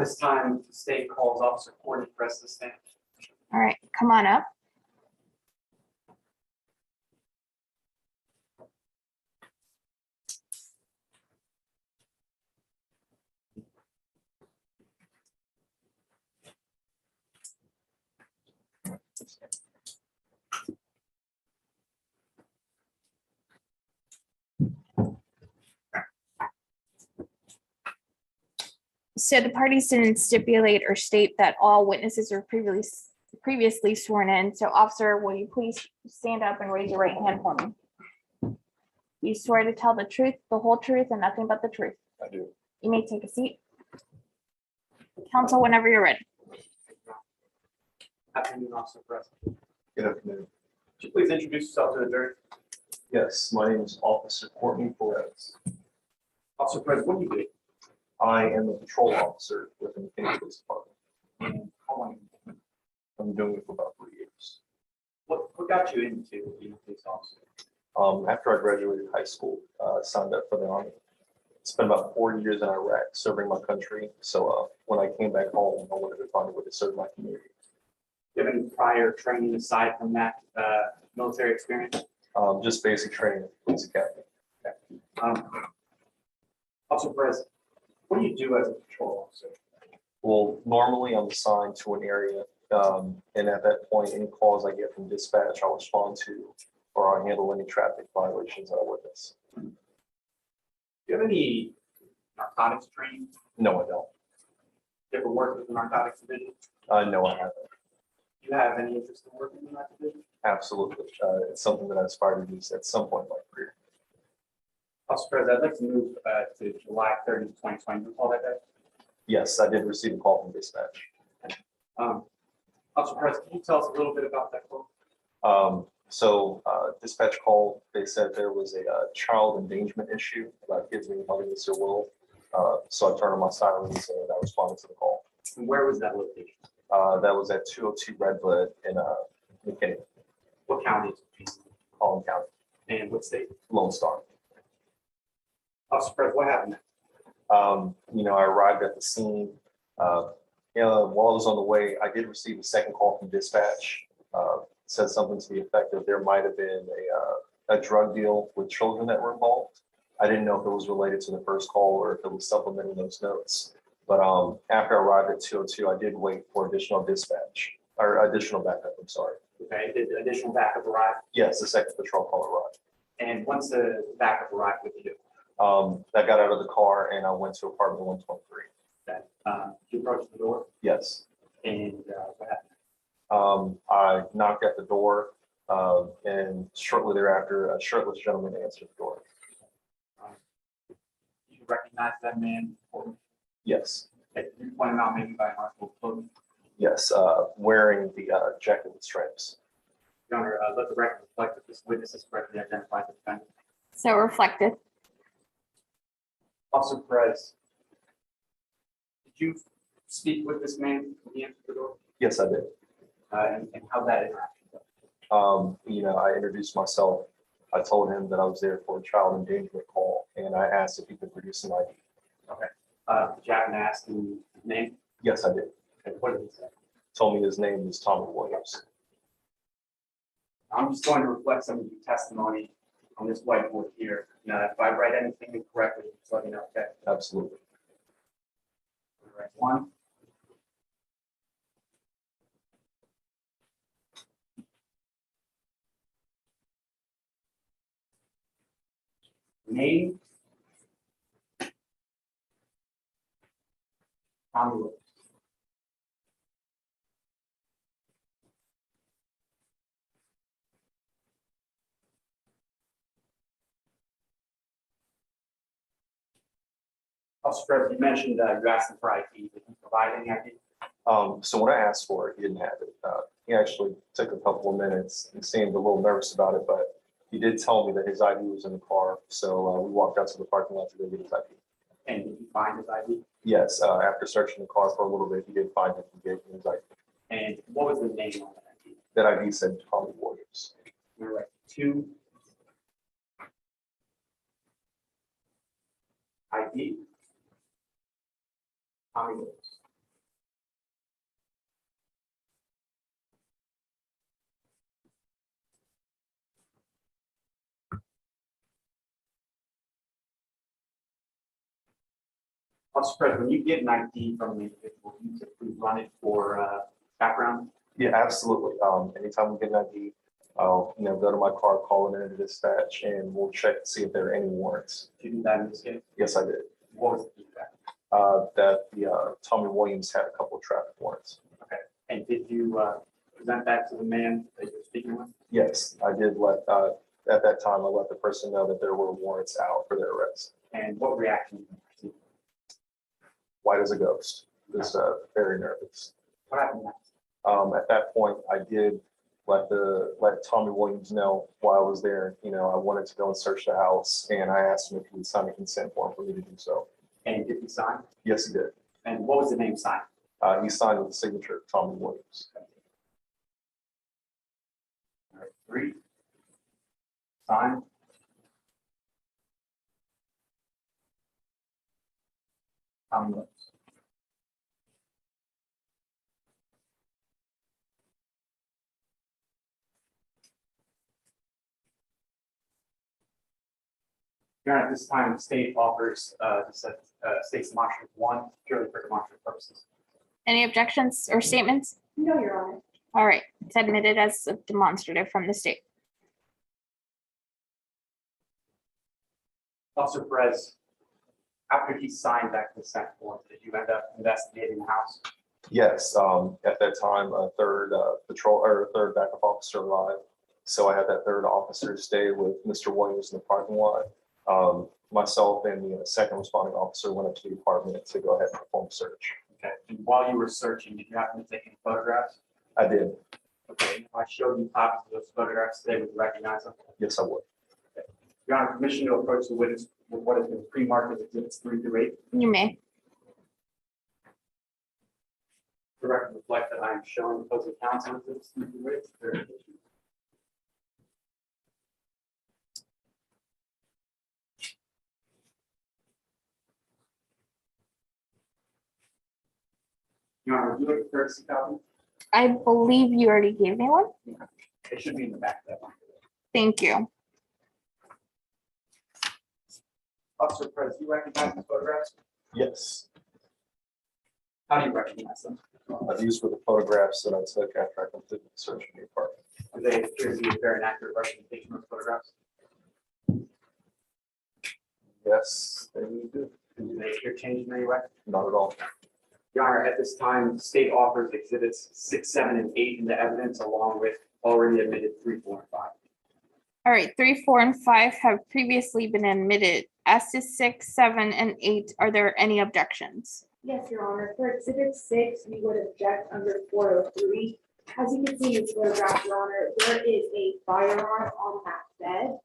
this time, the state calls Officer Courtney to press the stand. All right, come on up. So the parties didn't stipulate or state that all witnesses were previously sworn in. So officer, will you please stand up and raise your right hand for me? You swear to tell the truth, the whole truth, and nothing but the truth. I do. You may take a seat. Counsel, whenever you're ready. Afternoon, Officer President. Good afternoon. Could you please introduce yourself to the jury? Yes, my name is Officer Courtney Perez. Officer President, what do you do? I am a patrol officer with the McKinney Police Department. And how long have you been? I'm doing it for about 3 years. What got you into being a police officer? After I graduated high school, I signed up for the Army. Spent about 4 years in Iraq serving my country. So when I came back home, I wanted to find a way to serve my community. Do you have any prior training aside from that military experience? Just basic training at the police academy. Officer President, what do you do as a patrol officer? Well, normally I'm assigned to an area, and at that point, any calls I get from dispatch, I'll respond to, or I'll handle any traffic violations that I witness. Do you have any narcotics training? No, I don't. You ever worked with the narcotics division? No, I haven't. Do you have any interest in working in that division? Absolutely. It's something that I aspire to do at some point in my career. Officer President, I'd like to move to July 30th, 2020. Recall that day? Yes, I did receive a call from dispatch. Officer President, can you tell us a little bit about that call? Dispatch called. They said there was a child endangerment issue about kids being held against their will. So I turned on my sirens and I responded to the call. And where was that location? That was at 202 Redbud in McKinney, What county is it? Collin County, And what state? Lone Star. Officer President, what happened? I arrived at the scene. While I was on the way, I did receive a second call from dispatch. Said something to the effect that there might have been a drug deal with children that were involved. I didn't know if it was related to the first call or if it was supplementing those notes. But after I arrived at 202, I did wait for additional dispatch or additional backup. I'm sorry. Okay, did additional backup arrive? Yes, the second patrol call arrived. And once the backup arrived, what did you do? I got out of the car and I went to apartment 123. That you approached the door Yes. and what happened? I knocked at the door and shortly thereafter, a shirtless gentleman answered the door. Did you recognize that man? Yes. Okay, you pointed out maybe by article of clothing. Yes, wearing the jacket with stripes. Your Honor, let the record reflect that this witness is correctly identified the defendant. So reflected. Officer Perez, did you speak with this man when he entered the door? Yes, I did. And how that interaction go? I introduced myself. I told him that I was there for a child endangerment call, and I asked if he could produce an ID. Okay. Did you happen to ask him his name? Yes, I did. Okay, what did he say? Told me his name is Tommy Williams. I'm just going to reflect some of your testimony on this whiteboard here. Now, if I write anything incorrectly, just let me know, okay? Absolutely. All right, one. Name. Tommy Williams. Officer President, you mentioned you asked him for ID. Did he provide any ID? So when I asked for it, he didn't have it. He actually took a couple of minutes and seemed a little nervous about it, but he did tell me that his ID was in the car. So we walked out to the parking lot to go get his ID. And did you find his ID? Yes, after searching the car for a little bit, he did find it and gave me his ID. And what was the name on that ID? That ID said Tommy Williams. All right, two. ID. Tommy Williams. Officer Perez, when you get an ID from the individual, you typically run it for background. Yeah, absolutely. Anytime we get an ID, I'll, go to my car, call it into dispatch, and we'll check to see if there are any warrants. Did you do that in this case? Yes, I did. What was the feedback? That the Tommy Williams had a couple of traffic warrants. And did you present that to the man that you're speaking with? Yes, I did at that time, I let the person know that there were warrants out for their arrest. And what reaction did you receive? White as a ghost. Just very nervous. What happened next? At that point, I did let Tommy Williams know while I was there, I wanted to go and search the house, and I asked him if he would sign a consent form for me to do so. And did he sign? Yes, he did. And what was the name signed? He signed with the signature of Tommy Williams. All right, 3. Sign. Tommy Williams. Your Honor, at this time, the state offers state's demonstrative 1 purely for demonstrative purposes. Any objections or statements? No, Your Honor. All right, it's admitted as a demonstrative from the state. Officer Perez, after he signed that consent form, did you end up investigating the house? Yes, at that time, a third third backup officer arrived. So I had that third officer stay with Mr. Williams in the parking lot. Myself and the second responding officer went up to the apartment to go ahead and perform a search. Okay, and while you were searching, did you happen to take any photographs? I did. Okay, if I showed you copies of those photographs today, would you recognize them? Yes, I would. Your Honor, permission to approach the witness with what has been pre-marked as exhibits 3 through 8. You may. The record reflect that I am showing opposing counsel exhibits 3 through 8. There are issues. Your Honor, would you like a courtesy copy? I believe you already gave me one. It should be in the back of that one. Thank you. Officer Perez, do you recognize the photographs? Yes. How do you recognize them? These were the photographs that I took after I completed the search in the apartment. Do they appear to be a very inaccurate representation of the photographs? Yes, they do. Do they appear changed in any way? Not at all. Your Honor, at this time, the state offers exhibits 6, 7, and 8 into evidence along with already admitted 3, 4, and 5. All right, 3, 4, and 5 have previously been admitted. As to 6, 7, and 8, are there any objections? Yes, Your Honor. For Exhibit 6, we would object under 403. As you can see in this photograph, Your Honor, there is a firearm on that bed.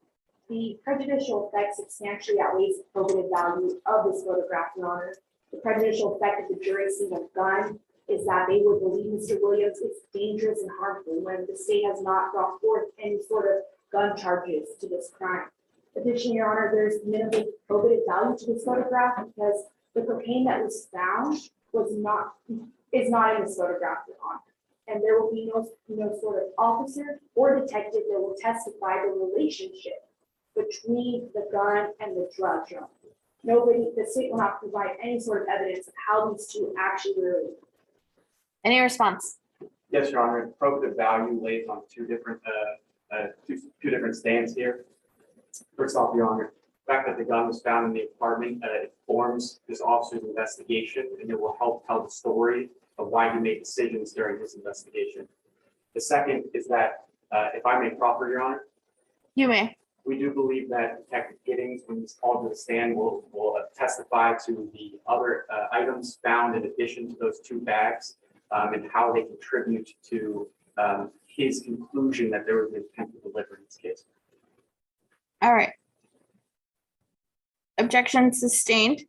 The prejudicial effect substantially outweighs the probative value of this photograph, Your Honor. The prejudicial effect of the jury seeing a gun is that they would believe Mr. Williams is dangerous and harmful when the state has not brought forth any sort of gun charges to this crime. Additionally, Your Honor, there's minimal probative value to this photograph because the cocaine that was found is not in this photograph, Your Honor. And there will be no sort of officer or detective that will testify the relationship between the gun and the drug, Your Honor. The state will not provide any sort of evidence of how these two actually were related. Any response? Yes, Your Honor. Probative value lays on two different stands here. First off, Your Honor, the fact that the gun was found in the apartment informs this officer's investigation, and it will help tell the story of why he made decisions during his investigation. The second is that, if I may proffer, Your Honor, You may. we do believe that Detective Giddings, when he's called to the stand, will testify to the other items found in addition to those 2 bags and how they contribute to his conclusion that there was an intent to deliver in this case. All right. Objection sustained.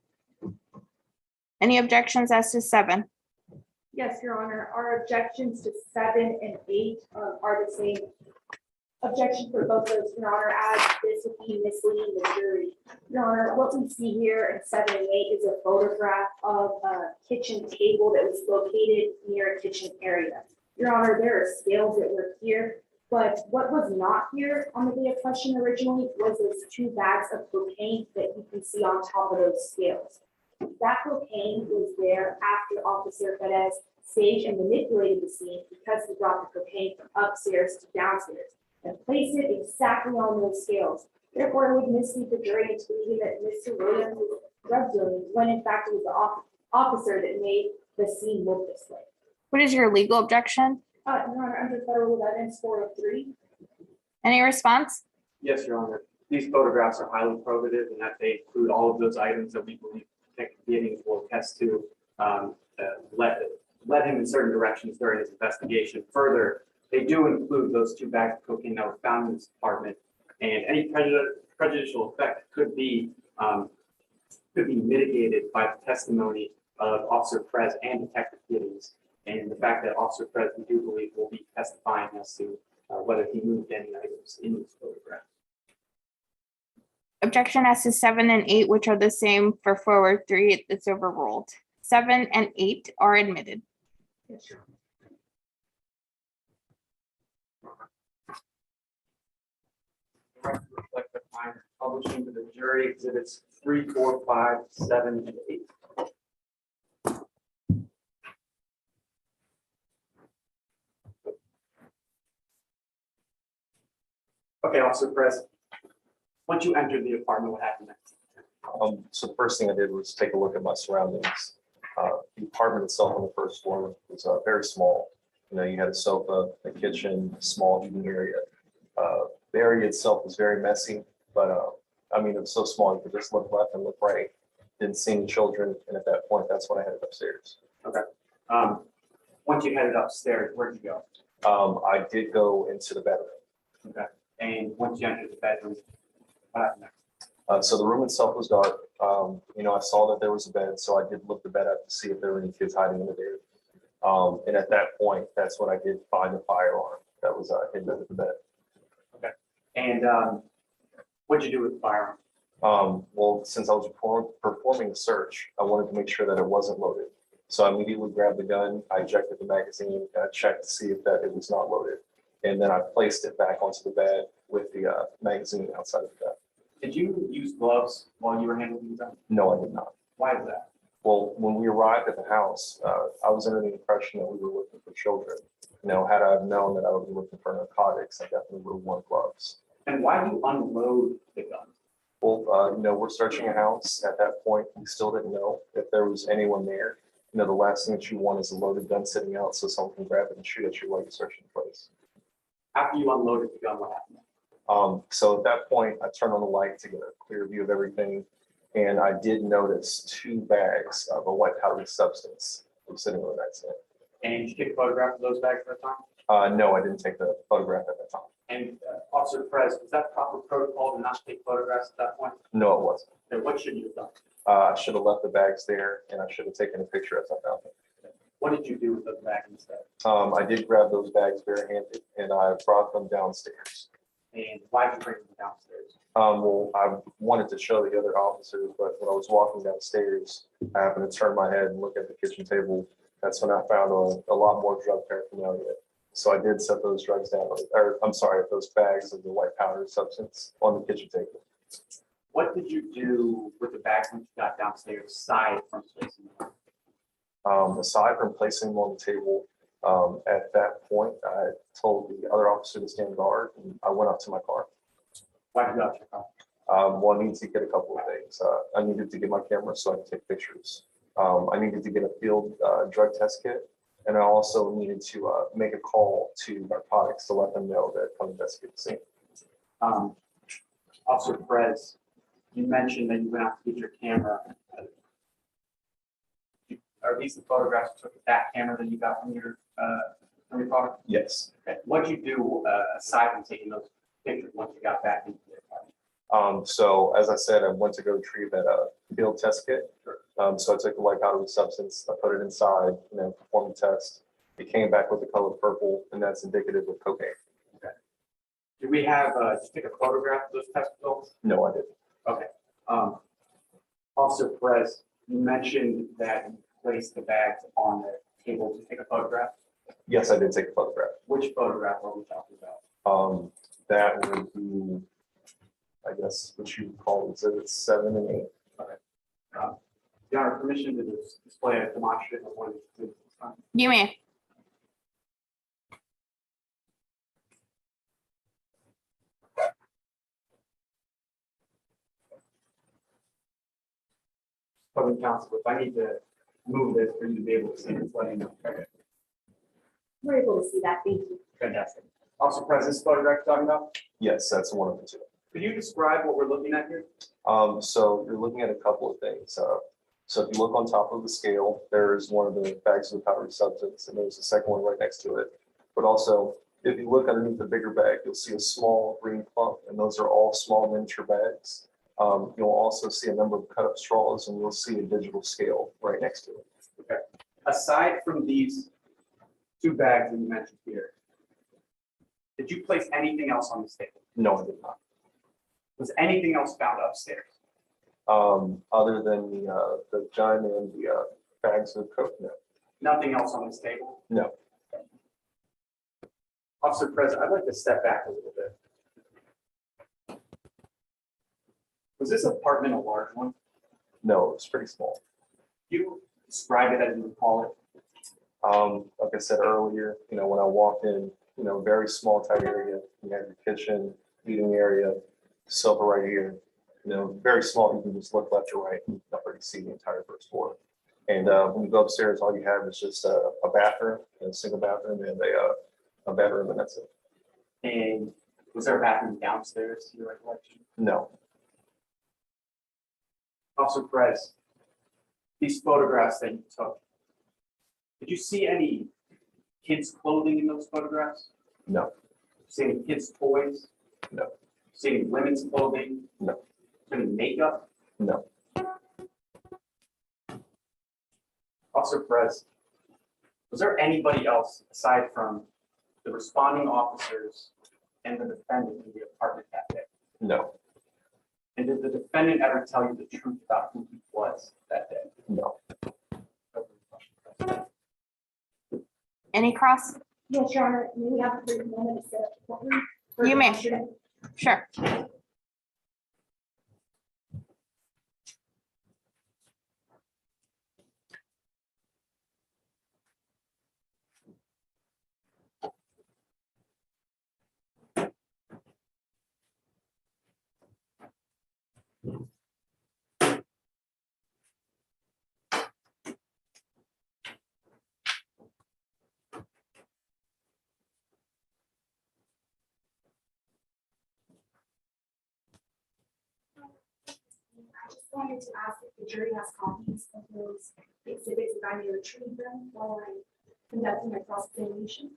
Any objections as to 7? Yes, Your Honor. Our objections to 7 and 8 are the same. Objection for both those, Your Honor, as this would be misleading the jury. Your Honor, what we see here in 7 and 8 is a photograph of a kitchen table that was located near a kitchen area. Your Honor, there are scales that were here, but what was not here on the day of question originally was those 2 bags of cocaine that you can see on top of those scales. That cocaine was there after Officer Perez staged and manipulated the scene because he brought the cocaine from upstairs to downstairs and placed it exactly on those scales. Therefore, it would mislead the jury into believing that Mr. Williams was drug dealing when in fact it was the officer that made the scene look this way. What is your legal objection? Your Honor, under federal evidence 403. Any response? Yes, Your Honor. These photographs are highly probative in that they include all of those items that we believe Detective Giddings will attest to, led him in certain directions during his investigation. Further, they do include those 2 bags of cocaine that were found in his apartment, and any prejudicial effect could be mitigated by the testimony of Officer Perez and Detective Giddings, and the fact that Officer Perez, we do believe, will be testifying as to whether he moved any items in these photographs. Objection as to 7 and 8, which are the same for 403, it's overruled. 7 and 8 are admitted. Yes, Your Honor. Reflect the findings publishing to the jury exhibits 3, 4, 5, 7, and 8. Okay, Officer Perez, once you entered the apartment, what happened next? So the first thing I did was take a look at my surroundings. The apartment itself on the first floor was very small. You know, you had a sofa, a kitchen, a small eating area. The area itself was very messy, but I mean, it was so small you could just look left and look right. Didn't see any children, and at that point, that's when I headed upstairs. Okay. Once you headed upstairs, where'd you go? I did go into the bedroom. Okay. And once you entered the bedroom, what happened next? So the room itself was dark. You know, I saw that there was a bed, so I did look the bed up to see if there were any kids hiding under there. And at that point, that's when I did find the firearm that was hidden under the bed. Okay. And what'd you do with the firearm? Well, since I was performing the search, I wanted to make sure that it wasn't loaded. So I immediately grabbed the gun, I ejected the magazine, and I checked to see if that it was not loaded. And then I placed it back onto the bed with the magazine outside of the bed. Did you use gloves while you were handling the gun? No, I did not. Why is that? Well, when we arrived at the house, I was under the impression that we were looking for children. You know, had I known that I would be looking for narcotics, I definitely would have worn gloves. And why do you unload the gun? Well, you know, we're searching a house. At that point, we still didn't know if there was anyone there. You know, the last thing that you want is a loaded gun sitting out so someone can grab it and shoot at you while you're searching the place. After you unloaded the gun, what happened? So at that point, I turned on the light to get a clear view of everything. And I did notice 2 bags of a white powdery substance sitting on the nightstand. And did you take a photograph of those bags at the time? No, I didn't take the photograph at that time. And Officer Perez, was that proper protocol to not take photographs at that point? No, it wasn't. Then what should you have done? I should have left the bags there and I should have taken a picture as I found them. What did you do with those bags instead? I did grab those bags barehanded and I brought them downstairs. And why did you bring them downstairs? Well, I wanted to show the other officers, but when I was walking downstairs, I happened to turn my head and look at the kitchen table. That's when I found a lot more drug paraphernalia. So I did set those drugs down, or I'm sorry, those bags of the white powder substance on the kitchen table. What did you do with the bags when you got downstairs aside from placing them? Aside from placing them on the table, at that point, I told the other officer to stand guard and I went up to my car. Why did you go out to your car? Well, I needed to get a couple of things. I needed to get my camera so I could take pictures. I needed to get a field drug test kit. And I also needed to make a call to narcotics to let them know that come investigate the scene. Officer Perez, you mentioned that you went out to get your camera. Are these the photographs you took with that camera that you got from your car? Yes. Okay. What did you do aside from taking those pictures once you got back into the apartment? So as I said, I went to go retrieve that field test kit. So I took the white powdery substance, I put it inside, and then performed the test. It came back with the color purple, and that's indicative of cocaine. Okay. Do we have just take a photograph of those test results? No, I didn't. Okay. Officer Perez, you mentioned that you placed the bags on the table to take a photograph. Yes, I did take a photograph. Which photograph are we talking about? That would be, I guess, what you would call exhibits 7 and 8. The Your Honor, permission to display a demonstrative of one. You may. Public counsel, if I need to move this for you to be able to see this, let me know. Okay, We're able to see that, thank you. fantastic. Officer Perez, this photograph you're talking about, Yes, that's one of the two. could you describe what we're looking at here? So you're looking at a couple of things. So if you look on top of the scale, there's one of the bags of the powdered substance, and there's a second one right next to it. But also, if you look underneath the bigger bag, you'll see a small green clump, and those are all small miniature bags. You'll also see a number of cut up straws, and you'll see a digital scale right next to it. Okay. Aside from these two bags that you mentioned here, did you place anything else on the table? No, I did not. Was anything else found upstairs? Other than the gun and the bags of coconut. Nothing else on this table? No. Officer President, I'd like to step back a little bit. Was this apartment a large one? No, it's pretty small. You describe it as you recall it. Like I said earlier, when I walked in, very small tight area. You have your kitchen, eating area, sofa right here. Very small. You can just look left or right and already see the entire first floor. And when you go upstairs, all you have is just a bathroom, a single bathroom, and a bedroom, and that's it. And was there a bathroom downstairs to your recollection? No, Officer Perez, these photographs that you took, did you see any kids' clothing in those photographs? no, See any kids' toys? No. See any women's clothing? No. Any makeup? no, Officer Perez, was there anybody else aside from the responding officers and the defendant in the apartment that day? no, And did the defendant ever tell you the truth about who he was that day? no. Any cross? Yes, Your Honor, may we have a brief moment to set up the courtroom? for You may. demonstrative? Sure. I just wanted to ask if the jury has copies of those exhibits, if I may retrieve them while I'm conducting my cross-examination.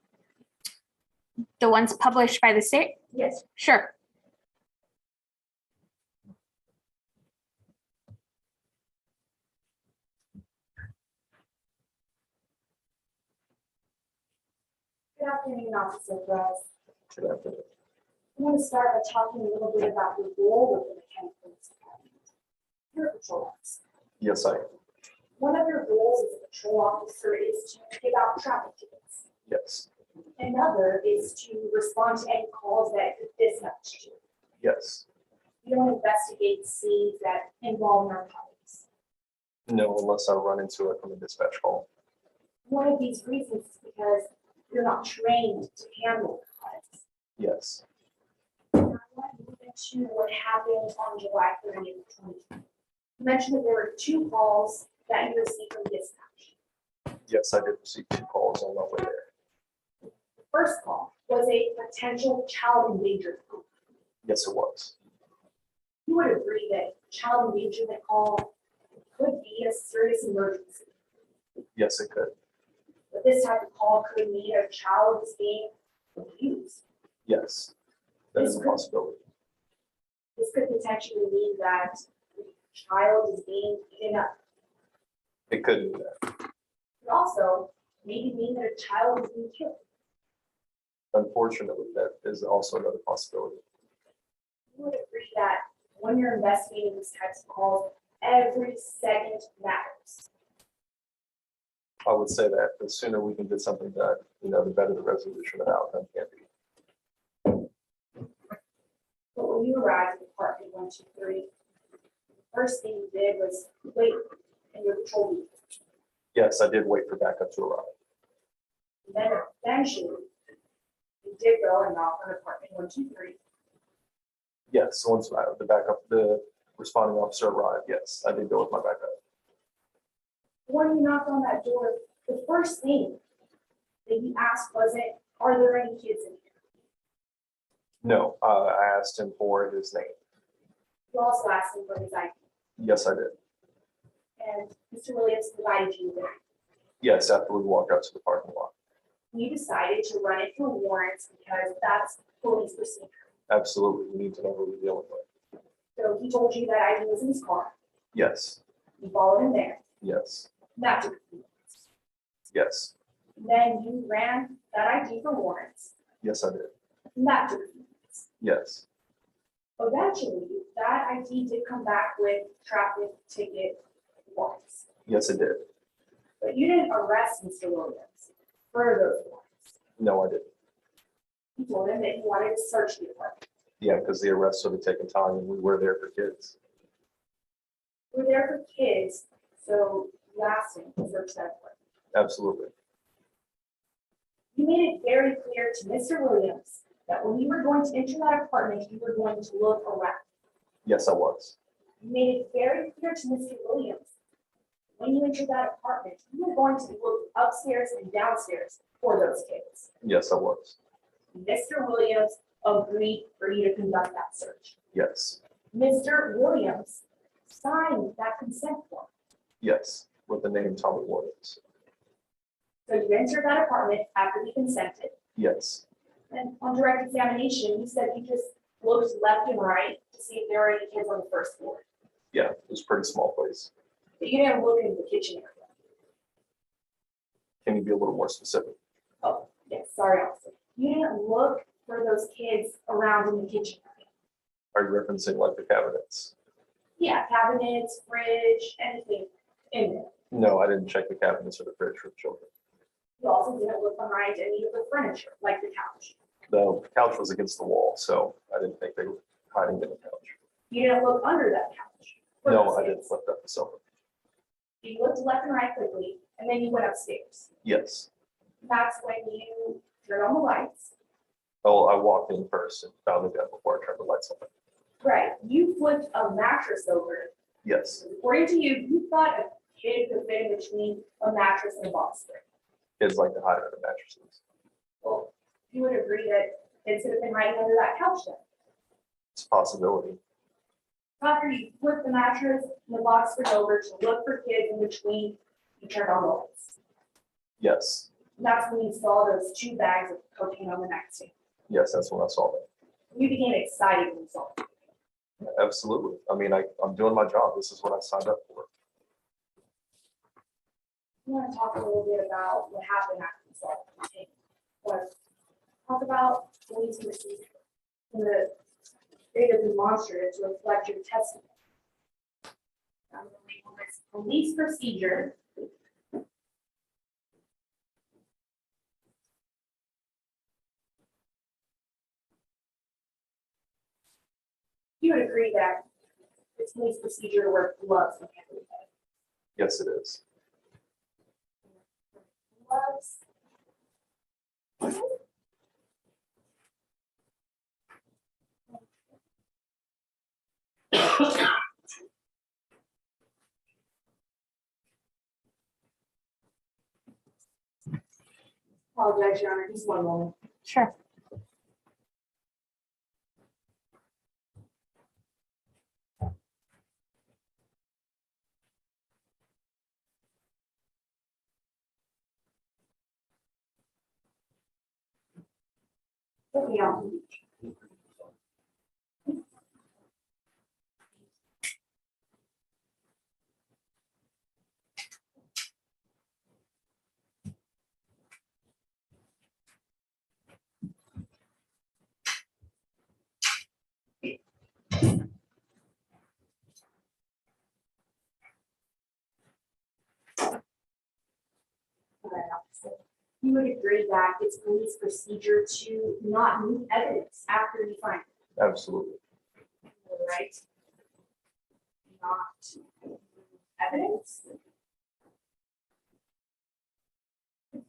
The ones published by the state? Yes. Sure. Good afternoon, Officer Perez. Good afternoon. I want to start by talking a little bit about your role within the county police department. You're a patrol officer. Yes, I am. One of your roles as a patrol officer is to give out traffic tickets. Yes, Another is to respond to any calls that could dispatch to. yes. You don't investigate scenes that involve narcotics. No, unless I run into it from a dispatch call. One of these reasons is because you're not trained to handle narcotics. Yes, I want to move into what happened on July 30th, 2020. You mentioned that there were 2 calls that you received from dispatch. yes, I did receive 2 calls on my way there. The first call was a potential child endangerment call. Yes, it was. You would agree that child endangerment call could be a serious emergency, Yes, it could. but this type of call could mean a child is being abused. Yes, that is a possibility. This could potentially mean that the child is being beaten up. It could be that. It could also maybe mean that a child is being killed. Unfortunately, that is also another possibility. You would agree that when you're investigating these types of calls, every second matters. I would say that the sooner we can get something done, the better the resolution of the outcome can be. But when you arrived at Department 123, the first thing you did was wait in in your patrol vehicle. Yes, I did wait for backup to arrive. And then eventually, you did go and knock on apartment 123. Yes, once the responding officer arrived, yes, I did go with my backup. When you knocked on that door, the first thing that you asked wasn't, are there any kids in here? No, I asked him for his name. You also asked him for his ID. Yes, I did. And Mr. Williams provided you with that. Yes, after we walked out to the parking lot. You decided to run it for warrants because that's police procedure. Absolutely, we need to know who we're dealing with. So he told you that ID was in his car. Yes, You followed him there. yes, That took a few minutes. yes, Then you ran that ID for warrants. yes, I did. And that took a few minutes. Yes, Eventually, that ID did come back with traffic ticket warrants. yes, it did. But you didn't arrest Mr. Williams for those warrants. No, I didn't. You told him that you wanted to search the apartment. Yeah, because the arrest would have taken time and we were there for kids. You were there for kids, so you asked him to search that apartment. Absolutely. You made it very clear to Mr. Williams that when you were going to enter that apartment, you were going to look around. Yes, I was. You made it very clear to Mr. Williams, when you entered that apartment, you were going to look upstairs and downstairs for those kids. Yes, I was. Mr. Williams agreed for you to conduct that search. Yes, Mr. Williams signed that consent form. yes, with the name Tommy Williams. So you entered that apartment after he consented. Yes, And on direct examination, you said you just looked left and right to see if there were any kids on the first floor. yeah, it was a pretty small place. But you didn't look in the kitchen area. Can you be a little more specific? Oh, yes, sorry, officer. You didn't look for those kids around in the kitchen area. Are you referencing like the cabinets? Yeah, cabinets, fridge, anything in there. No, I didn't check the cabinets or the fridge for the children. You also didn't look behind any of the furniture, like the couch. The couch was against the wall, so I didn't think they were hiding in the couch. You didn't look under that couch. for No, those I didn't kids. lift up the sofa. You looked left and right quickly, and then you went upstairs. Yes. That's when you turned on the lights. Oh, I walked in first and found the bed before I turned the lights on. Right, you flipped a mattress over. Yes, According to you, you thought a kid could fit in between a mattress and a box spring. kids like to hide under mattresses. Well, you would agree that kids could have been hiding under that couch then. It's a possibility. After you flipped the mattress and the box spring over to look for kids in between, you turned on the lights. Yes, And that's when you saw those 2 bags of cocaine on the nightstand. yes, that's when I saw that. You became excited when you saw it. Absolutely. I mean, I'm doing my job. This is what I signed up for. I want to talk a little bit about what happened after you saw the cocaine. But talk about police procedure and the state of demonstrative to reflect your testimony. I'm going to label this police procedure. You would agree that it's police procedure to wear gloves on every day. Yes, it is. Gloves. Apologize, Your Honor, just one moment. Sure. Put me on. You would agree that it's police procedure to not move evidence after you find it, Absolutely. right? Not move evidence.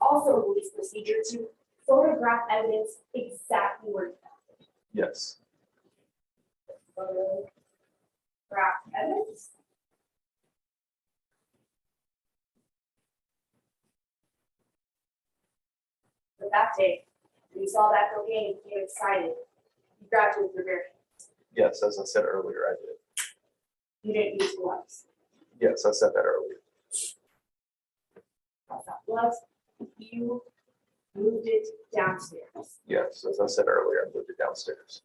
Also, a police procedure to photograph evidence exactly where you found it. Yes, Photograph evidence. But that day, when you saw that cocaine, you became excited. You grabbed it with your bare hands. yes, as I said earlier, I did. You didn't use gloves. Yes, I said that earlier. That's not gloves. You moved it downstairs. Yes, as I said earlier, I moved it downstairs.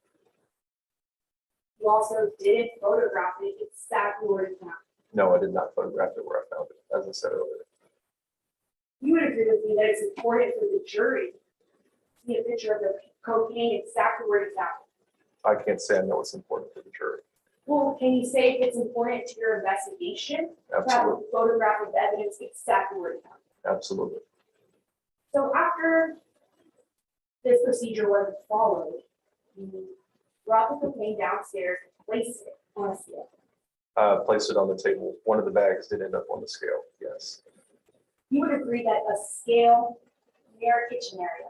You also didn't photograph it exactly where you found it. No, I did not photograph it where I found it, as I said earlier. You would agree with me that it's important for the jury to see a picture of the cocaine exactly where you found it. I can't say I know it's important for the jury. Well, can you say if it's important to your investigation to have a Absolutely, photograph of evidence exactly where you found it? absolutely. So after this procedure wasn't followed, you brought the cocaine downstairs and placed it on a scale. Placed it on the table. One of the bags did end up on the scale, yes. You would agree that a scale near a kitchen area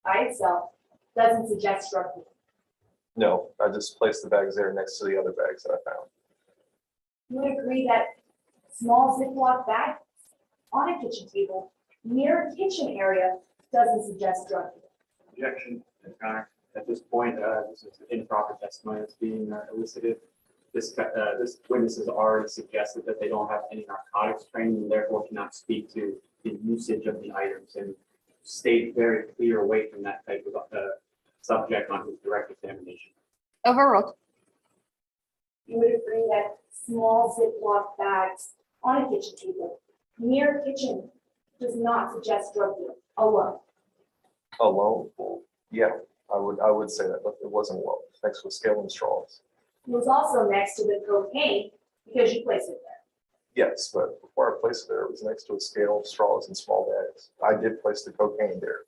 by itself doesn't suggest drug dealing. No, I just placed the bags there next to the other bags that I found. You would agree that small Ziploc bags on a kitchen table near a kitchen area doesn't suggest drug dealing. Objection, Your Honor. At this point, this is improper testimony that's being elicited. This witness has already suggested that they don't have any narcotics training and therefore cannot speak to the usage of the items and stayed very clear away from that type of subject on his direct examination. Overruled. You would agree that small Ziploc bags on a kitchen table near a kitchen does not suggest drug dealing alone. Alone, well, yeah, I would say that, but it wasn't well, next to a scale and straws. It was also next to the cocaine because you placed it there. Yes, but before I placed it there, it was next to a scale, straws, and small bags. I did place the cocaine there.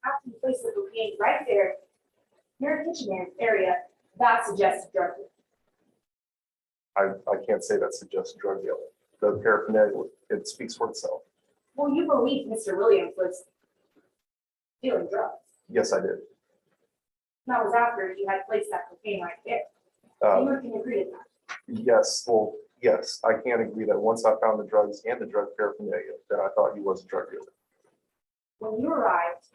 After you place the cocaine right there near a kitchen area, that suggests drug dealing. I can't say that suggests drug dealing. The paraphernalia, it speaks for itself. Well, you believe Mr. Williams was dealing drugs. Yes, I did. That was after you had placed that cocaine right there. Uh, You can agree to that. Yes, well, yes, I can agree that once I found the drugs and the drug paraphernalia, then I thought he was a drug dealer. When you arrived,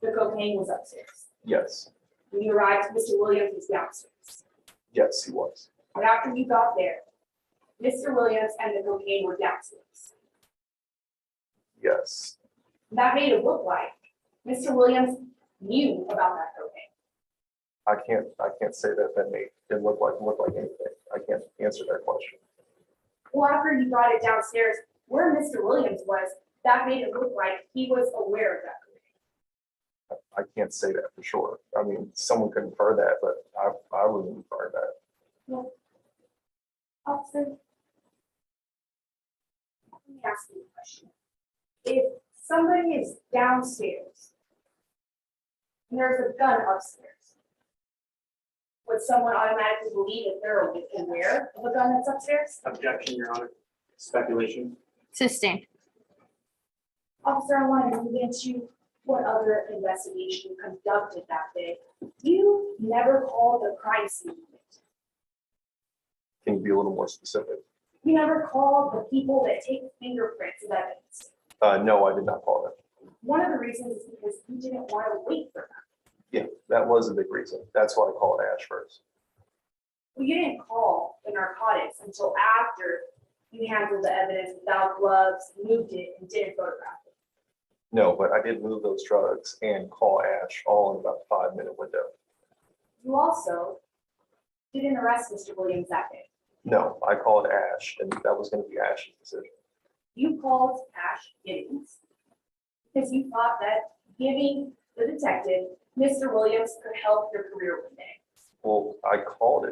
the cocaine was upstairs. Yes, When you arrived, Mr. Williams was downstairs. yes, he was. But after you got there, Mr. Williams and the cocaine were downstairs. Yes, That made it look like Mr. Williams knew about that cocaine. I can't say that made it look like anything. I can't answer that question. Well, after you brought it downstairs, where Mr. Williams was, that made it look like he was aware of that cocaine. I can't say that for sure. I mean, someone could infer that, but I wouldn't infer that. Well, officer, let me ask you a question. If somebody is downstairs and there's a gun upstairs, would someone automatically believe that they're aware of a gun that's upstairs? Objection, Your Honor. Speculation. Sustained. Officer, I want to move into what other investigation you conducted that day. You never called the crime scene unit. Can you be a little more specific? You never called the people that take fingerprints of evidence. No, I did not call them. One of the reasons is because you didn't want to wait for them. Yeah, that was a big reason. That's why I called Ash first. Well, you didn't call the narcotics until after you handled the evidence without gloves, moved it, and didn't photograph it. No, but I did move those drugs and call Ash all in about a 5-minute window. You also didn't arrest Mr. Williams that day. No, I called Ash, and that was going to be Ash's decision. You called Ash Giddings because you thought that giving the detective Mr. Williams could help your career one day. Well, I called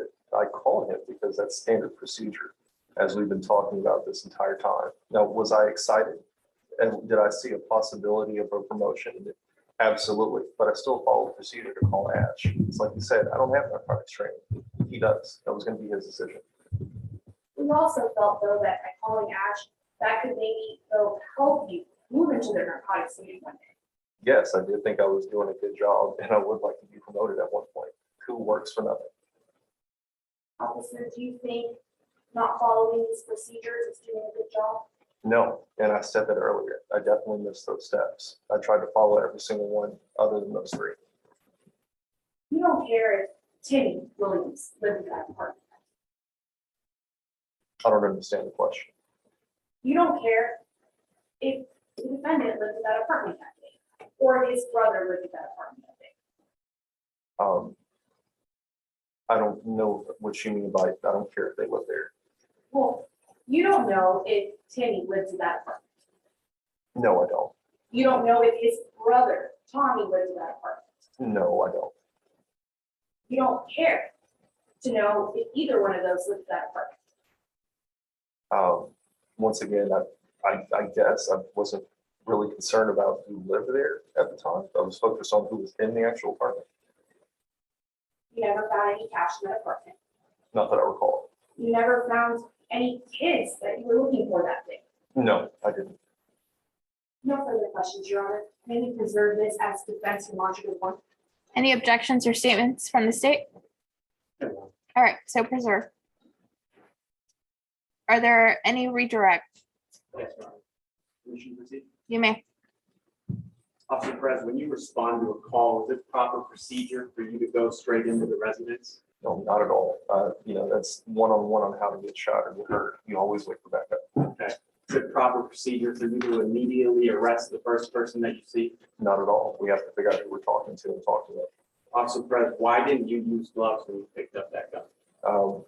him because that's standard procedure, as we've been talking about this entire time. Now, was I excited? And did I see a possibility of a promotion? Absolutely, but I still followed procedure to call Ash. It's like you said, I don't have narcotics training. He does. That was going to be his decision. We also felt, though, that by calling Ash, that could maybe help you move into the narcotics unit one day. Yes, I did think I was doing a good job and I would like to be promoted at one point. Who works for nothing? Officer, do you think not following these procedures is doing a good job? No, and I said that earlier. I definitely missed those steps. I tried to follow every single one other than those three. You don't care if Timmy Williams lived in that apartment. I don't understand the question. You don't care if the defendant lived in that apartment that day, or his brother lived in that apartment that day. I don't know what you mean by, I don't care if they live there. Well, you don't know if Timmy lives in that apartment. No, I don't. You don't know if his brother, Tommy, lives in that apartment. No, I don't. You don't care to know if either one of those lives in that apartment. Once again, I guess I wasn't really concerned about who lived there at the time. I was focused on who was in the actual apartment. You never found any cash in that apartment. Not that I recall. You never found any kids that you were looking for that day. No, I didn't. No further questions, Your Honor. May we preserve this as defense and logic of one? Any objections or statements from the state? All right, so preserve. Are there any redirect? Yes, Your Honor. Permission to proceed? You may. Officer Perez, when you respond to a call, is it proper procedure for you to go straight into the residence? No, not at all. That's one-on-one on how to get shot or get hurt. You always wait for backup. Okay. Is it proper procedure for you to immediately arrest the first person that you see? Not at all. We have to figure out who we're talking to and talk to them. Officer Perez, why didn't you use gloves when you picked up that gun?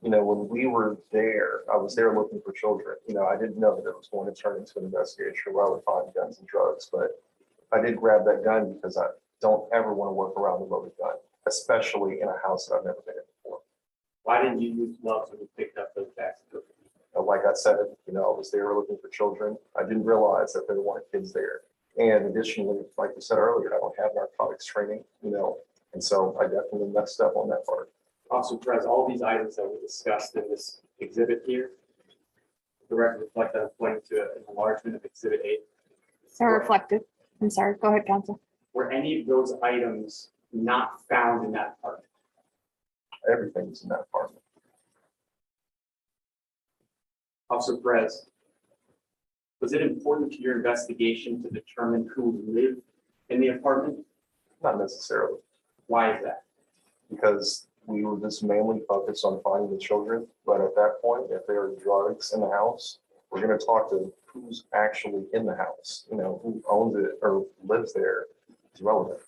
When we were there, I was there looking for children. I didn't know that it was going to turn into an investigation where I would find guns and drugs, but I did grab that gun because I don't ever want to work around a loaded gun, especially in a house that I've never been in before. Why didn't you use gloves when you picked up those bags of cocaine? Like I said, I was there looking for children. I didn't realize that there weren't kids there. And additionally, like you said earlier, I don't have narcotics training, and so I definitely messed up on that part. Officer Perez, all these items that we discussed in this exhibit here, the record reflect that I'm pointing to an enlargement of exhibit 8. So reflected. I'm sorry. Go ahead, counsel. Were any of those items not found in that apartment? Everything's in that apartment. Officer Perez, was it important to your investigation to determine who lived in the apartment? Not necessarily, Why is that? because we were just mainly focused on finding the children. But at that point, if there are drugs in the house, we're going to talk to who's actually in the house, who owns it or lives there is relevant.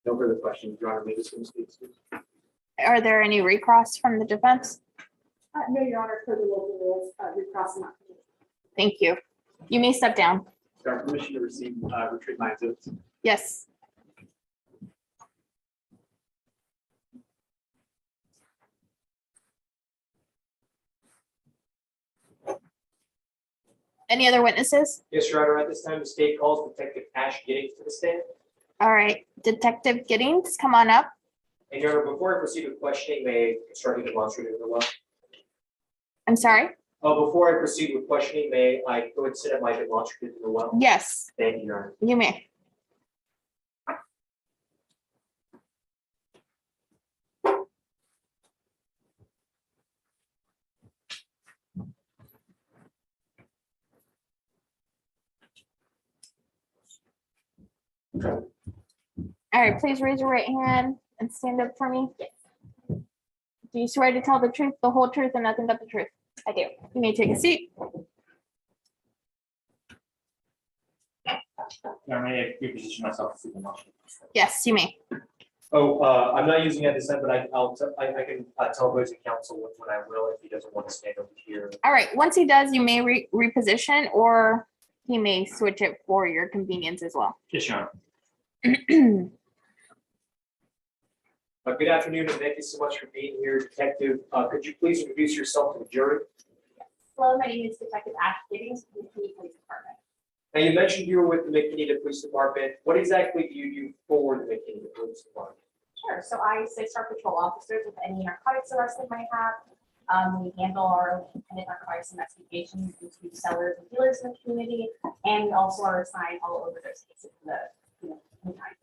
No further questions. Your Honor, may this one speak to? Are there any recross from the defense? No, Your Honor, per the local rules, recross not permitted. Thank you. You may step down. Is there permission to receive, retrieve my exhibits? Yes. Any other witnesses? Yes, Your Honor, at this time, the state calls Detective Ash Giddings to the stand. All right, Detective Giddings, come on up. And Your Honor, before I proceed with questioning, may I start you demonstrating the well? I'm sorry? Before I proceed with questioning, may I go and sit at my demonstrative in the well? Yes, Thank you, Your Honor. you may. All right, please raise your right hand and stand up for me. Do you swear to tell the truth, the whole truth, and nothing but the truth? I do. You may take a seat. May I reposition myself to see the motion? Yes, you may. I'm not using it this time, but I can tell opposing counsel when I will if he doesn't want to stand over here. All right, once he does, you may reposition, or he may switch it for your convenience as well. Yes, Your Honor. Good afternoon, and thank you so much for being here, Detective. Could you please introduce yourself to the jury? Hello, my name is Detective Ash Giddings from the McKinney Police Department. Now, you mentioned you were with the McKinney Police Department. What exactly do you do for the McKinney Police Department? Sure, so I assist our patrol officers with any narcotics arrests they might have, We handle our own independent narcotics investigations into sellers and dealers in the community, and we also are assigned all over those cases in the, meantime.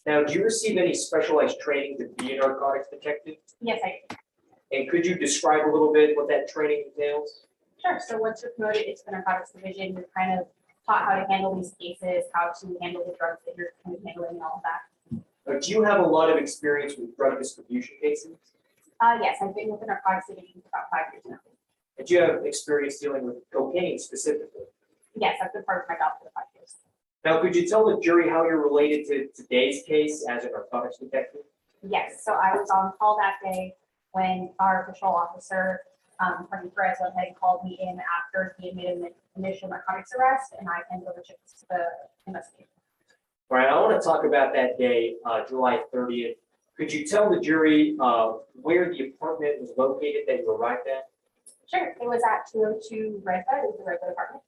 Now, do you receive any specialized training to be a narcotics detective? Yes, I do. And could you describe a little bit what that training entails? Sure. So once you're promoted into the narcotics division, you're kind of taught how to handle these cases, how to handle the drugs that you're kind of handling and all of that. Do you have a lot of experience with drug distribution cases? Yes, I've been with the narcotics division for about 5 years now. And do you have experience dealing with cocaine specifically? Yes, that's been part of my job for the 5 years. Now, could you tell the jury how you're related to today's case as a narcotics detective? Yes, so I was on call that day when our patrol officer, Attorney Perez, went ahead and called me in after he had made an initial narcotics arrest, and I handled the investigation. All right, I want to talk about that day, July 30th. Could you tell the jury where the apartment was located that you arrived at? Sure, it was at 202 Redbud, it was the Redbud apartment.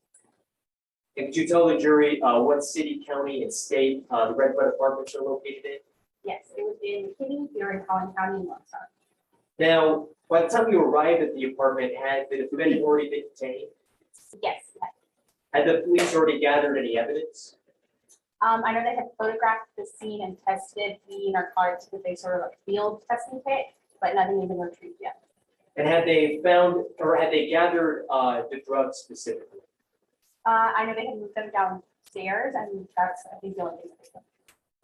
And could you tell the jury what city, county, and state the Redbud apartments are located in? Yes, it was in McKinney, here in Collin County, and Lone Star. Now, by the time you arrived at the apartment, had the defendant already been detained? Yes. Had the police already gathered any evidence? I know they had photographed the scene and tested the narcotics with a sort of a field testing kit, but nothing had been retrieved yet. And had they found, or had they gathered the drugs specifically? I know they had moved them downstairs, and that's, I think, the only thing that they did.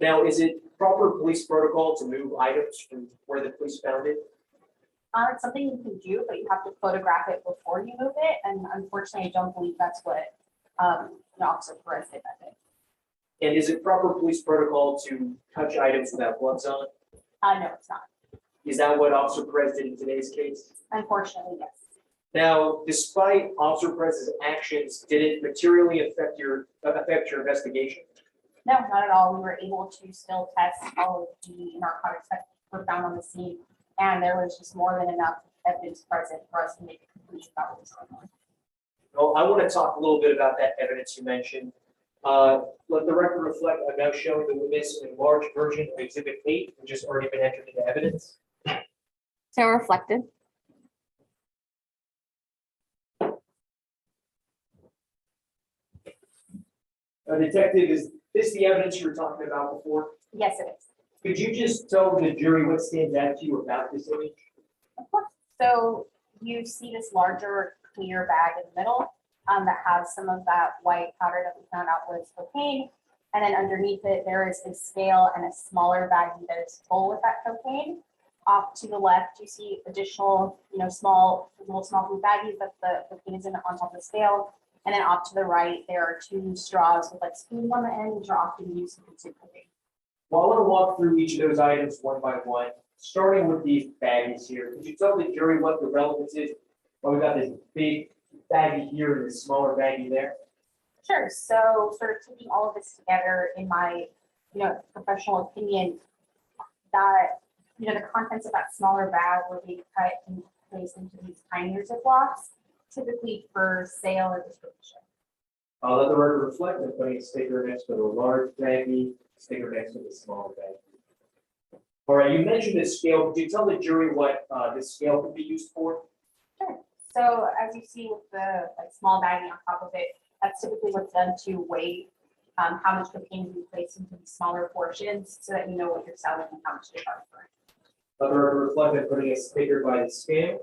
Now, is it proper police protocol to move items from where the police found it? It's something you can do, but you have to photograph it before you move it, and unfortunately, I don't believe that's what the officer Perez did that day. And is it proper police protocol to touch items without gloves on? No, it's not. Is that what Officer Perez did in today's case? Unfortunately, yes. Now, despite Officer Perez's actions, did it materially affect your investigation? No, not at all. We were able to still test all of the narcotics that were found on the scene, and there was just more than enough evidence present for us to make a conclusion about what was going on. Well, I want to talk a little bit about that evidence you mentioned. Let the record reflect, I'm now showing the witness an enlarged version of Exhibit 8, which has already been entered into evidence. So reflected. Detective, is this the evidence you were talking about before? Yes, it is. Could you just tell the jury what stands out to you about this image? Of course. So you see this larger clear bag in the middle that has some of that white powder that we found out was cocaine. And then underneath it, there is a scale and a smaller baggie that is full with that cocaine. Off to the left, you see additional, small blue baggies that the cocaine is in on top of the scale. And then off to the right, there are 2 straws with like spoons on the end, which are often used to consume cocaine. Well, I want to walk through each of those items one by one, starting with these baggies here. Could you tell the jury what the relevance is? Well, we've got this big baggie here and this smaller baggie there. Sure. So sort of taking all of this together in my, professional opinion, that, the contents of that smaller bag were being cut and placed into these tinier Ziplocs, typically for sale or distribution. I'll let the record reflect and putting a sticker next to the large baggie, sticker next to the smaller baggie. All right, you mentioned this scale. Could you tell the jury what this scale could be used for? Sure. So as you see with the small baggie on top of it, that's typically what's done to weigh how much cocaine you place into these smaller portions so that you know what you're selling and how much you're charging for it. Let the record reflect and putting a sticker by the scale.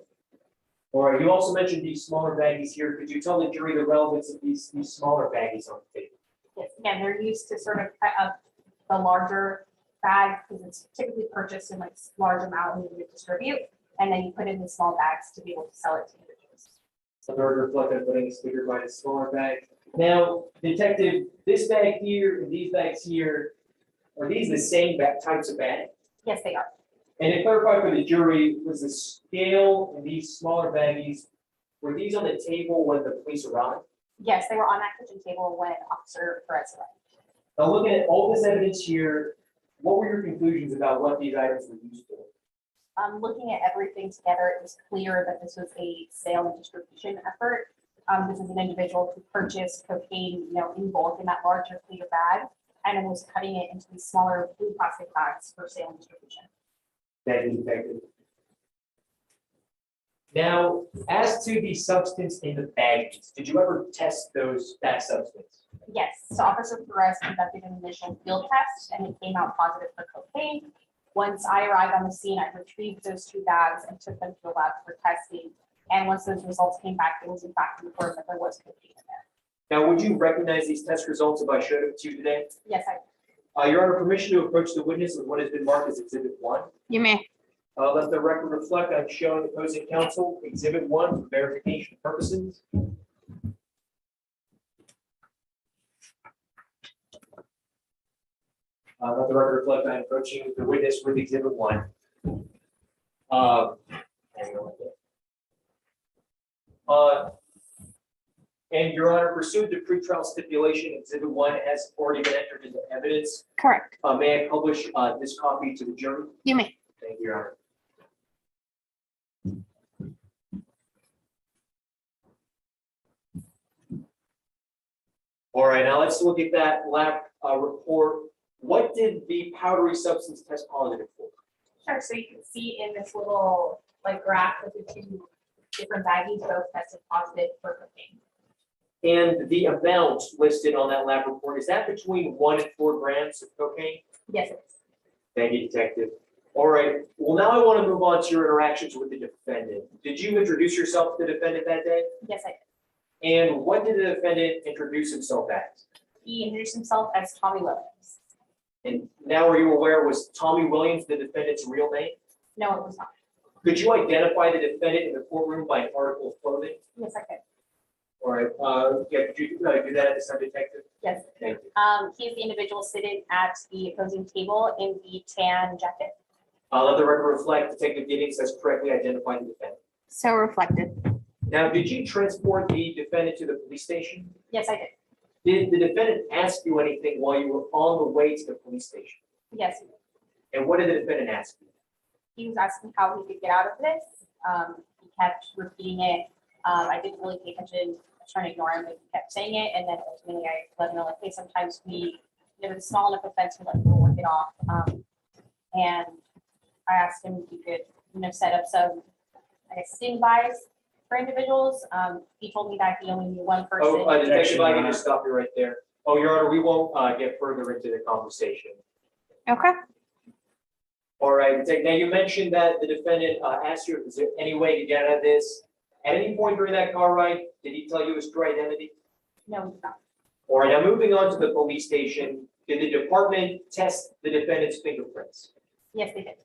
All right, you also mentioned these smaller baggies here. Could you tell the jury the relevance of these smaller baggies on the table? Yes, again, they're used to sort of cut up the larger bag because it's typically purchased in like large amount and you distribute, and then you put it in the small bags to be able to sell it to individuals. Let the record reflect and putting a sticker by the smaller bag. Now, detective, this bag here and these bags here, are these the same types of bag? Yes, they are. And to clarify for the jury, was the scale and these smaller baggies, were these on the table when the police arrived? Yes, they were on that kitchen table when Officer Perez arrived. Now, looking at all this evidence here, what were your conclusions about what these items were used for? Looking at everything together, it was clear that this was a sale and distribution effort. This is an individual who purchased cocaine, in bulk in that larger clear bag, and then was cutting it into these smaller blue plastic bags for sale and distribution. Thank you, detective. Now, as to the substance in the baggies, did you ever test that substance? Yes, so Officer Perez conducted an initial field test and it came out positive for cocaine. Once I arrived on the scene, I retrieved those 2 bags and took them to the lab for testing. And once those results came back, it was in fact confirmed that there was cocaine in there. Now, would you recognize these test results if I showed them to you today? Yes, I Your Honor, permission to approach the witness with what has been marked as Exhibit 1. You may. Let the record reflect I'm showing opposing counsel Exhibit 1 for verification purposes. Let the record reflect I'm approaching the witness with Exhibit 1. Hang on a minute. And Your Honor, pursuant to pretrial stipulation, Exhibit 1 has already been entered into evidence. Correct. May I publish this copy to the jury? You may. Thank you, Your Honor. All right, now let's look at that lab report. What did the powdery substance test positive for? Sure, so you can see in this little like graph of the 2 different baggies, both tested positive for cocaine. And the amount listed on that lab report, is that between 1 and 4 grams of cocaine? Yes, it is. Thank you, Detective. All right, well, now I want to move on to your interactions with the defendant. Did you introduce yourself to the defendant that day? Yes, I did. And what did the defendant introduce himself as? He introduced himself as Tommy Williams. And now are you aware, was Tommy Williams the defendant's real name? No, it was not. Could you identify the defendant in the courtroom by an article of clothing? Yes, I could. All right, yeah, could you do that at the Sun Detective? Yes. Thank you. He is the individual sitting at the opposing table in the tan jacket. Let the record reflect Detective Giddings has correctly identified the defendant. So reflected. Now, did you transport the defendant to the police station? Yes, I did. Did the defendant ask you anything while you were on the way to the police station? Yes, he did. And what did the defendant ask you? He was asking how he could get out of this. He kept repeating it. I didn't really pay attention. I was trying to ignore him, but he kept saying it. And then ultimately I let him know, like, hey, sometimes we, if it's small enough offense, we'll work it off. And I asked him if he could, set up some, I guess, sting buys for individuals. He told me that he only knew one person. Oh, Detective, I can just stop you right there. Oh, Your Honor, we won't get further into the conversation. Okay. All right, now you mentioned that the defendant asked you, is there any way to get out of this? At any point during that car ride, did he tell you his true identity? No, he's not. All right, now moving on to the police station, did the department test the defendant's fingerprints? Yes, they did.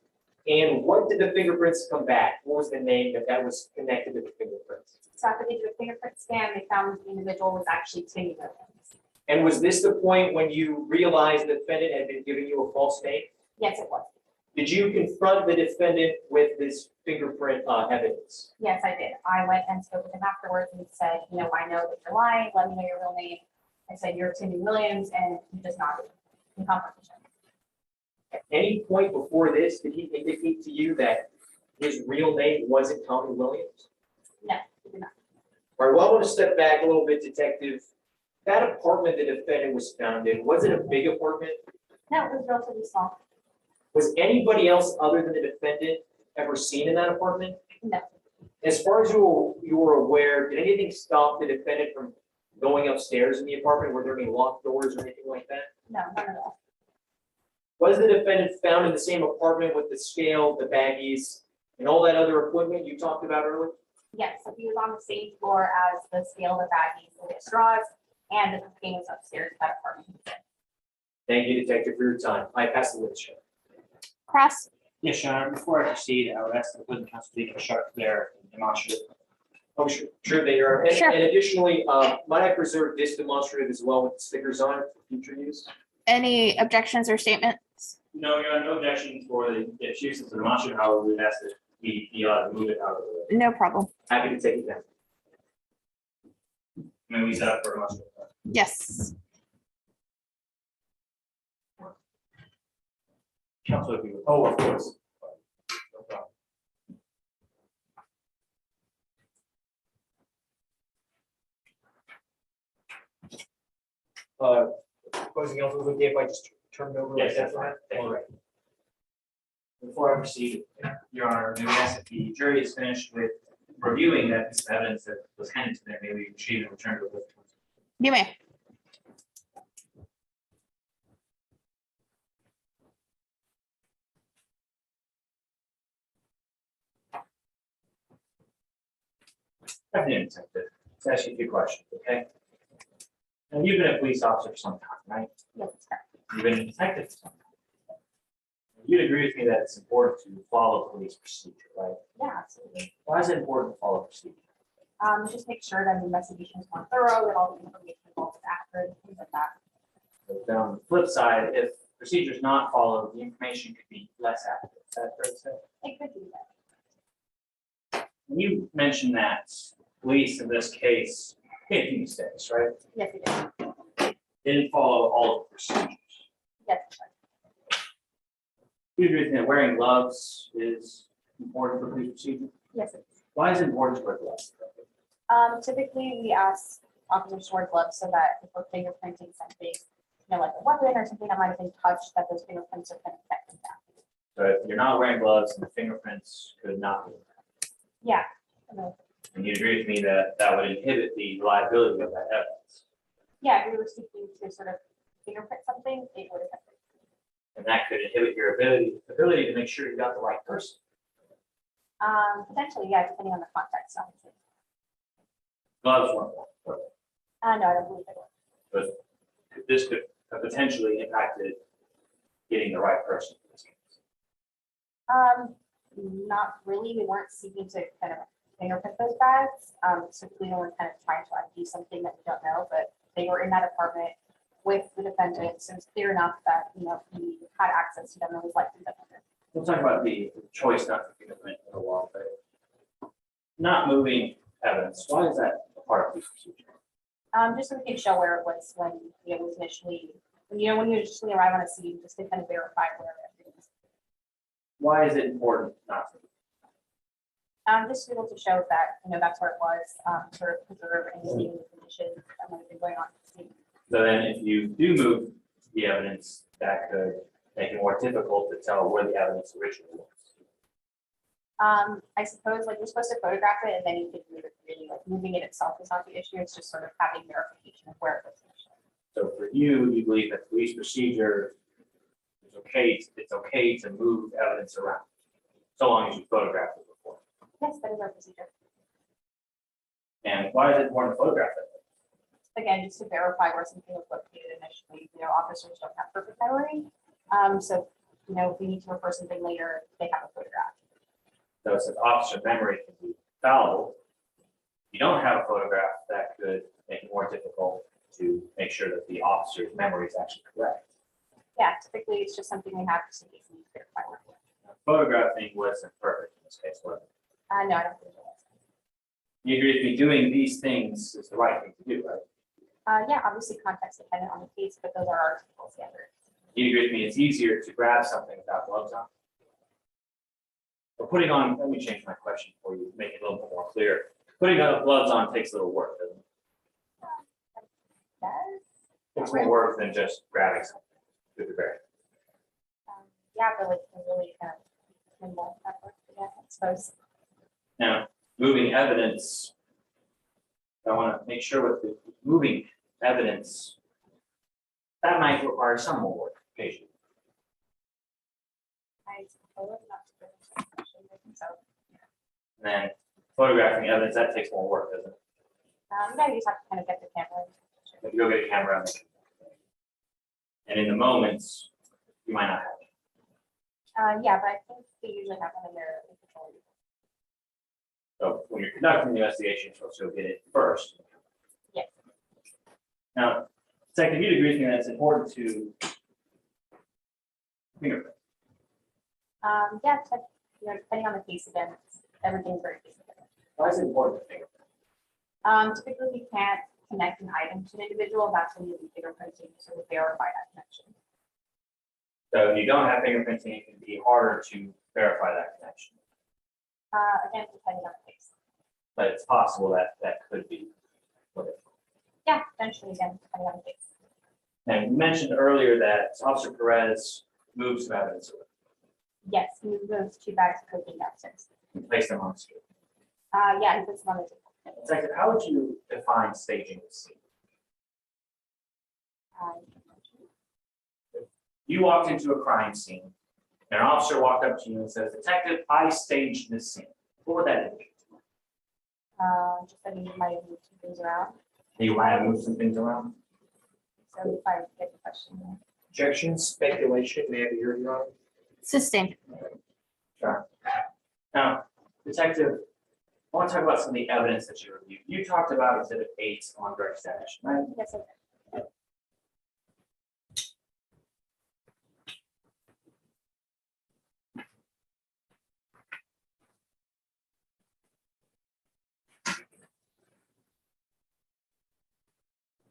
And what did the fingerprints come back? What was the name that was connected to the fingerprints? So after they did a fingerprint scan, they found the individual was actually Timmy Williams. And was this the point when you realized the defendant had been giving you a false name? Yes, it was. Did you confront the defendant with this fingerprint evidence? Yes, I did. I went and spoke with him afterwards and said, I know that you're lying. Let me know your real name. I said, you're Timmy Williams, and he just nodded in confirmation. At any point before this, did he indicate to you that his real name wasn't Tommy Williams? No, he did not. All right, well, I want to step back a little bit, Detective. That apartment the defendant was found in, was it a big apartment? No, it was relatively small. Was anybody else other than the defendant ever seen in that apartment? No. As far as you were aware, did anything stop the defendant from going upstairs in the apartment? Were there any locked doors or anything like that? No, none at all. Was the defendant found in the same apartment with the scale, the baggies, and all that other equipment you talked about earlier? Yes, so he was on the same floor as the scale, the baggies, the straws, and the cocaine was upstairs in that apartment. Thank you, Detective, for your time. I pass the witness. Cross. Yes, Your Honor, before I proceed, I would ask the opposing counsel to construct their demonstrative. Oh, sure, they are. Sure. And additionally, might I preserve this demonstrative as well with the stickers on it for future use? Any objections or statements? No, Your Honor, no objection for the use of the demonstrative, however, we would ask that we move it out of the way. No problem. Happy to take it down. May we set up for demonstrative? Yes. Counsel, if you would. Oh, of course. No problem. Opposing counsel, is it okay if I just turn it over? Yes, like that's that? fine. Thank you. All right. Before I proceed, Your Honor, may we ask that the jury is finished with reviewing that piece of evidence that was handed to them, maybe retrieve and return to the. You may. Afternoon, Detective. Let's ask you a few questions, okay? And you've been a police officer for some time, right? Yes, it's correct. You've been a detective for some time. You'd agree with me that it's important to follow police procedure, right? Yeah, absolutely. Why is it important to follow procedure? Just make sure that the investigation is more thorough, that all the information involved is accurate, things like that. But then on the flip side, if procedure is not followed, the information could be less accurate. Is that fair to say? It could be that. You mentioned that police in this case made a few mistakes, right? Yes, it is. They didn't follow all of the procedures. Yes, it's correct. You agree with me that wearing gloves is important for police procedure? Yes, it is. Why is it important to wear gloves? Typically, we ask officers to wear gloves so that if we're fingerprinting something, like a weapon or something that might have been touched, that those fingerprints are kind of kept down. So if you're not wearing gloves, the fingerprints could not be. Yeah. And you agree with me that that would inhibit the reliability of that evidence. Yeah, if we were seeking to sort of fingerprint something, it would have. And that could inhibit your ability to make sure you got the right person. Potentially, yeah, depending on the context, obviously. Gloves weren't worn, No, I don't believe it will. but this could have potentially impacted getting the right person for this case. Not really. We weren't seeking to kind of fingerprint those bags. So we were kind of trying to ID something that we don't know, but they were in that apartment with the defendant. So it's clear enough that, he had access to them and was likely the defendant. We'll talk about the choice not to fingerprint in a while, but not moving evidence. Why is that a part of this procedure? Just so we can show where it was when it was initially, when you initially arrive on a scene, just to kind of verify where it is. Why is it important not to? Just to be able to show that, that's where it was, sort of preserve any conditions that might have been going on. at the scene. So then if you do move the evidence, that could make it more difficult to tell where the evidence originally was. I suppose like you're supposed to photograph it and then you can move it really, like moving it itself is not the issue. It's just sort of having verification of where it was. So for you, you believe that police procedure is okay, it's okay to move evidence around, so long as you photograph it before. Yes, that is our procedure. And why is it important to photograph it? Again, just to verify where something was located initially, officers don't have perfect memory. So, if we need to refer something later, they have a photograph. So since officer memory can be fallible, you don't have a photograph, that could make it more difficult to make sure that the officer's memory is actually correct. Yeah, typically it's just something we have to see if we verify. Photographing wasn't perfect in this case, was it? No, I don't think it was. You agree with me, doing these things is the right thing to do, right? Yeah, obviously context dependent on the case, but those are our typical standards. You agree with me, it's easier to grab something without gloves on? Or putting on, let me change my question for you, make it a little bit more clear. Putting gloves on takes a little work, doesn't it? Yes. It's more work than just grabbing something with the bear. Yeah, but like really kind of minimal effort, yeah, I suppose. Now, moving evidence, I want to make sure with the moving evidence, that might require some more work, occasionally. I suppose not to I think so. And then photographing evidence, that takes more work, doesn't it? Yeah, you just have to kind of get the camera. If you go get a camera, and in the moments, you might not have it. Yeah, but I think they usually have one in their control. So when you're conducting the investigation, you're supposed to go get it first. Yes. Now, second, you'd agree with me that it's important to fingerprint. Yeah, it's like, depending on the case again, everything's very case dependent. Why is it important to fingerprint? Typically we can't connect an item to an individual, that's when you do fingerprinting to sort of verify that connection. So if you don't have fingerprinting, it can be harder to verify that connection. Again, depending on the case. But it's possible that that could be what it. Yeah, potentially again, depending on the case. And you mentioned earlier that Officer Perez moved some evidence Yes, move those 2 bags of cocaine downstairs. and placed them on the street. Yeah, he puts them on the table. Detective, how would you define staging the scene? Uh, You walked into a crime scene, and an officer walked up to you and says, "Detective, I staged this scene." What would that indicate? Just that he might have moved some things around. You might have moved some things around. So if I get the question. Objection, speculation, may I be heard, Your Honor? Sustained. Sure. Now, Detective, I want to talk about some of the evidence that you reviewed. You talked about exhibit 8 on direct stash, right? Yes, I did.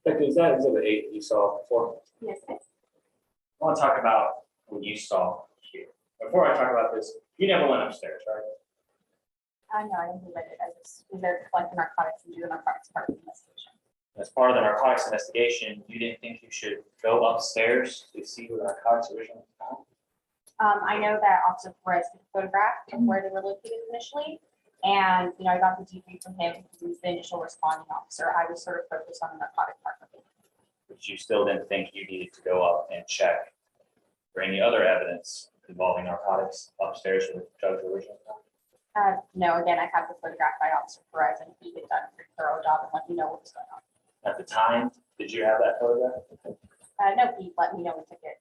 Detective, is that exhibit 8 you saw before? Yes, I did. I want to talk about what you saw here. Before I talk about this, you never went upstairs, right? No, I didn't do it. I just was there to collect the narcotics and do the narcotics part of the investigation. As part of the narcotics investigation, you didn't think you should go upstairs to see where the narcotics originally found? I know that Officer Perez took a photograph of where they were located initially. And, I got the debrief from him, because he was the initial responding officer. I was sort of focused on the narcotic part of it. But you still didn't think you needed to go up and check for any other evidence involving narcotics upstairs where the drugs were originally found? No, again, I have the photograph by Officer Perez, and he had done a pretty thorough job and let me know what was going on. At the time, did you have that photograph? No, he let me know he took it.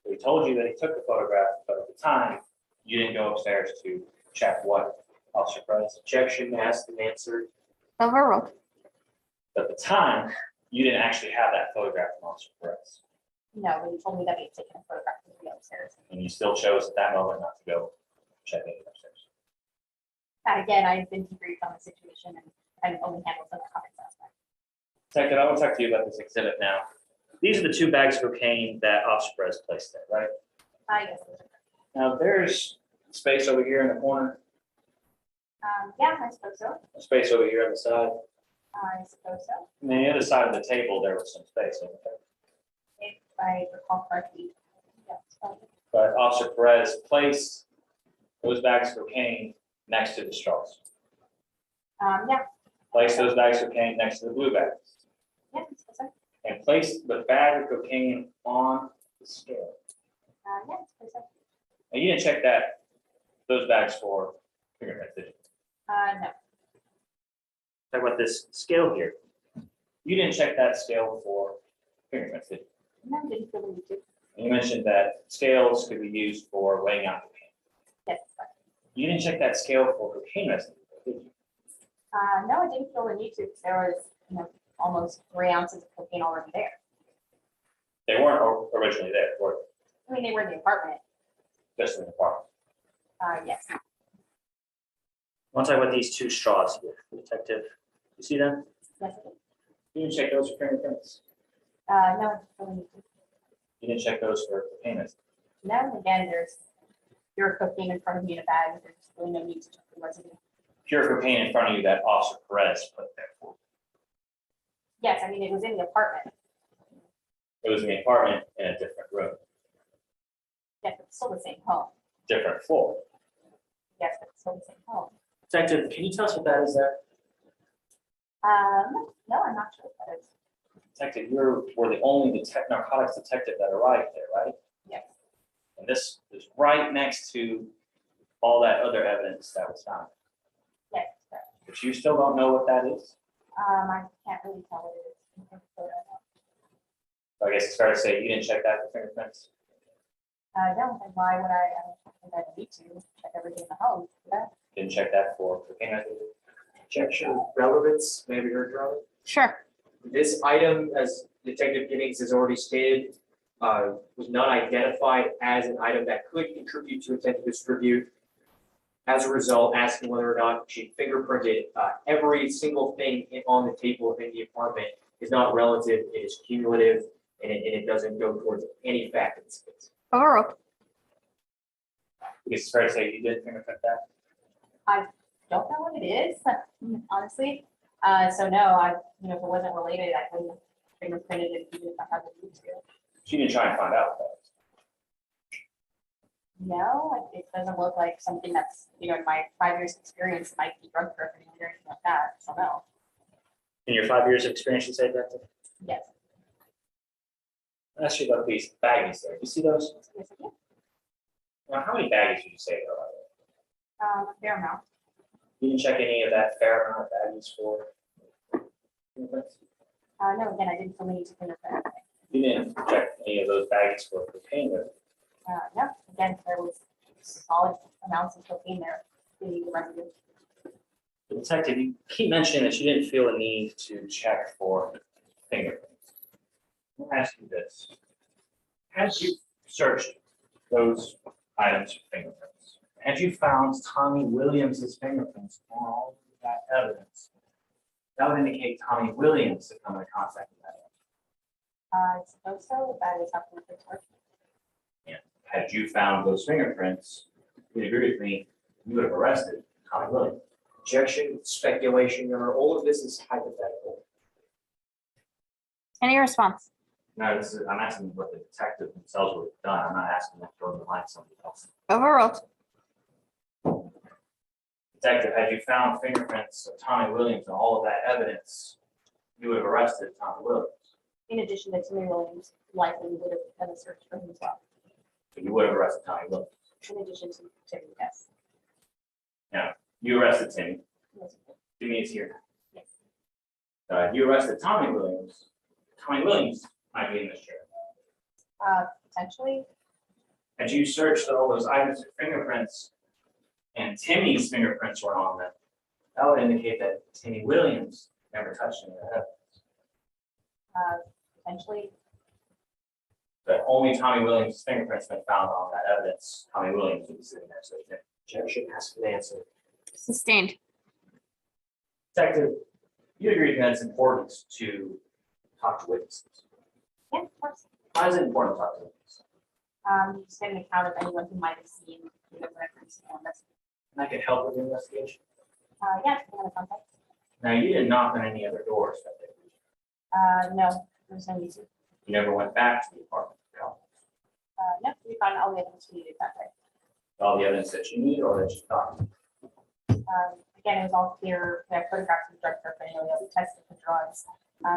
He told you that he took the photograph, but at the time, you didn't go upstairs to check what Officer Perez. Objection, asked and answered. Overruled. But at the time, you didn't actually have that photograph from Officer Perez. No, but he told me that he had taken a photograph of the upstairs. And you still chose at that moment not to go check it upstairs. Again, I had been debriefed on the situation and I only handled the narcotics aspect. Detective, I want to talk to you about this exhibit now. These are the 2 bags of cocaine that Officer Perez placed there, right? Yes. Now, there's space over here in the corner, Yeah, I suppose so. a space over here on the side. I suppose so. And then the other side of the table, there was some space over there. If I recall correctly. Yes. But Officer Perez placed those bags of cocaine next to the straws. Yeah, Placed those bags of cocaine next to the blue bags. yeah, I suppose so. And placed the bag of cocaine on the scale. Yeah, I suppose so. Now, you didn't check those bags for fingerprints, did you? No. Talk about this scale here. You didn't check that scale for fingerprints, did you? No, didn't feel the need to. And you mentioned that scales could be used for weighing out cocaine. Yes. You didn't check that scale for cocaine residue, did you? No, I didn't feel the need to, because there was, almost 3 ounces of cocaine already there. They weren't originally there, were I mean, they were in the apartment. they? Just in the apartment. Yes. I want to talk about these 2 straws here, Detective. You see them? Yes, I did. You didn't check those for fingerprints. No, I didn't feel the need to. You didn't check those for cocaine residue. No, again, there's pure cocaine in front of me in a bag. There's really no need to check the residue. Pure cocaine in front of you that Officer Perez put there for. Yes, I mean, it was in the apartment. It was in the apartment in a different room, Yes, but it's still the same home. different floor. Yes, but it's still the same home. Detective, can you tell us what that is there? No, I'm not sure what that is. Detective, you were the only narcotics detective that arrived there, right? Yes. And this is right next to all that other evidence that was found. Yes, correct. But you still don't know what that is? I can't really tell what it is. I guess it's fair to say you didn't check that for fingerprints. No, and why would I don't think I need to check everything in the home, yeah? Didn't check that for cocaine residue. Objection, relevance, may I be heard, Your Honor? Sure. This item, as Detective Giddings has already stated, was not identified as an item that could contribute to intent to distribute. As a result, asking whether or not she fingerprinted every single thing on the table in the apartment is not relative, it is cumulative, and it doesn't go towards any fact in this case. Overruled. I guess it's fair to say you did fingerprint that. I don't know what it is, honestly. So no, if it wasn't related, I wouldn't have fingerprinted it even if I had the need to. She didn't try and find out. No, it doesn't look like something that's, you know, in my 5 years experience might be drug trafficking or anything like that, so no. In your 5 years of experience, you say that? Yes. Ask you about these baggies there. You see those? Yes, I do. Now, how many baggies would you say there are? A fair amount. You didn't check any of that fair amount of baggies for? fingerprints? No, again, I didn't fill any to fingerprint. You didn't check any of those baggies for cocaine there? No, again, there was solid amounts of cocaine there. The residue. Detective, you keep mentioning that you didn't feel a need to check for fingerprints. Let me ask you this. As you searched those items for fingerprints, had you found Tommy Williams's fingerprints on all of that evidence? That would indicate Tommy Williams had come into contact with that. I suppose so. That is something to work. Had you found those fingerprints, you'd agree with me, you would have arrested Tommy Williams. Objection, speculation, Your Honor, all of this is hypothetical. Any response? No, this is, I'm asking what the detective themselves would have done. I'm not asking them to go to line somebody else. Overruled. Detective, had you found fingerprints of Tommy Williams and all of that evidence, you would have arrested Tommy Williams. In addition to Timmy Williams, likely would have done a search for him as well. So you would have arrested Tommy Williams. In addition to Timmy, yes. You arrested Timmy. Yes. Timmy is here. Yes. You arrested Tommy Williams. Tommy Williams might be in this chair. Potentially, Had you searched all those items for fingerprints and Timmy's fingerprints were on them, that would indicate that Timmy Williams never touched any of that evidence. potentially, But only Tommy Williams' fingerprints been found on that evidence. Tommy Williams would be sitting there, so he didn't. Objection, ask an answer. Sustained. Detective, you agree that it's important to talk to witnesses. yeah, of course. Why is it important to talk to witnesses? Just get an account of anyone who might have seen the records on this. And that could help with the investigation. Yeah, depending on the context. Now, you didn't knock on any other doors that day. No, there's no need to. You never went back to the apartment. No, we found all the evidence we needed that day. All the evidence that you need or that you thought. Again, it was all clear. We have photographs of drug paraphernalia. We tested the drugs.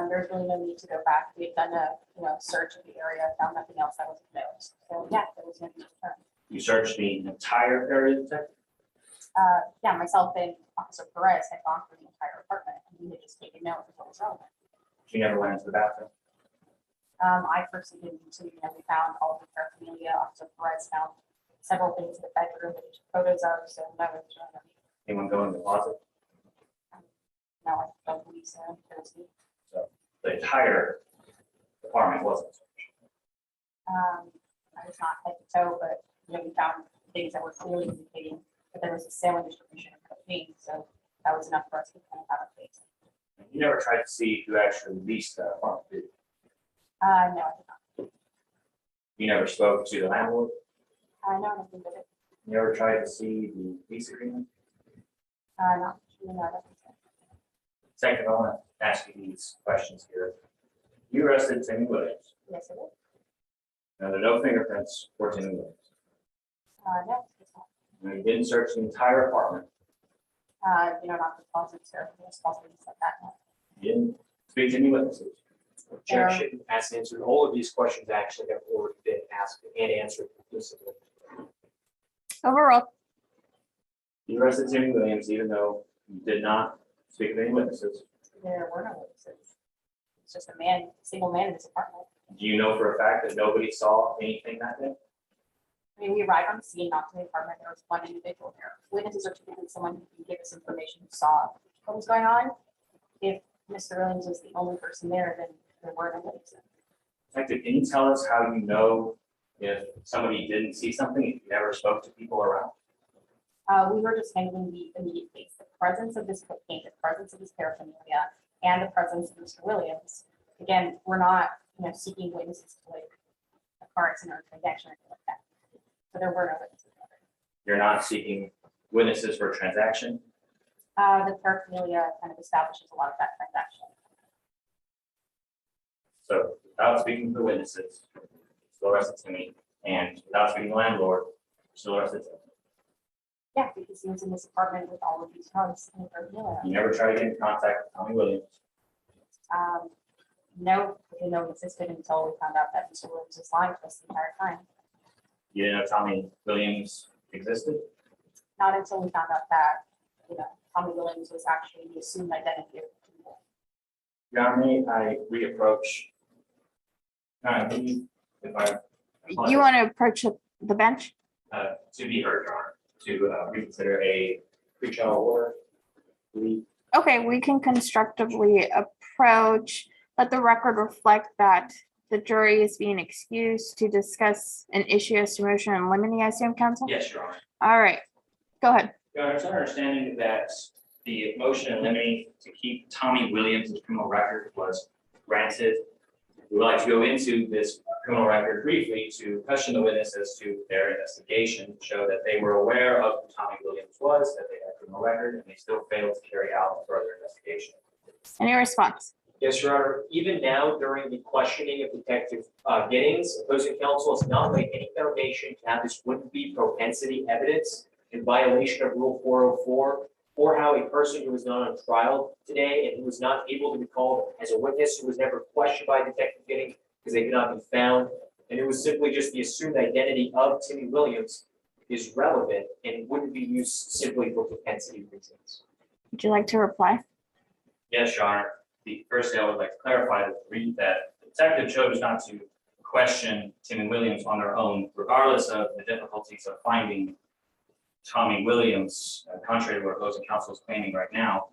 There's really no need to go back. We had done a search of the area, found nothing else that was of note. So yeah, there was no need to turn. You searched the entire area, detective? Yeah, myself and Officer Perez had gone through the entire apartment and we had just taken note of what was relevant. You never went into the bathroom? I personally didn't need to, we found all the paraphernalia. Officer Perez found several things in the bedroom that he took photos of, so no, it was really no need. Anyone go in the closet? No, I don't believe so. There's the- The entire apartment wasn't searched. I was not head to toe, but we found things that were clearly indicating that there was a sale and distribution of cocaine, so that was enough for us to kind of have a case. You never tried to see who actually leased that apartment, did you? No, I did not. You never spoke to the landlord? No, I think of it. You never tried to see the lease agreement? Not, no, I don't think so. Second, I want to ask you these questions here. You arrested Timmy Williams. Yes, it is. Now, there are no fingerprints for Timmy Williams. No, it's not. Now, you didn't search the entire apartment. Not the closets or things like that. No. You didn't speak to any witnesses. Objection, ask an answer. All of these questions actually have already been asked and answered explicitly. Overruled. You arrested Timmy Williams even though you did not speak to any witnesses. There were no witnesses. It's just a single man in this apartment. Do you know for a fact that nobody saw anything that day? We arrived on the scene, not to the apartment. There was one individual there. Witnesses are typically someone who can give us information, who saw what was going on. If Mr. Williams was the only person there, then there were no witnesses. Detective, can you tell us how you know if somebody didn't see something, if you never spoke to people around? We were just handling the immediate case. The presence of this cocaine, the presence of this paraphernalia, and the presence of Mr. Williams. Again, we're not, seeking witnesses to like a car accident or transaction or anything like that. So there were no witnesses. You're not seeking witnesses for a transaction? The paraphernalia kind of establishes a lot of that transaction. So without speaking to the witnesses, still arrested Timmy, and without speaking to the landlord, Still arrested? Yeah, because he was in this apartment with all of these drugs. And they're dealing. You never tried to get in contact with Tommy Williams? No, we didn't know it existed until we found out that Mr. Williams was lying to us the entire time. You didn't know Tommy Williams existed? Not until we found out that, Tommy Williams was actually the assumed identity of the people. Your Honor, may I reapproach? If I. You want to approach the bench? To be heard, Your Honor, to reconsider a pretrial order. Okay, we can constructively approach. Let the record reflect that the jury is being excused to discuss an issue as to motion and limine, I assume, counsel? Yes, Your Honor. All right, go ahead. Your Honor, it's our understanding that the motion in limine to keep Tommy Williams' criminal record was granted. We would like to go into this criminal record briefly to question the witness as to their investigation, show that they were aware of who Tommy Williams was, that they had a criminal record, and they still failed to carry out further investigation. Any response? Yes, Your Honor. Even now, during the questioning of Detective Giddings, opposing counsel has not laid any foundation to have this would-be propensity evidence in violation of Rule 404, or how a person who was not on trial today and who was not able to be called as a witness, who was never questioned by Detective Giddings because they could not be found, and it was simply just the assumed identity of Timmy Williams is relevant and wouldn't be used simply for propensity reasons. Would you like to reply? Yes, Your Honor. Firstly, I would like to clarify that the detective chose not to question Timmy Williams on their own, regardless of the difficulties of finding Tommy Williams, contrary to what opposing counsel is claiming right now.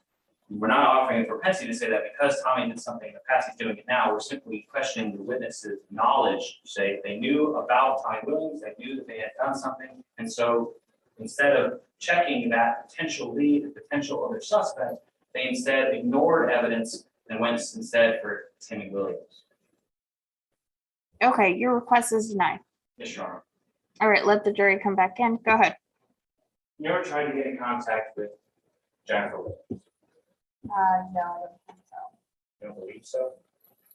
We're not offering a propensity to say that because Tommy did something in the past, he's doing it now. We're simply questioning the witness's knowledge to say they knew about Tommy Williams, they knew that they had done something. And so instead of checking that potential lead, the potential other suspect, they instead ignored evidence and went instead for Timmy Williams. Okay, your request is denied. Yes, Your Honor. All right, let the jury come back in. Go ahead. You ever tried to get in contact with Jennfier? No, I don't think so. You don't believe so?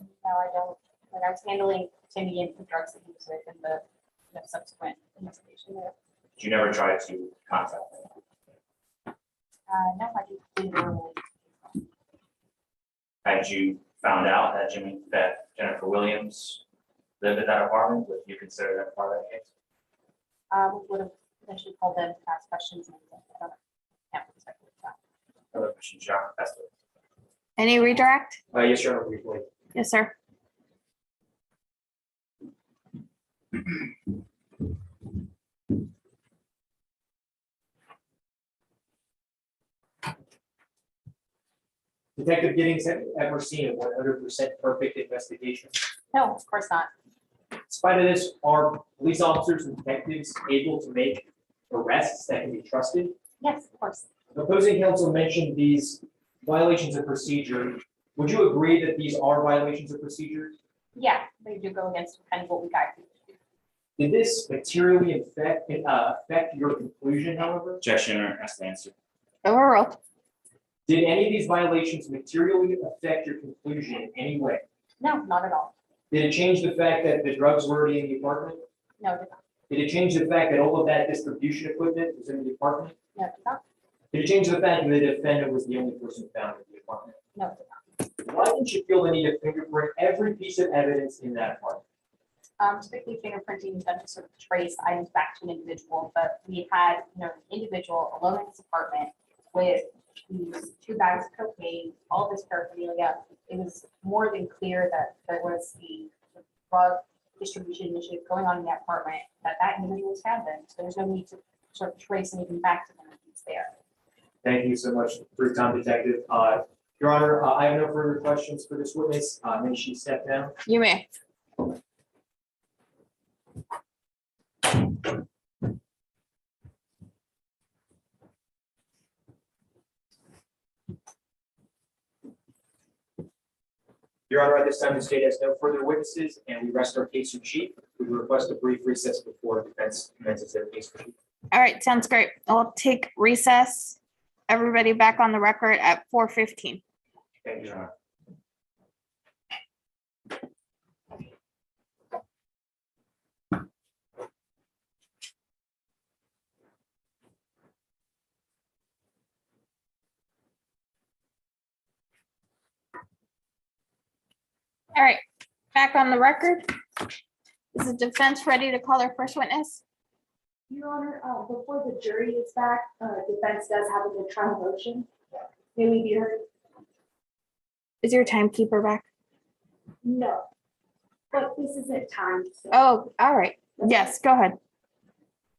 No, I don't. Like I was handling Timmy and the drugs that he was with in the subsequent investigation there. But you never tried to contact them? No, I didn't really. Had you found out that Jennfier Williams lived at that apartment, would you consider that part of the case? We would have potentially called them to ask questions and I can't speculate that. Other questions, John? That's it. Any redirect? Yes, Your Honor, briefly. Yes, sir. Detective Giddings, have you ever seen a 100% perfect investigation? No, of course not. In spite of this, are police officers and detectives able to make arrests that can be trusted? Yes, of course. The opposing counsel mentioned these violations of procedure. Would you agree that these are violations of procedure? Yeah, they do go against kind of what we guide people to do. Did this materially affect your conclusion, however? Objection, Your Honor, that's the answer. Overruled. Did any of these violations materially affect your conclusion in any way? No, not at all. Did it change the fact that the drugs were already in the apartment? No, it did not. Did it change the fact that all of that distribution equipment was in the apartment? No, it did not. Did it change the fact that the defendant was the only person found in the apartment? No, it did not. Why didn't you feel the need to fingerprint every piece of evidence in that apartment? Typically fingerprinting is done to sort of trace items back to an individual, but we had, an individual alone in his apartment with these 2 bags of cocaine, all this paraphernalia. It was more than clear that there was the drug distribution initiative going on in that apartment, that individual was found in. So there's no need to sort of trace anything back to them if he's there. Thank you so much for your time, Detective. Your Honor, I have no further questions for this witness. May she step down? You may. Your Honor, at this time, the state has no further witnesses, and we rest our case in chief. We request a brief recess before defense commences their case in chief. All right, sounds great. I'll take recess. Everybody back on the record at 4:15. Thank you, Your Honor. All right, back on the record. Is the defense ready to call their first witness? Your Honor, before the jury is back, defense does have a good trial motion. May we be heard? Is your timekeeper back? No. But this isn't time. so- Oh, all right. Yes, go ahead.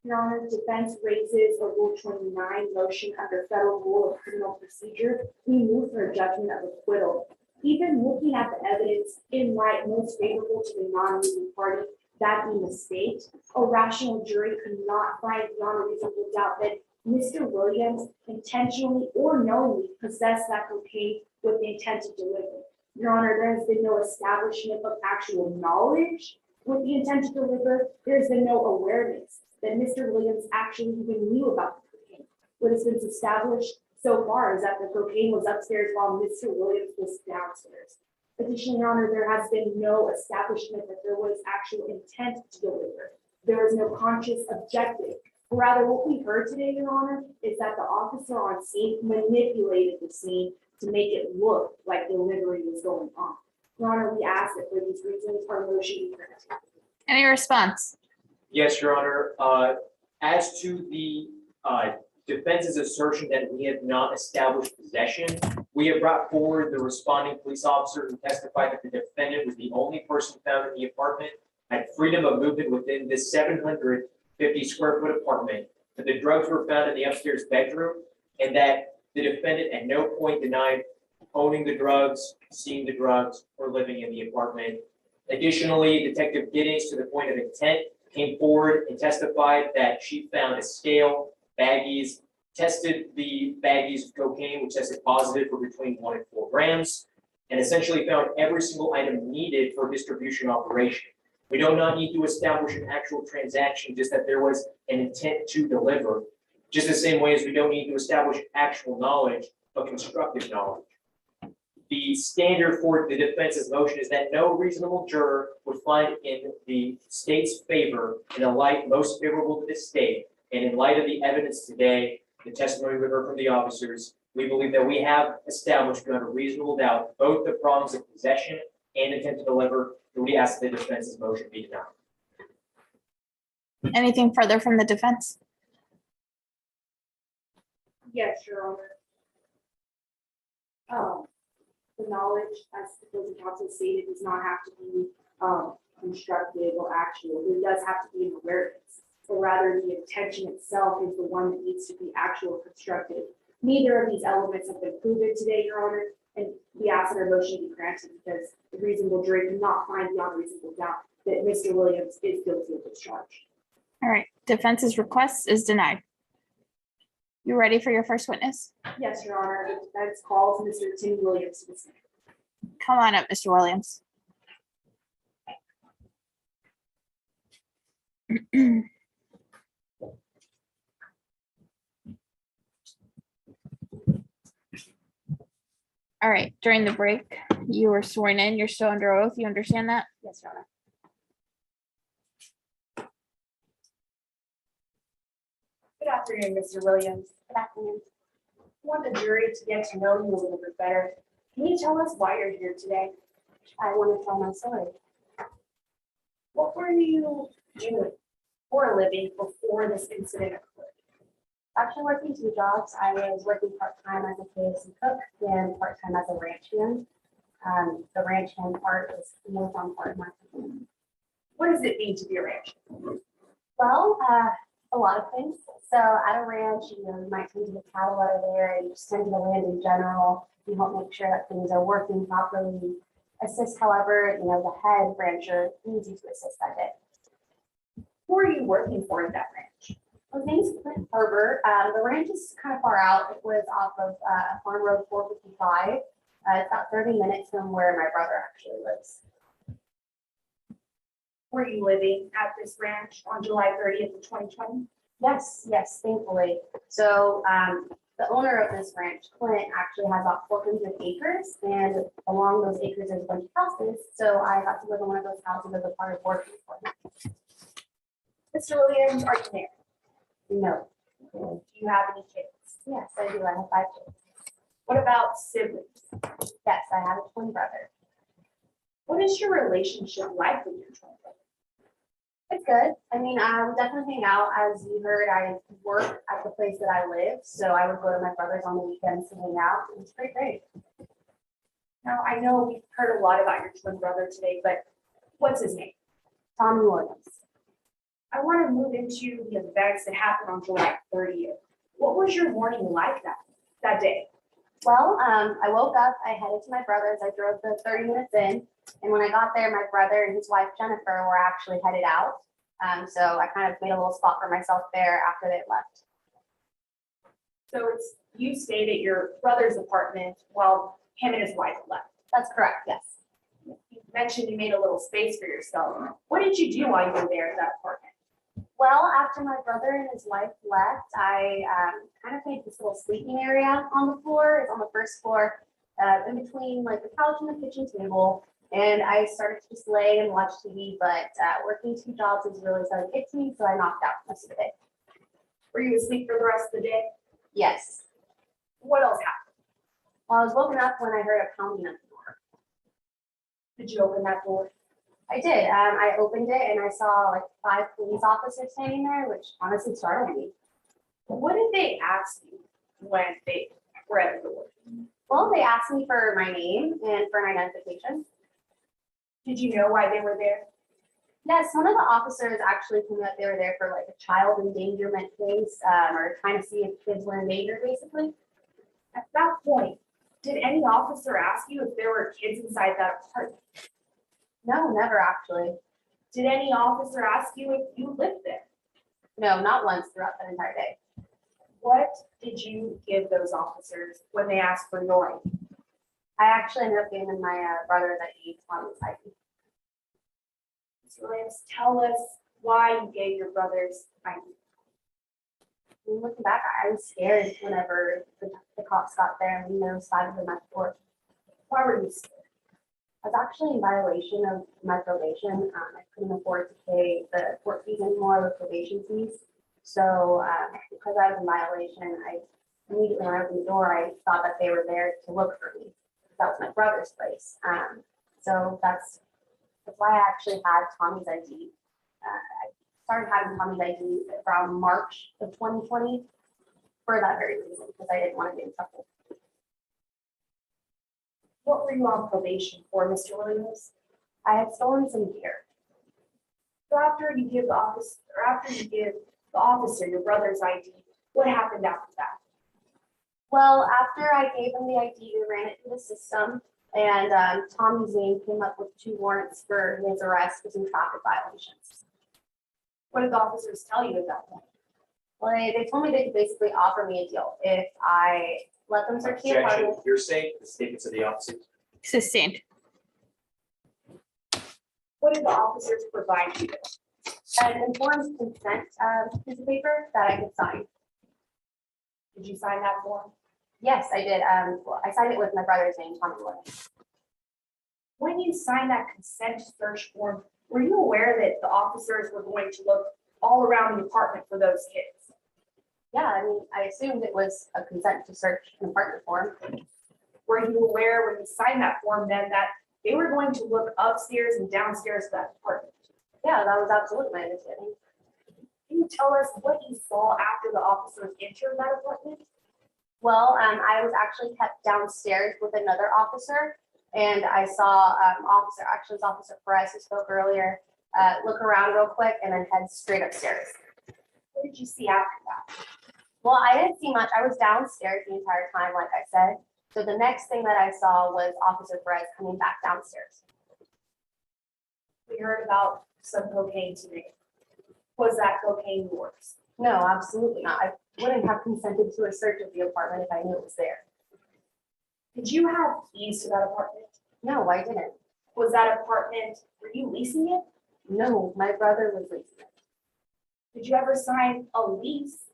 Your Honor, defense raises a Rule 29 motion under Federal Rule of Criminal Procedure. We move for a judgment of acquittal. Even looking at the evidence in light most favorable to the non-moving party, that being the state, a rational jury could not find beyond a reasonable doubt that Mr. Williams intentionally or knowingly possessed that cocaine with the intent to deliver. Your Honor, there has been no establishment of actual knowledge with the intent to deliver. There's been no awareness that Mr. Williams actually even knew about the cocaine. What has been established so far is that the cocaine was upstairs while Mr. Williams was downstairs. Additionally, Your Honor, there has been no establishment that there was actual intent to deliver. There is no conscious objective. Rather, what we heard today, Your Honor, is that the officer on scene manipulated the scene to make it look like delivery was going on. Your Honor, we ask that for these reasons, our motion be granted. Any response? Yes, Your Honor. As to the defense's assertion that we have not established possession, we have brought forward the responding police officer who testified that the defendant was the only person found in the apartment, had freedom of movement within this 750 square foot apartment, that the drugs were found in the upstairs bedroom, and that the defendant at no point denied owning the drugs, seeing the drugs, or living in the apartment. Additionally, Detective Giddings, to the point of intent, came forward and testified that she found a scale, baggies, tested the baggies of cocaine, which tested positive for between 1 and 4 grams, and essentially found every single item needed for a distribution operation. We do not need to establish an actual transaction, just that there was an intent to deliver, just the same way as we don't need to establish actual knowledge, but constructive knowledge. The standard for the defense's motion is that no reasonable juror would find in the state's favor in a light most favorable to the state. And in light of the evidence today, the testimony we heard from the officers, we believe that we have established beyond a reasonable doubt both the prongs of possession and intent to deliver. And we ask the defense's motion be denied. Anything further from the defense? Yes, Your Honor. The knowledge, as the opposing counsel stated, does not have to be constructive or actual. There does have to be an awareness. Or rather, the intention itself is the one that needs to be actual constructive. Neither of these elements have been proven today, Your Honor, and we ask that our motion be granted because the reasonable jury cannot find beyond reasonable doubt that Mr. Williams is guilty of this charge. All right, defense's request is denied. You ready for your first witness? Yes, Your Honor, the defense calls Mr. Tim Williams to the stand. Come on up, Mr. Williams. All right, during the break, you were sworn in, you're still under oath, you understand that? Yes, Your Honor. Good afternoon, Mr. Williams. Good afternoon. I want the jury to get to know you a little bit better. Can you tell us why you're here today? I want to tell my story. What were you doing for a living before this incident occurred? Actually working 2 jobs. I was working part-time as a KFC cook and part-time as a ranch hand. The ranch hand part is the most fun part of my career. What does it mean to be a rancher? Well, a lot of things. So at a ranch, you might tend to the cattle that are there, and you just tend to the land in general. You help make sure that things are working properly. Assist, however, the head rancher needs you to assist that day. Who are you working for at that ranch? My name's Clint Herbert. The ranch is kind of far out. It was off of Farm Road 455. It's about 30 minutes from where my brother actually lives. Were you living at this ranch on July 30th of 2020? Yes, thankfully. So the owner of this ranch, Clint, actually has about 400 acres, and along those acres there's a bunch of houses. So I got to live in one of those houses as a part of working for him. Mr. Williams, are you married? No. Do you have any kids? Yes, I do. I have 5 kids. What about siblings? Yes, I have a twin brother. What is your relationship like with your twin brother? It's good. I mean, we definitely hang out. As you heard, I work at the place that I live, so I would go to my brother's on the weekends to hang out. It's pretty great. Now, I know we've heard a lot about your twin brother today, but what's his name? Tommy Williams. I want to move into the events that happened on July 30th. What was your morning like that day? Well, I woke up, I headed to my brother's, I drove the 30 minutes in, and when I got there, my brother and his wife Jennfier were actually headed out. So I kind of made a little spot for myself there after they left. So you stayed at your brother's apartment while him and his wife left. That's correct, yes. You mentioned you made a little space for yourself. What did you do while you were there at that apartment? Well, after my brother and his wife left, I kind of made this little sleeping area on the floor. It's on the first floor, in between like the couch and the kitchen table. And I started to just lay and watch TV, but working 2 jobs is really starting to get to me, so I knocked out most of the day. Were you asleep for the rest of the day? Yes. What else happened? Well, I was woken up when I heard a pounding at the door. Did you open that door? I did. I opened it and I saw like 5 police officers standing there, which honestly startled me. What did they ask you when they were at the door? Well, they asked me for my name and for an identification. Did you know why they were there? Yes, one of the officers actually told me that they were there for like a child endangerment case, or trying to see if kids were in danger, basically. At that point, did any officer ask you if there were kids inside that apartment? No, never actually. Did any officer ask you if you lived there? No, not once throughout that entire day. What did you give those officers when they asked for your ID? I actually ended up giving my brother's ID, Tommy's ID. Ms. Williams, tell us why you gave your brother's ID. Looking back, I was scared whenever the cops got there and there was 5 of them at the door. Why were you scared? I was actually in violation of my probation. I couldn't afford to pay the court fees anymore, the probation fees. So because I was in violation, I immediately when I opened the door, I thought that they were there to look for me. That was my brother's place. So that's why I actually had Tommy's ID. I started having Tommy's ID around March of 2020 for that very reason, because I didn't want to get in trouble. What were you on probation for, Mr. Williams? I had stolen some gear. So after you give the officer your brother's ID, what happened after that? Well, after I gave him the ID, we ran it through the system, and Tommy's name came up with 2 warrants for his arrest for some traffic violations. What did the officers tell you at that point? Well, they told me they could basically offer me a deal if I let them search the Objection, apartment. you're saying the statements of the officers. Sustained. What did the officers provide you with? An informed consent piece of paper that I could sign. Did you sign that form? Yes, I did. Well, I signed it with my brother's name, Tommy Williams. When you signed that consent search form, were you aware that the officers were going to look all around the apartment for those kids? Yeah, I mean, I assumed it was a consent to search an apartment form. Were you aware when you signed that form then that they were going to look upstairs and downstairs of that apartment? Yeah, that was absolutely my understanding. Can you tell us what you saw after the officers entered that apartment? Well, I was actually kept downstairs with another officer, and I saw Officer Perez, who spoke earlier, look around real quick and then head straight upstairs. What did you see after that? Well, I didn't see much. I was downstairs the entire time, like I said. So the next thing that I saw was Officer Perez coming back downstairs. We heard about some cocaine today. Was that cocaine yours? No, absolutely not. I wouldn't have consented to a search of the apartment if I knew it was there. Did you have keys to that apartment? No, I didn't. Was that apartment, were you leasing it? No, my brother was leasing it. Did you ever sign a lease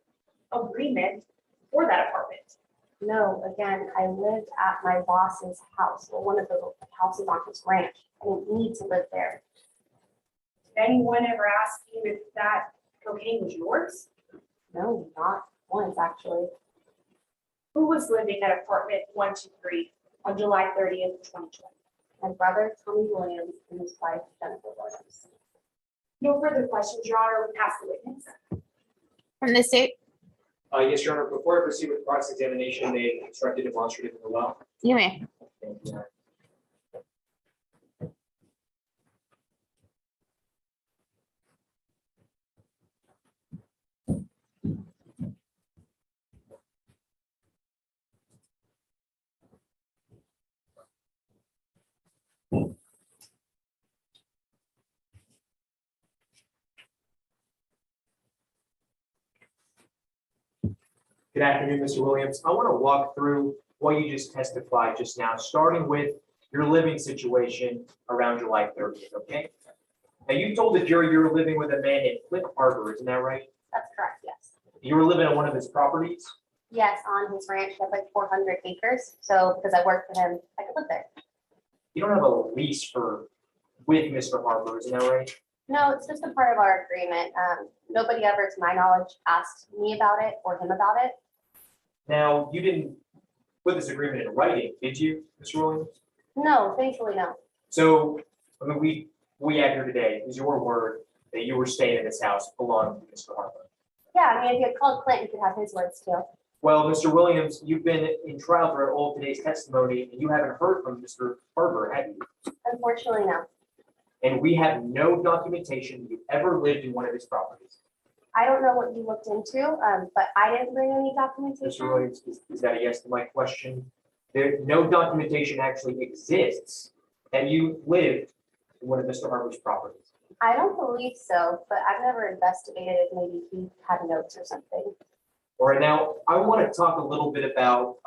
agreement for that apartment? No, again, I lived at my boss's house, or one of the houses on his ranch. I didn't need to live there. Did anyone ever ask you if that cocaine was yours? No, not once, actually. Who was living at apartment 123 on July 30th, 2020? my brother Tommy Williams and his wife Jennfier Williams. No further questions, Your Honor. We pass the witness. From the state, Yes, Your Honor, before I proceed with cross-examination, they instructed demonstrative in the law. you may. Thank you. Good afternoon, Mr. Williams. I want to walk through what you just testified just now, starting with your living situation around July 30th, okay? Now, you told the jury you were living with a man named Cliff Arbor, isn't that right? That's correct, yes. You were living on one of his properties? Yes, on his ranch, he had like 400 acres. So because I worked for him, I could live there. You don't have a lease with Mr. Arbor, isn't that right? No, it's just a part of our agreement. Nobody ever, to my knowledge, asked me about it or him about it. Now, you didn't put this agreement in writing, did you, Mr. Williams? No, thankfully, no. So, I mean, we have here today is your word that you were staying in this house belonging to Mr. Arbor. Yeah, I mean, if you had called Clint, you could have his words too. Well, Mr. Williams, you've been in trial for all of today's testimony, and you haven't heard from Mr. Arbor, have you? Unfortunately, no. And we have no documentation you've ever lived in one of his properties. I don't know what you looked into, but I didn't bring any Mr. documentation. Williams, is that a yes to my question? There, no documentation actually exists that you lived in one of Mr. Arbor's properties. I don't believe so, but I've never investigated if maybe he had notes or something. All right, now, I want to talk a little bit about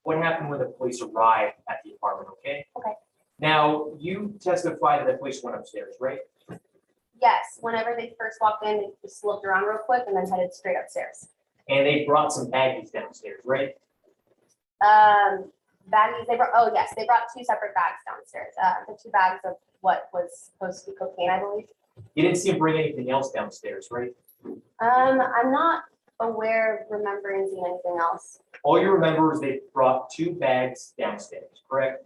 what happened when the police arrived at the apartment, okay? Okay. Now, you testified that the police went upstairs, right? Yes, whenever they first walked in, they just looked around real quick and then headed straight upstairs. And they brought some baggies downstairs, right? Baggies, oh yes, they brought two separate bags downstairs. The two bags of what was supposed to be cocaine, I believe. You didn't see them bring anything else downstairs, right? I'm not aware of remembering seeing anything else. All you remember is they brought two bags downstairs, correct?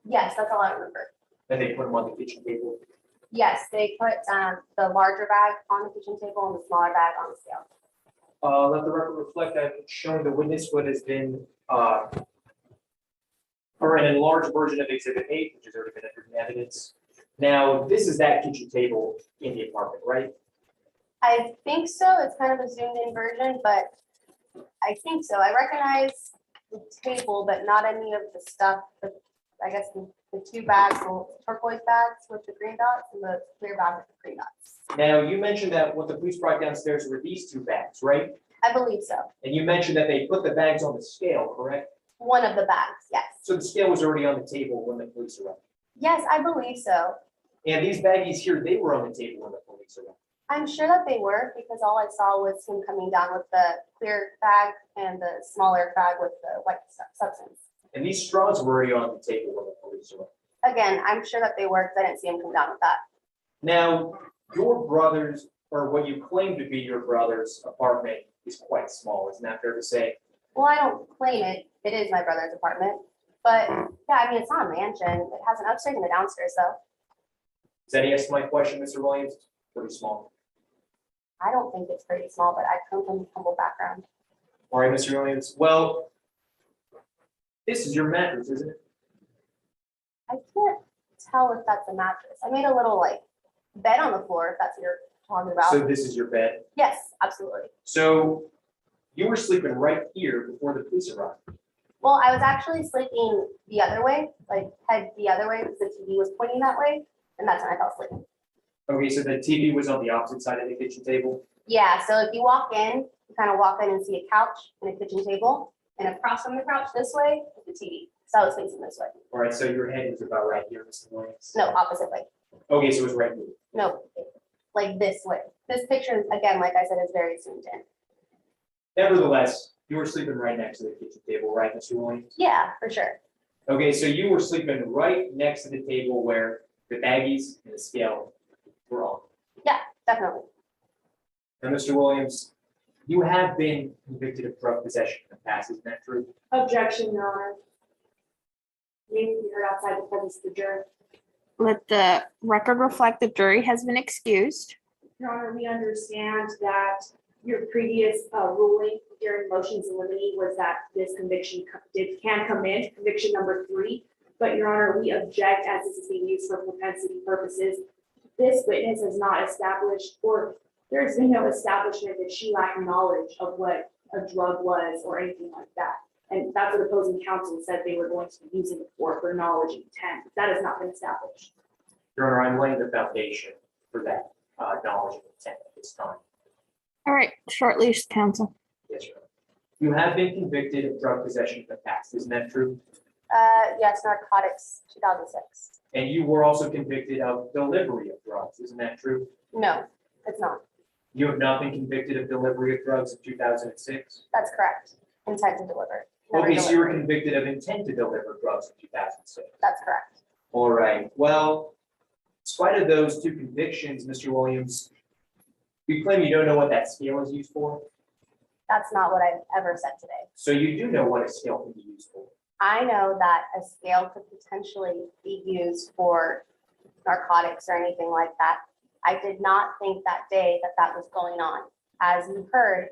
Yes, that's all I remember. Then they put them on the kitchen table. Yes, they put the larger bag on the kitchen table and the smaller bag on the scale. Let the record reflect that showing the witness what has been, or an enlarged version of Exhibit 8, which has already been entered in evidence. Now, this is that kitchen table in the apartment, right? I think so. It's kind of a zoomed in version, but I think so. I recognize the table, but not any of the stuff. I guess the two bags, the turquoise bags with the green dots and the clear bag with the green dots. Now, you mentioned that what the police brought downstairs were these two bags, right? I believe so. And you mentioned that they put the bags on the scale, correct? One of the bags, yes. So the scale was already on the table when the police arrived. Yes, I believe so. And these baggies here, they were on the table when the police arrived. I'm sure that they were because all I saw was him coming down with the clear bag and the smaller bag with the white substance. And these straws were already on the table when the police arrived. Again, I'm sure that they were because I didn't see him come down with that. Now, your brother's, or what you claim to be your brother's apartment is quite small, isn't that fair to say? Well, I don't claim it. It is my brother's apartment. But yeah, I mean, it's not a mansion. It has an upstairs and a downstairs though. Is that a yes to my question, Mr. Williams? Pretty small. I don't think it's pretty small, but I come from a humble background. All right, Mr. Williams. Well, this is your mattress, isn't it? I can't tell if that's a mattress. I made a little like bed on the floor, if that's what you're talking about. So this is your bed. Yes, absolutely. So you were sleeping right here before the police arrived. Well, I was actually sleeping the other way, like head the other way because the TV was pointing that way. And that's when I fell asleep. Okay, so the TV was on the opposite side of the kitchen table. Yeah, so if you walk in, you kind of walk in and see a couch and a kitchen table. And across from the couch this way is the TV. So I was facing this way. All right, so your head was about right here, Mr. Williams. No, opposite way. Okay, so it was right here. No, like this way. This picture, again, like I said, is very zoomed in. Nevertheless, you were sleeping right next to the kitchen table, right, Mr. Williams? Yeah, for sure. Okay, so you were sleeping right next to the table where the baggies and the scale were on. Definitely. Now, Mr. Williams, you have been convicted of drug possession in the past, isn't that true? Objection, Your Honor. Name the heard outside the presence of the jury. Let the record reflect the jury has been excused. Your Honor, we understand that your previous ruling during motions in limine was that this conviction can come in, conviction number 3. But Your Honor, we object as this is being used for propensity purposes. This witness has not established, or there's been no establishment that she lacked knowledge of what a drug was or anything like that. And that's what opposing counsel said they were going to be using it for knowledge and intent. That has not been established. Your Honor, I'm laying the foundation for that knowledge and intent at this time. All right, short leash, counsel. Yes, Your Honor. You have been convicted of drug possession in the past, isn't that true? Yes, narcotics, 2006. And you were also convicted of delivery of drugs, isn't that true? No, it's not. You have not been convicted of delivery of drugs in 2006? That's correct. Intent to deliver. Never Okay, so you were delivered. convicted of intent to deliver drugs in 2006. That's correct. All right, well, in spite of those 2 convictions, Mr. Williams, you claim you don't know what that scale is used for, That's not what I've ever said today. so you do know what a scale can be used for. I know that a scale could potentially be used for narcotics or anything like that. I did not think that day that that was going on. As you heard,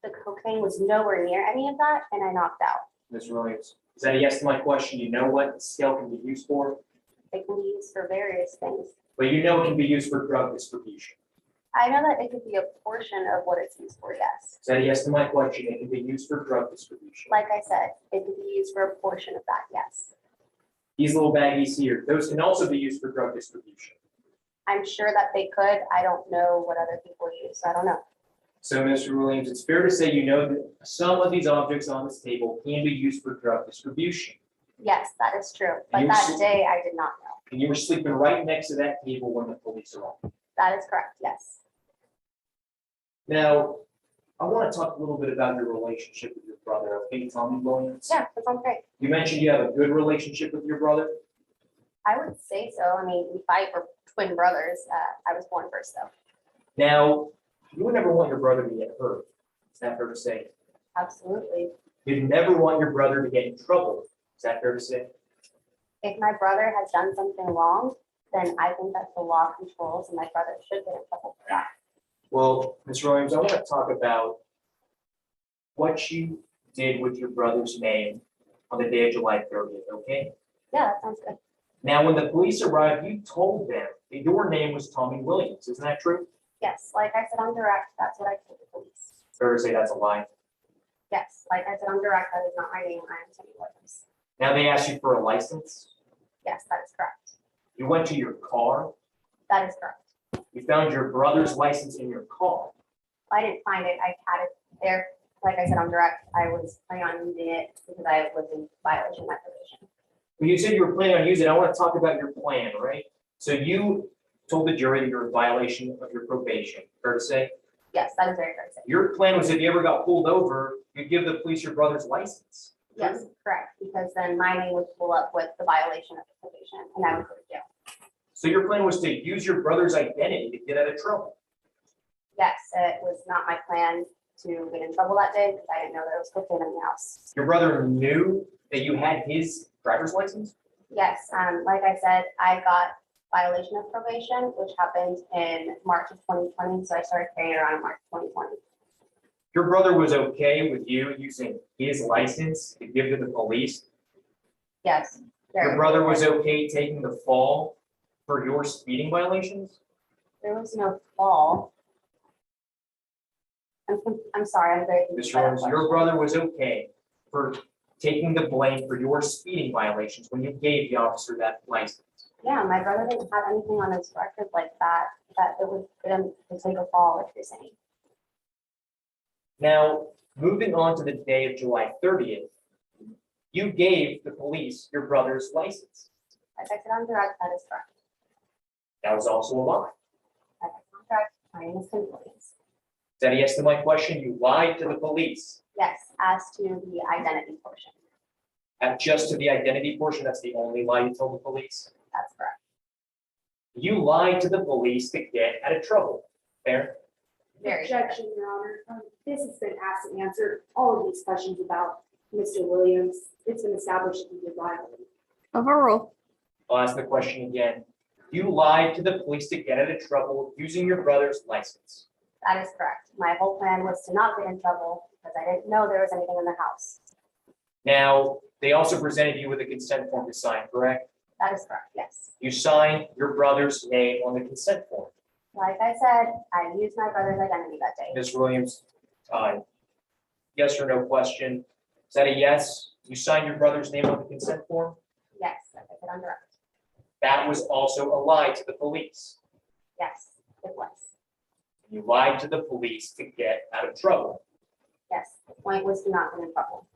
the cocaine was nowhere near any of that, and I knocked out. Mr. Williams, is that a yes to my question? You know what the scale can be used for, It can be used for various things. but you know it can be used for drug distribution. I know that it could be a portion of what it's used for, yes. Is that a yes to my question? It can be used for drug distribution. Like I said, it could be used for a portion of that, yes. These little baggies here, those can also be used for drug distribution. I'm sure that they could. I don't know what other people use. I don't know. So, Mr. Williams, it's fair to say you know that some of these objects on this table can be used for drug distribution. Yes, that is true. But You that s- day I did not know. And you were sleeping right next to that table when the police arrived. That is correct, yes. Now, I want to talk a little bit about your relationship with your brother, okay, Tommy Williams? Yeah, that sounds great. You mentioned you have a good relationship with your brother. I would say so. I mean, we fight for twin brothers. I was born first though. Now, you would never want your brother to get hurt. Is that fair to say? Absolutely. You'd never want your brother to get in trouble. Is that fair to say? If my brother has done something wrong, then I think that the law controls and my brother should get in trouble for that. Well, Ms. Williams, I want to talk about what you did with your brother's name on the day of July 30th, okay? Yeah, that sounds good. Now, when the police arrived, you told them that your name was Tommy Williams. Isn't that true? Yes, like I said on direct, that's what I told the police. Fair to say that's a lie. Yes, like I said on direct, that is not my name. I am Tommy Williams. Now they asked you for a license. Yes, that is correct. You went to your car. That is correct. You found your brother's license in your car. I didn't find it. I had it there. Like I said on direct, I was planning on using it because I was in violation of my probation. When you said you were planning on using it, I want to talk about your plan, right? So you told the jury that you're in violation of your probation. Fair to say? Yes, that is very fair to say. Your plan was if you ever got pulled over, you'd give the police your brother's license. Yes, correct, because then my name would pull up with the violation of the probation and I would go to jail. So your plan was to use your brother's identity to get out of trouble. Yes, it was not my plan to get in trouble that day because I didn't know there was cocaine in the house. Your brother knew that you had his driver's license? Yes, like I said, I got violation of probation, which happened in March of 2020, so I started carrying it around in March 2020. Your brother was okay with you using his license to give to the police? Yes. Your brother was okay taking the fall for your speeding violations? There was no fall. I'm sorry, I'm very confused Mr. by that Owens, your question. brother was okay for taking the blame for your speeding violations when you gave the officer that license? Yeah, my brother didn't have anything on his record like that, that it would get him to take a fall, if you're saying. Now, moving on to the day of July 30th, you gave the police your brother's license. Like I said on direct, that is correct. That was also a lie. Like I said on direct, my name is Kim Williams. Is that a yes to my question? You lied to the police. Yes, as to the identity portion, Just to the identity portion, that's the only lie you told the police. that's correct. You lied to the police to get out of trouble. Fair? Very fair. Objection, Your Honor. This has been asked and answered. All of these questions about Mr. Williams, it's been established that he did violate. Overrule. I'll ask the question again. You lied to the police to get out of trouble using your brother's license. That is correct. My whole plan was to not get in trouble because I didn't know there was anything in the house. Now, they also presented you with a consent form to sign, correct? That is correct, yes. You signed your brother's name on the consent form. Like I said, I used my brother's identity that day. Ms. Williams, yes or no question? Is that a yes? You signed your brother's name on the consent form? Yes, I took it on direct. That was also a lie to the police. Yes, it was. You lied to the police to get out of trouble. Yes, the point was to not get in trouble.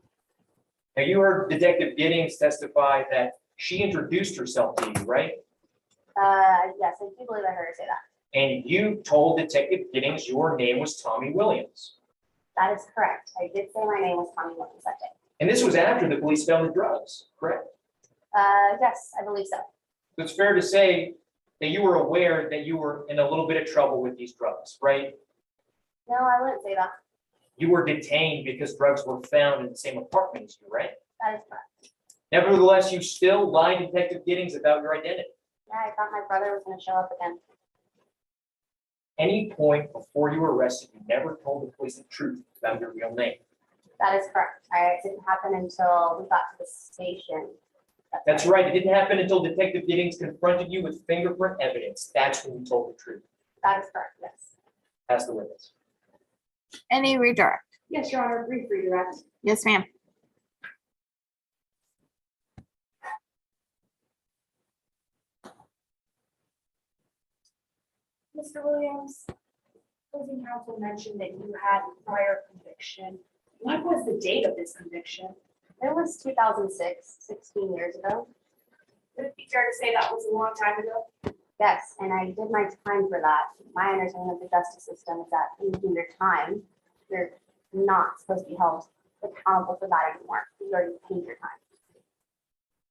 Now, you heard Detective Giddings testify that she introduced herself to you, right? Yes, I do believe I heard her say that. And you told Detective Giddings your name was Tommy Williams. That is correct. I did say my name was Tommy Williams that day. And this was after the police found the drugs, correct? Yes, I believe so. So it's fair to say that you were aware that you were in a little bit of trouble with these drugs, right? No, I wouldn't say that. You were detained because drugs were found in the same apartment as you, right? That is correct. Nevertheless, you still lied to Detective Giddings about your identity. Yeah, I thought my brother was going to show up again. Any point before you were arrested, you never told the police the truth about your real name. That is correct. It didn't happen until we got to the station. That's right. It didn't happen until Detective Giddings confronted you with fingerprint evidence. That's when you told the truth. That is correct, yes. Ask the witness. Any redirect? Yes, Your Honor, brief redirect. Yes, ma'am. Mr. Williams, opposing counsel mentioned that you had a prior conviction. What was the date of this conviction? It was 2006, 16 years ago. Would it be fair to say that was a long time ago? Yes, and I did my time for that. My understanding of the justice system is that when you do your time, you're not supposed to be held accountable for that anymore. You already paid your time.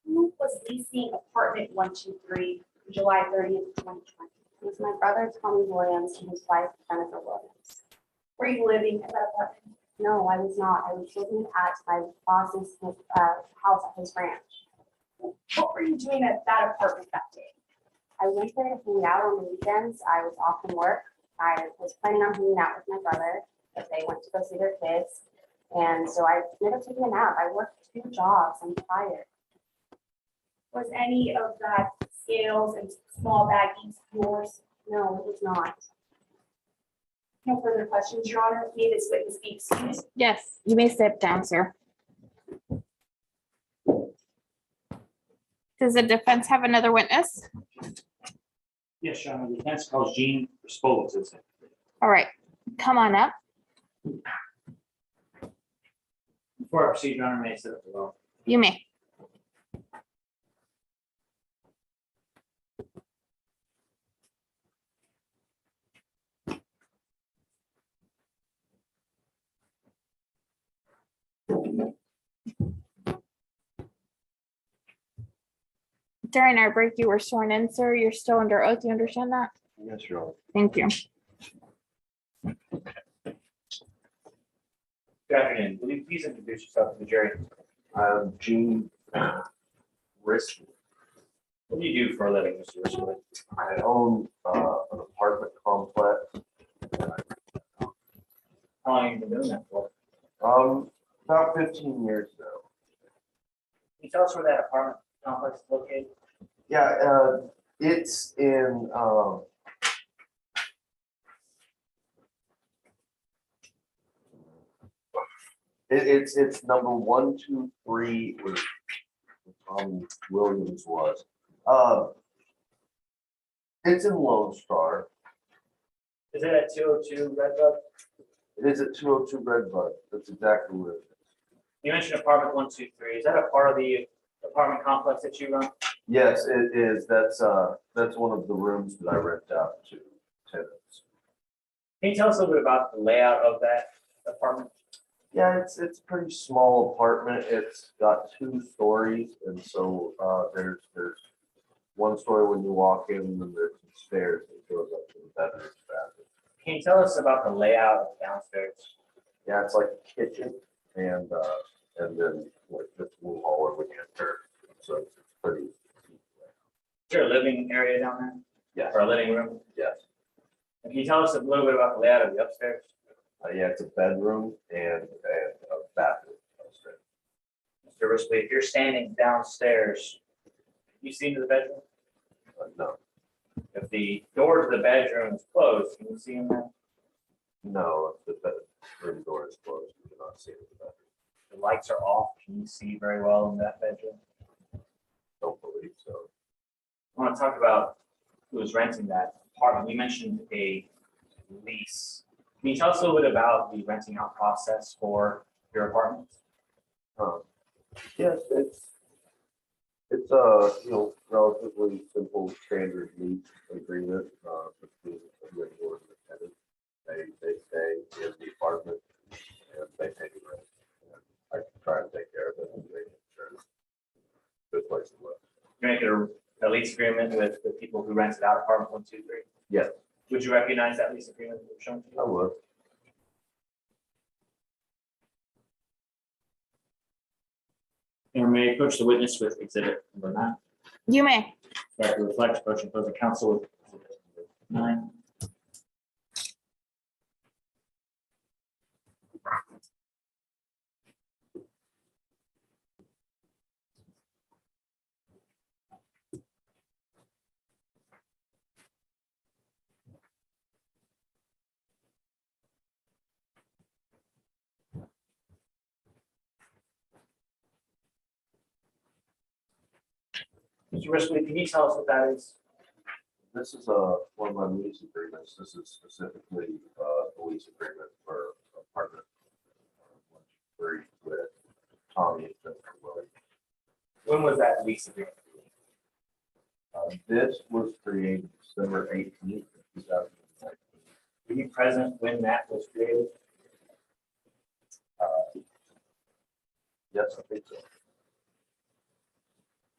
Who was leasing apartment 123, July 30th, 2020? It was my brother, Tommy Williams, and his wife, Jennifer Williams. Were you living at that apartment? No, I was not. I was living at my boss's house at his ranch. What were you doing at that apartment that day? I went there to hang out on the weekends. I was off from work. I was planning on hanging out with my brother, but they went to go see their kids. And so I ended up taking a nap. I worked 2 jobs. I'm tired. Was any of that scales and small baggies yours? No, it was not. No further questions, Your Honor. May this witness be excused? Yes, you may step down, sir. Does the defense have another witness? Yes, Sharon, the defense calls Jean Respolis. All right, come on up. Before I proceed, Your Honor, may I sit up below? You may. During our break, you were sworn in, sir. You're still under oath. You understand that? Yes, Your Honor. Thank you. Good afternoon. Will you please introduce yourself to the jury? Gene Risk. What do you do for a living, Mr. Respolis? I own an apartment complex. How long have you been doing that for? About 15 years now. Can you tell us where that apartment complex is located? Yeah, it's in it's number 123 where Williams was. It's in Lone Star. Is it at 202 Redbud? It is at 202 Redbud. That's exactly where it is. You mentioned apartment 123. Is that a part of the apartment complex that you run? Yes, it is. That's one of the rooms that I rent out to tenants. Can you tell us a little bit about the layout of that apartment? Yeah, it's a pretty small apartment. It's got 2 stories, and so there's one story when you walk in, and then there's some stairs that goes up to the bedroom bathroom. Can you tell us about the layout of downstairs? Yeah, it's like a kitchen and then like this little hallway when you enter. So it's pretty there a living area down there? Yes. Or a living room? Yes. And can you tell us a little bit about the layout of the upstairs? Yeah, it's a bedroom and a bathroom upstairs. Mr. Risley, if you're standing downstairs, can you see into the bedroom? No, If the door to the bedroom is closed, can you see in there? no, if the bedroom door is closed, you cannot see into the bedroom. The lights are off. Can you see very well in that bedroom? Don't believe so. I want to talk about who was renting that apartment. We mentioned a lease. Can you tell us a little bit about the renting out process for your apartment? Yes, it's a, relatively simple standard lease agreement, between the landlord and the tenant. They stay in the apartment and they pay the rent. And I try and take care of it and make sure it's a good place to live. You make a lease agreement with the people who rented out apartment 123. Yes, Would you recognize that lease agreement that was shown to I you? would. And may approach the witness with exhibit number 9. You may. Record reflect, approaching opposing counsel with exhibit number 9. Mr. Risley, can you tell us what that is? This is one of my lease agreements. This is specifically the lease agreement for apartment 123 with Tommy and Jennfier Williams. When was that lease agreement? This was created December 18th, 2019. Were you present when that was created? Yes, I think so.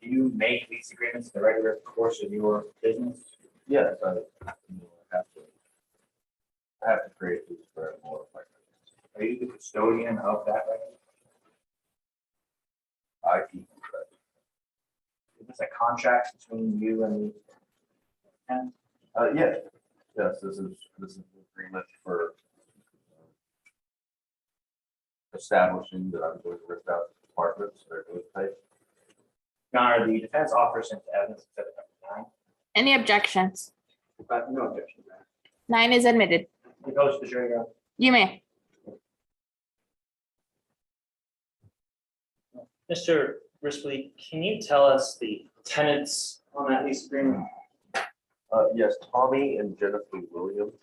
Do you make lease agreements in the regular course of your business? Yes, I have to create these for more of my business. Are you the custodian of that record? I keep track. Is this a contract between you and the tenant? Yes, this is an agreement for establishing that I'm going to rent out apartments. They're going to pay. Your Honor, the defense offers into evidence exhibit number 9. Any objections? No objection to that. 9 is admitted. You goes to the jury. Your Honor. You may. Mr. Risley, can you tell us the tenants on that lease agreement? Yes, Tommy and Jennfier Williams.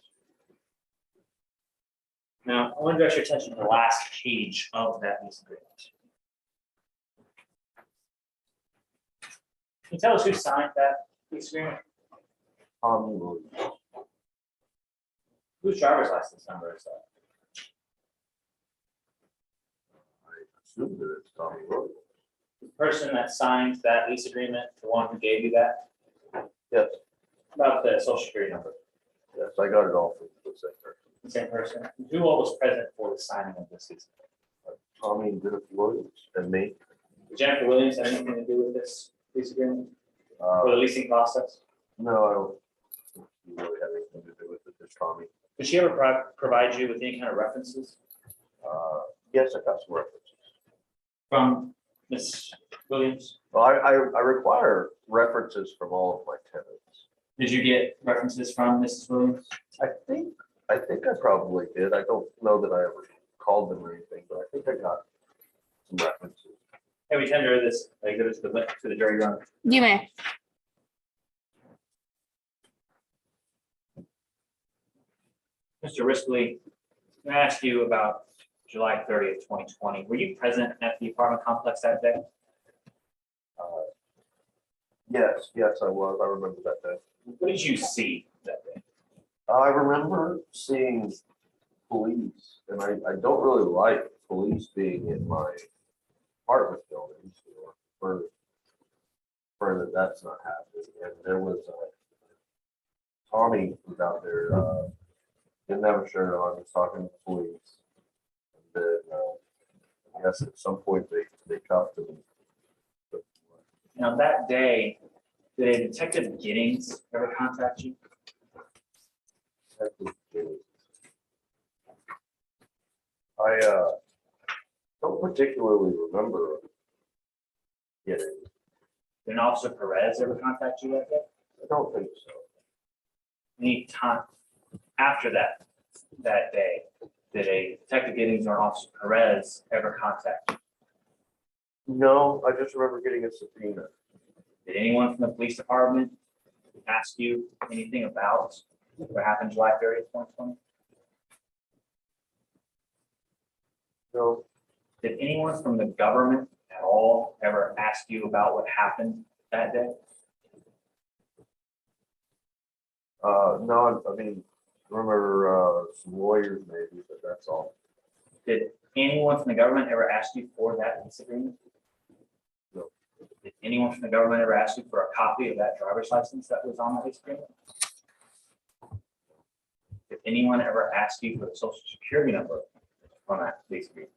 Now, I want to direct your attention to the last page of that lease agreement. Can you tell us who signed that lease agreement? Tommy Williams. Whose driver's license number is that? I assume that it's Tommy Williams. The person that signed that lease agreement, the one who gave you that, Yes, about the social security number, yes, I got it all from the same person. the same person. Who all was present for the signing of this lease agreement? Tommy and Jennfier Williams and me. Did Jennifer Williams have anything to do with this lease agreement or the leasing process? No, I don't think he really had anything to do with it, just Tommy. Did she ever provide you with any kind of references Yes, I got some references. from Ms. Williams? Well, I require references from all of my tenants. Did you get references from Mrs. Williams? I think I probably did. I don't know that I ever called them or anything, but I think I got some references. Can we tender this exhibit to the jury? Your Honor? You may. Mr. Risley, can I ask you about July 30th, 2020? Were you present at the apartment complex that day? Yes, I was. I remember that day. What did you see that day? I remember seeing police, and I don't really like police being in my apartment buildings, for that's not happening. And there was Tommy was out there, didn't have a shirt on, was talking to the police. And then I guess at some point they cuffed him. Now, that day, Did a Detective Giddings ever contact you? I don't particularly remember getting, Did an Officer Perez ever contact you that day? I don't think so. Any time after that day, did a Detective Giddings or Officer Perez ever contact you? No, I just remember getting a subpoena. Did anyone from the police department ask you anything about what happened July 30th, 2020? No, Did anyone from the government at all ever ask you about what happened that day? no, I mean, I remember some lawyers maybe, but that's all. Did anyone from the government ever ask you for that lease agreement? No. Did anyone from the government ever ask you for a copy of that driver's license that was on that lease agreement? Did anyone ever ask you for the social security number on that lease agreement?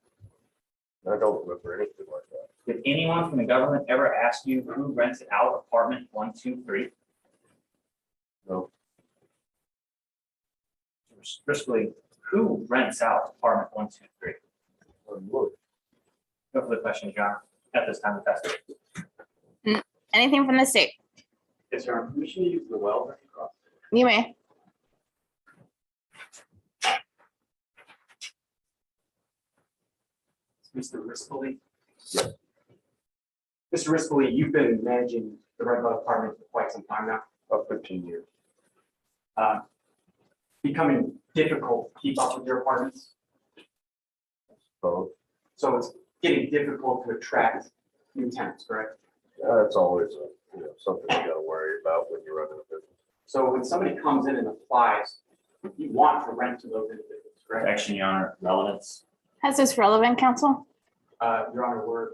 I don't remember anything like that. Did anyone from the government ever ask you who rented out apartment 123? No, Specifically, who rents out apartment 123? look, No further questions, John. At this time, pass it. Anything from the state? Yes, Your Honor, permission to use the well. You may. Mr. Rispoli. Yes. Mr. Rispoli, you've been managing the Red Bud Apartment for quite some time now. about 15 years. Becoming difficult to keep up with your apartments. So, So it's getting difficult to attract new tenants, correct? that's always something you gotta worry about when you're running a business. So when somebody comes in and applies, you want to rent to those individuals, correct? Action, Your Honor, relevance. Has this relevant, counsel? Your Honor,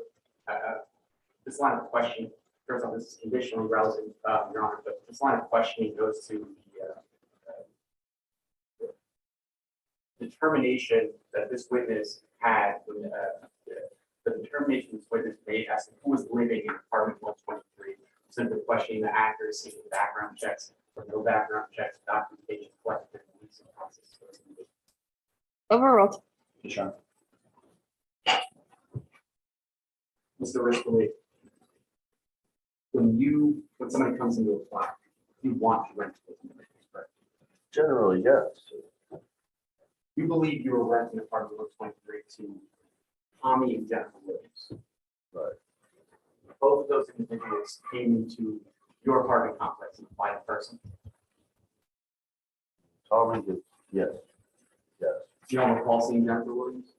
this line of questioning, first of all, this is conditionally relevant, Your Honor, but this line of questioning goes to the determination that this witness had, the determination this witness made as to who was living in apartment 123, simply questioning the accuracy of background checks, or no background checks, documentation collected in the leasing process. Overruled. Yes, Your Honor. Mr. Rispoli, when somebody comes into a flat, you want to rent to those individuals, correct? Generally, yes. You believe you were renting apartment 123 to Tommy and Jennifer Williams. Right. Both of those individuals came into your apartment complex and applied in person. Tommy did, yes, yes. You don't recall seeing Jennifer Williams?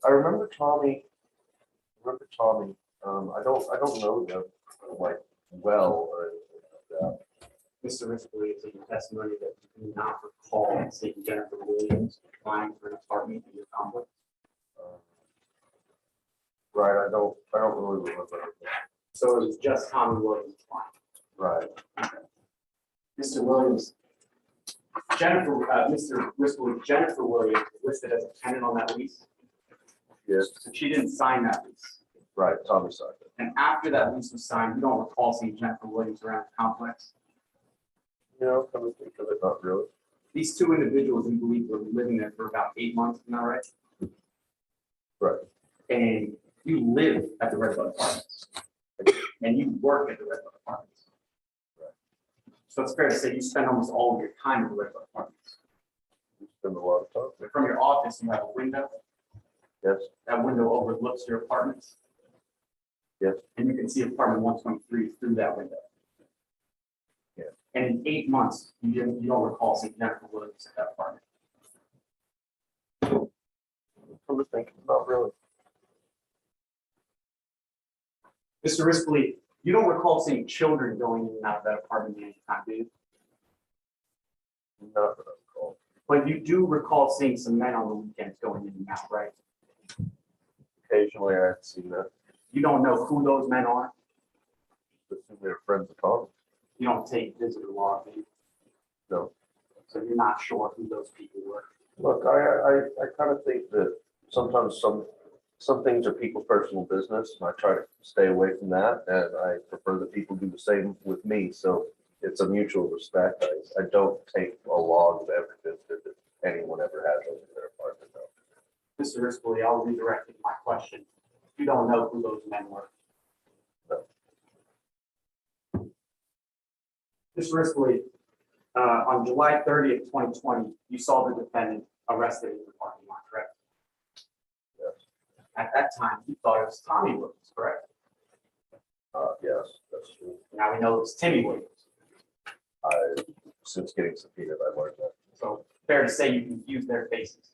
I remember Tommy. I don't know them like well or anything like that. Mr. Rispoli, is in your testimony that you do not recall seeing Jennifer Williams applying for an apartment in your complex? Right, I don't really remember. So it was just Tommy Williams applying. Right. Mr. Williams, Mr. Rispoli, Jennifer Williams is listed as a tenant on that lease. Yes, So she didn't sign that lease. right, Tommy signed it. And after that lease was signed, you don't recall seeing Jennifer Williams around the complex. Come to think of it, not really. These two individuals, we believe, were living there for about 8 months, isn't that right? Right. And you live at the Red Bud Apartments. And you work at the Red Bud Apartments. Right. So it's fair to say you spend almost all of your time at the Red Bud Apartments. We spend a lot of time. But from your office, you have a window. Yes, That window overlooks your apartments. yes, And you can see apartment 123 through that window. Yeah. And in 8 months, you don't recall seeing Jennifer Williams at that apartment. come to think of it, not really. Mr. Rispoli, you don't recall seeing children going in and out of that apartment at any time, do you? Not that I recall. But you do recall seeing some men on the weekends going in and out, right? Occasionally I had seen that. You don't know who those men are. Assume they were friends of Tommy. You don't take visitor log, do you? No. So you're not sure who those people were. Look, I kind of think that sometimes some some things are people's personal business, and I try to stay away from that, and I prefer that people do the same with me, so it's a mutual respect. I don't take a log of every visit that anyone ever has over their apartment. No. Mr. Rispoli, I'll redirect my question. You don't know who those men were. Mr. Rispoli, on July 30th, 2020, you saw the defendant arrested in the parking lot, correct? Yes. At that time, you thought it was Tommy Williams, correct? Yes, that's true. Now we know it's Timmy Williams. Since getting subpoenaed, I learned that. So fair to say you confused their faces.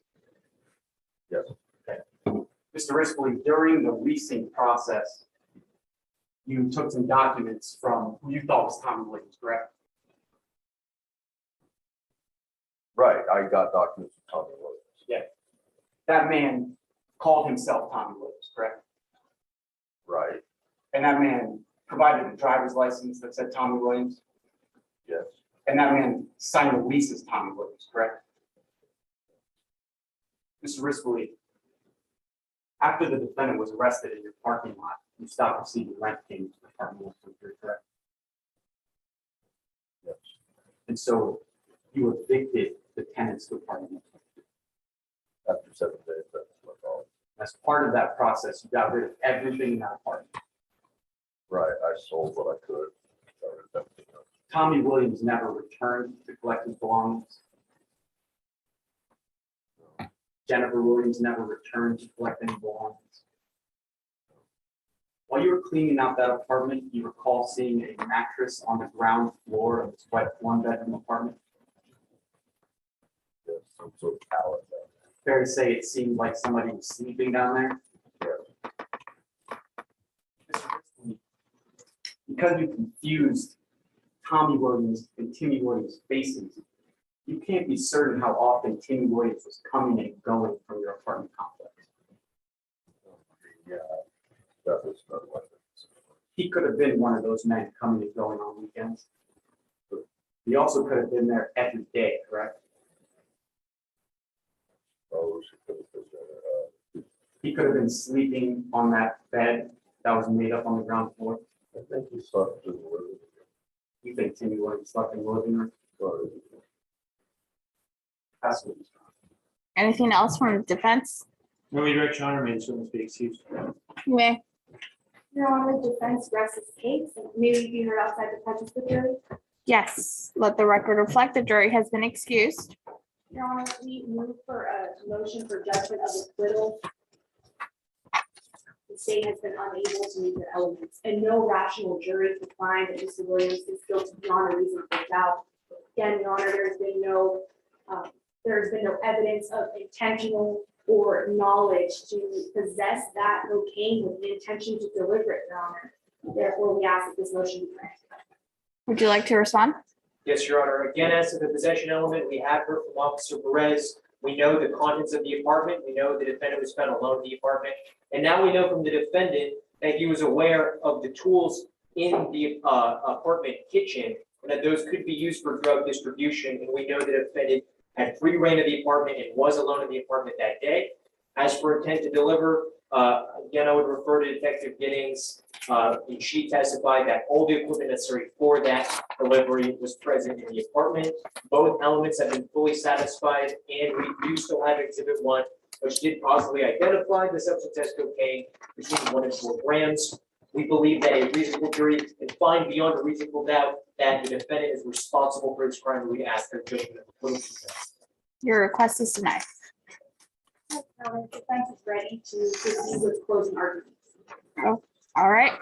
Yes. Okay. Mr. Rispoli, during the leasing process, you took some documents from who you thought was Tommy Williams, correct? Right, I got documents from Tommy Williams. Yeah. That man called himself Tommy Williams, correct? Right, And that man provided a driver's license that said Tommy Williams. yes, And that man signed a lease as Tommy Williams, correct? Mr. Rispoli, after the defendant was arrested in your parking lot, you stopped receiving rent payments for parking lot, correct? yes, And so you evicted the tenants to the parking lot. after 7 days, that's what all. As part of that process, you got rid of everything in that apartment. Right, I sold what I could. Got rid of everything else. Tommy Williams never returned to collect his belongings. Jennfier Williams never returned to collect any belongings. While you were cleaning out that apartment, you recall seeing a mattress on the ground floor of this wet one-bedroom apartment. Yes, some sort of pallet. Fair to say it seemed like somebody was sleeping down there. Because you confused Tommy Williams and Timmy Williams' faces, you can't be certain how often Timmy Williams was coming and going from your apartment complex. Yeah, that was not one of them. He could have been one of those men coming and going on weekends. He also could have been there every day, correct? Oh, she could have been there. He could have been sleeping on that bed that was made up on the ground floor. I think he slept in the living room. You think Timmy Williams slept in the living room? Or- That's what he's trying. Anything else from the defense? No redirect, Your Honor, may the witness be excused. You may. Your Honor, the defense rests its case, and may we be heard outside the presence of the jury? Yes, let the record reflect the jury has been excused. Your Honor, we move for a motion for judgment of acquittal. The state has been unable to meet their elements, and no rational jury could find that Mr. Williams is guilty beyond a reasonable doubt. Again, Your Honor, there's been no evidence of intentional or knowledge to possess that cocaine with the intention to deliver it, Your Honor. Therefore, we ask that this motion be granted. Would you like to respond? Yes, Your Honor. Again, as to the possession element, we have heard from Officer Perez. We know the contents of the apartment. We know the defendant was found alone in the apartment. And now we know from the defendant that he was aware of the tools in the apartment kitchen and that those could be used for drug distribution. And we know the defendant had free reign of the apartment and was alone in the apartment that day. As for intent to deliver, again, I would refer to Detective Giddings. And she testified that all the equipment necessary for that delivery was present in the apartment. Both elements have been fully satisfied, and we do still have Exhibit 1, which did possibly identify the substance as cocaine between 1 and 4 grams. We believe that a reasonable jury can find beyond a reasonable doubt that the defendant is responsible for this crime. We ask their judgment of acquittal. Your request is denied. Your Honor, the defense is ready to proceed with closing arguments. All right,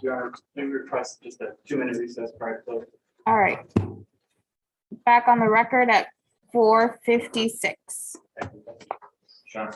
Your Honor, maybe request just a 2-minute recess prior to closing. all right. Back on the record at 4:56. Sean.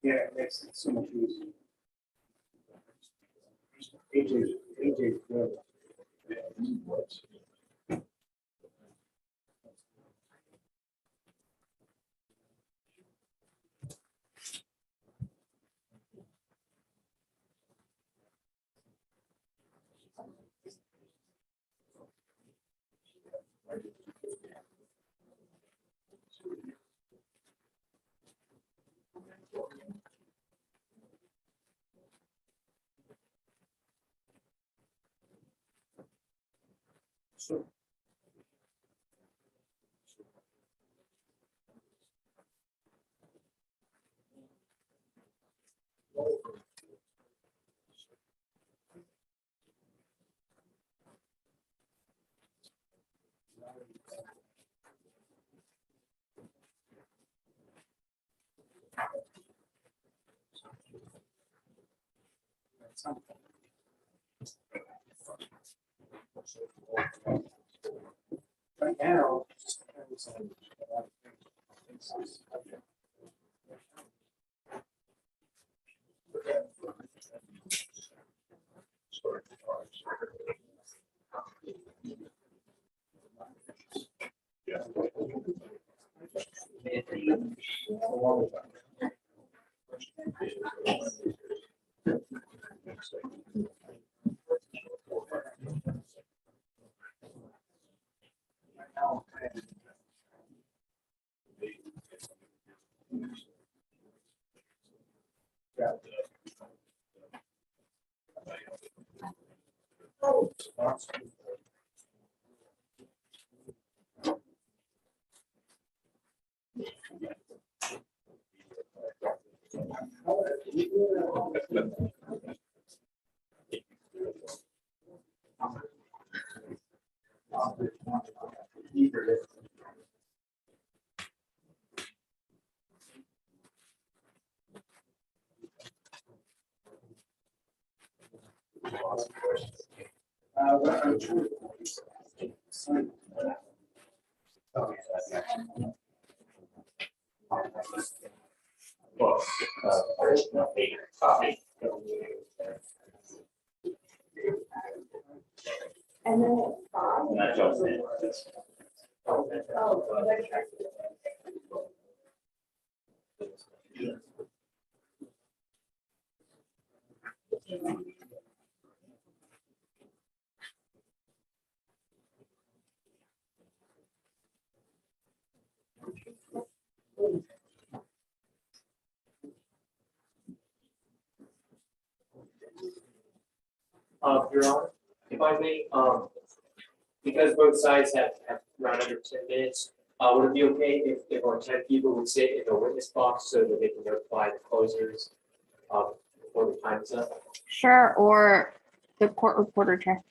Yeah, it makes it so much easier. AJ's good. Right now. And then it's five. Not just it. Oh, Your Honor, if I may, because both sides have run under 10 minutes, would it be okay if our 10 people would sit in the witness box so that they can notify the closers before the time is up? Sure, or the court reporter chair.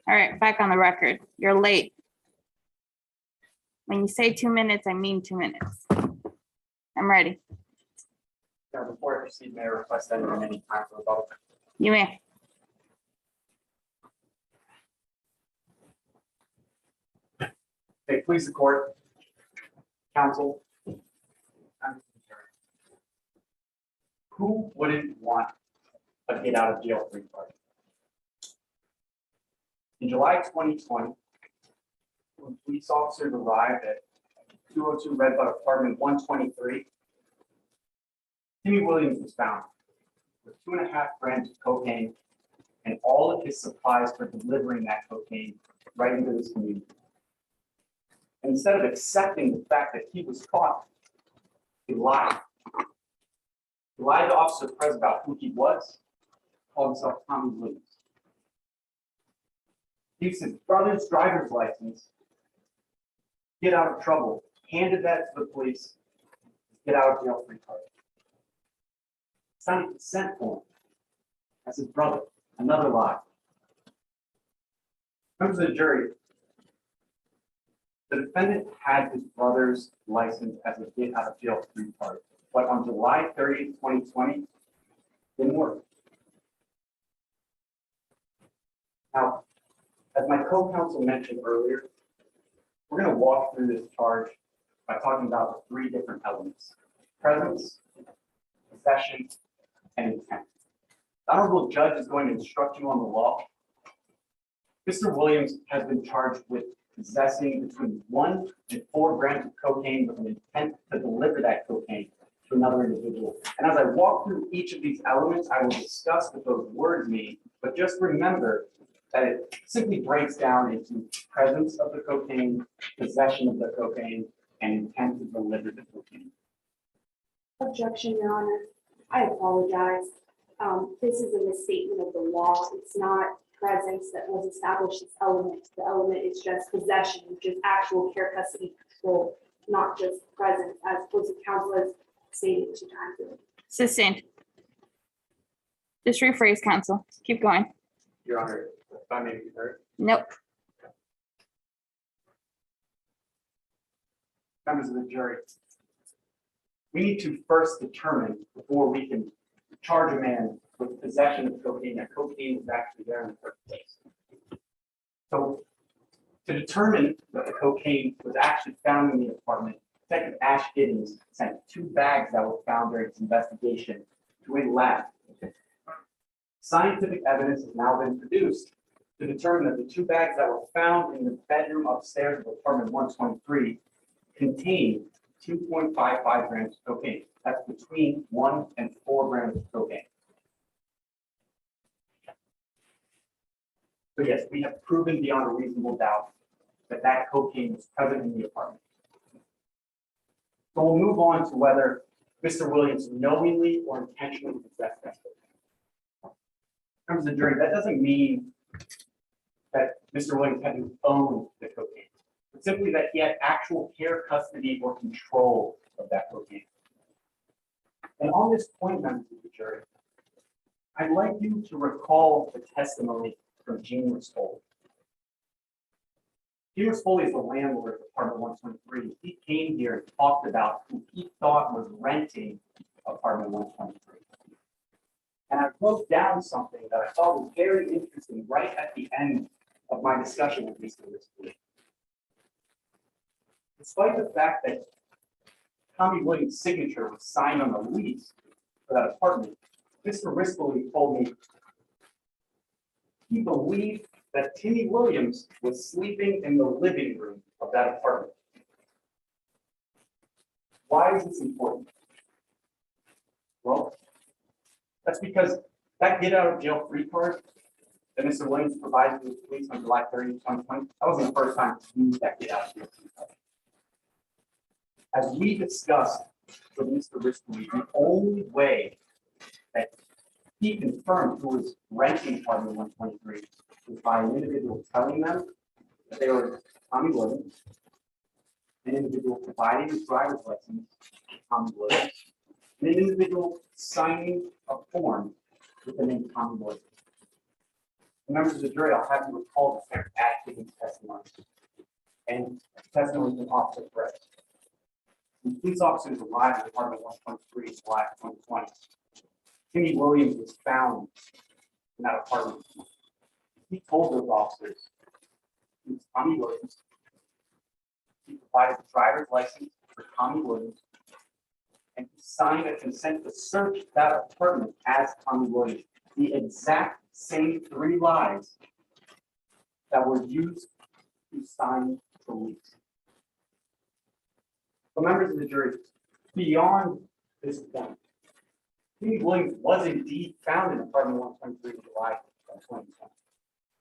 All right, back on the record. You're late. When you say 2 minutes, I mean 2 minutes. I'm ready. Now, before I proceed, may I request that in any time for rebuttal? You may. Okay, please the court, counsel. Who wouldn't want a get out of jail free card? In July 2020, when police officers arrived at 202 Redbud Apartment 123, Timmy Williams was found with 2.5 grams of cocaine and all of his supplies for delivering that cocaine right into this community. And instead of accepting the fact that he was caught, he lied. He lied to Officer Perez about who he was, called himself Tommy Williams. He used his brother's driver's license, get out of trouble, handed that to the police, get out of jail free card. Signed a consent form as his brother, another lie. Comes to the jury. The defendant had his brother's license as a get out of jail free card, but on July 30th, 2020, didn't work. Now, as my co-counsel mentioned earlier, we're going to walk through this charge by talking about the 3 different elements: presence, possession, and intent. The Honorable Judge is going to instruct you on the law. Mr. Williams has been charged with possessing between 1 and 4 grams of cocaine with an intent to deliver that cocaine to another individual. And as I walk through each of these elements, I will discuss what those words mean, but just remember that it simply breaks down into presence of the cocaine, possession of the cocaine, and intent to deliver the cocaine. Objection, Your Honor. I apologize. This is a misstatement of the law. It's not presence that was established as element. The element is just possession, which is actual care, custody, control, not just presence, as opposed to counsel has stated 2 times. Sustained. Just rephrase, counsel. Keep going. Your Honor, if I may be heard. Nope. Members of the jury, we need to first determine before we can charge a man with possession of cocaine that cocaine was actually there in the first place. So to determine that the cocaine was actually found in the apartment, Detective Ash Giddens sent 2 bags that were found during his investigation to a lab. Scientific evidence has now been produced to determine that the 2 bags that were found in the bedroom upstairs of apartment 123 contained 2.55 grams of cocaine. That's between 1 and 4 grams of cocaine. So yes, we have proven beyond a reasonable doubt that that cocaine was present in the apartment. So we'll move on to whether Mr. Williams knowingly or intentionally possessed that cocaine. In terms of the jury, that doesn't mean that Mr. Williams had to own the cocaine, but simply that he had actual care, custody, or control of that cocaine. And on this point, members of the jury, I'd like you to recall the testimony from Gene Rispoli. Gene Rispoli is the landlord of apartment 123. He came here and talked about who he thought was renting apartment 123. And I wrote down something that I thought was very interesting right at the end of my discussion with Mr. Rispoli. Despite the fact that Tommy Williams' signature was signed on the lease for that apartment, Mr. Rispoli told me he believed that Timmy Williams was sleeping in the living room of that apartment. Why is this important? Well, that's because that get out of jail free card that Mr. Williams provided to the police on July 30, 2020, that wasn't the first time to use that get out of jail free card. As we discussed with Mr. Rispoli, the only way that he confirmed who was renting apartment 123 was by an individual telling them that they were Tommy Williams, an individual providing his driver's license to Tommy Williams, and an individual signing a form with the name Tommy Williams. Members of the jury, I'll have you recall the fact acting testimony and testimony from Officer Perez. When police officers arrived at apartment 123 in July of 2020, Timmy Williams was found in that apartment. He told those officers he was Tommy Williams. He provided the driver's license for Tommy Williams, and he signed a consent to search that apartment as Tommy Williams. The exact same 3 lies that were used to sign the lease. So members of the jury, beyond this point, Timmy Williams was indeed found in apartment 123 in July of 2020.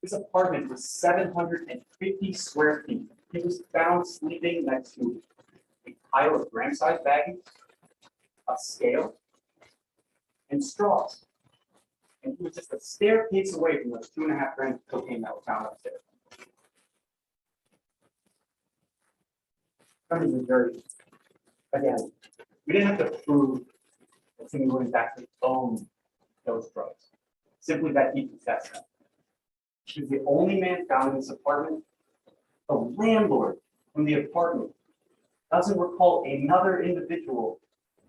This apartment was 750 square feet. He was found sleeping next to a pile of gram-sized baggies, a scale, and straws. And he was just a staircase away from those 2.5 grams of cocaine that were found upstairs. Members of the jury, again, we didn't have to prove that Timmy Williams actually owned those drugs, simply that he possessed them. He was the only man found in this apartment. The landlord from the apartment doesn't recall another individual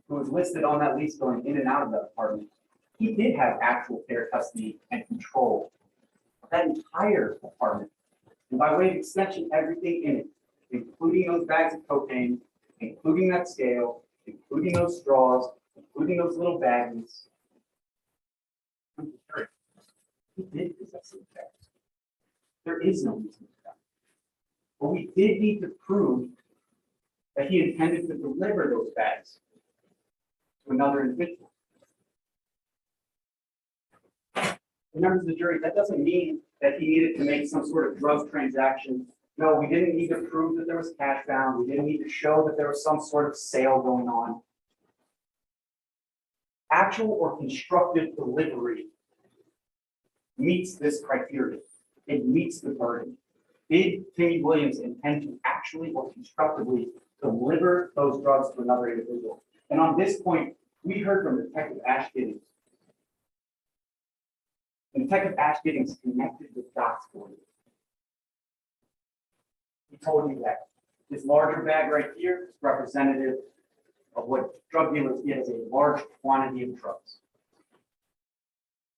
who was listed on that lease going in and out of that apartment. He did have actual care, custody, and control of that entire apartment. And by way of extension, everything in it, including those bags of cocaine, including that scale, including those straws, including those little baggies. He did possess those bags. There is no reason for that. But we did need to prove that he intended to deliver those bags to another individual. Members of the jury, that doesn't mean that he needed to make some sort of drugs transaction. No, we didn't need to prove that there was cash found. We didn't need to show that there was some sort of sale going on. Actual or constructive delivery meets this criteria. It meets the burden. Did Timmy Williams intend to actually or constructively deliver those drugs to another individual? And on this point, we heard from Detective Ash Giddings. And Detective Ash Giddings connected the dots for you. He told you that this larger bag right here is representative of what drug dealers get as a large quantity of drugs.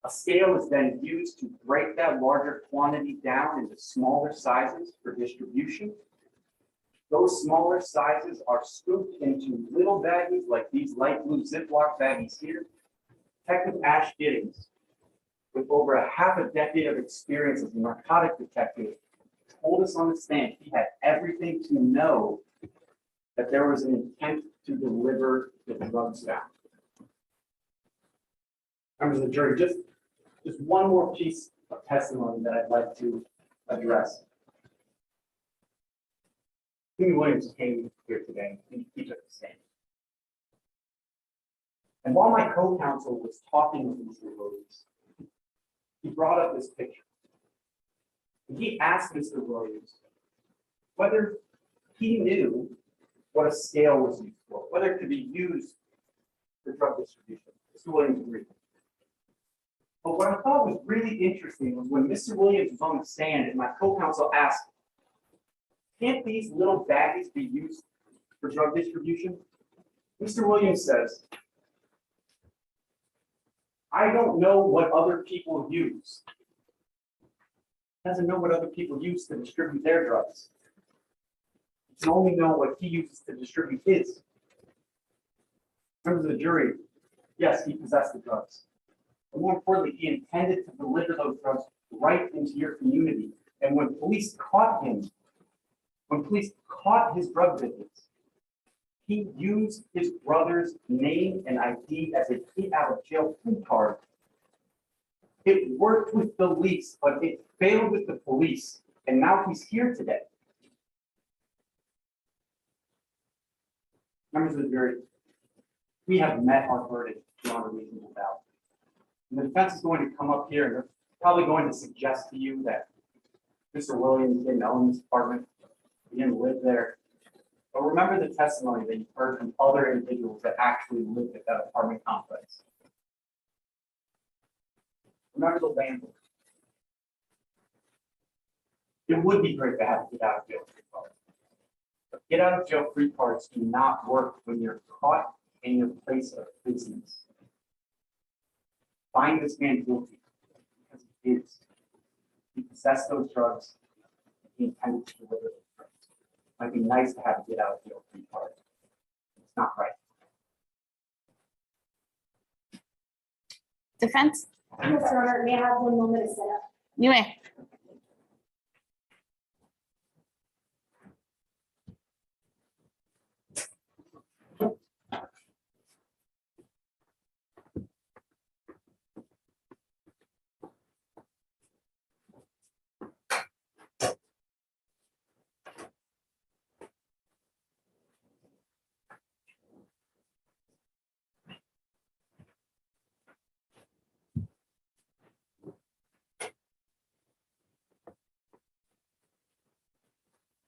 A scale is then used to break that larger quantity down into smaller sizes for distribution. Those smaller sizes are scooped into little baggies like these light blue Ziploc baggies here. Detective Ash Giddings, with over a half a decade of experience as a narcotic detective, told us on the stand he had everything to know that there was an intent to deliver the drugs found. Members of the jury, just one more piece of testimony that I'd like to address. Timmy Williams came here today and he took the stand. And while my co-counsel was talking with Mr. Williams, he brought up this picture. And he asked Mr. Williams whether he knew what a scale was used for, whether it could be used for drug distribution. Mr. Williams agreed. But what I thought was really interesting was when Mr. Williams was on the stand and my co-counsel asked, can't these little baggies be used for drug distribution? Mr. Williams says, I don't know what other people use. He doesn't know what other people use to distribute their drugs. He can only know what he uses to distribute his. Members of the jury, yes, he possessed the drugs. But more importantly, he intended to deliver those drugs right into your community. And when police caught him, when police caught his drug visits, he used his brother's name and ID as a get out of jail free card. It worked with the police, but it failed with the police. And now he's here today. Members of the jury, we have met our verdict beyond a reasonable doubt. And the defense is going to come up here and they're probably going to suggest to you that Mr. Williams didn't own this apartment, he didn't live there. But remember the testimony that you heard from other individuals that actually lived at that apartment complex. Remember the landlord. It would be great to have a get out of jail free card. Get out of jail free cards do not work when you're caught in your place of business. Find this man guilty because he is. He possessed those drugs. He intended to deliver those drugs. Might be nice to have a get out of jail free card. It's not right. Defense? Yes, Your Honor, may I have 1 moment to set up? You may.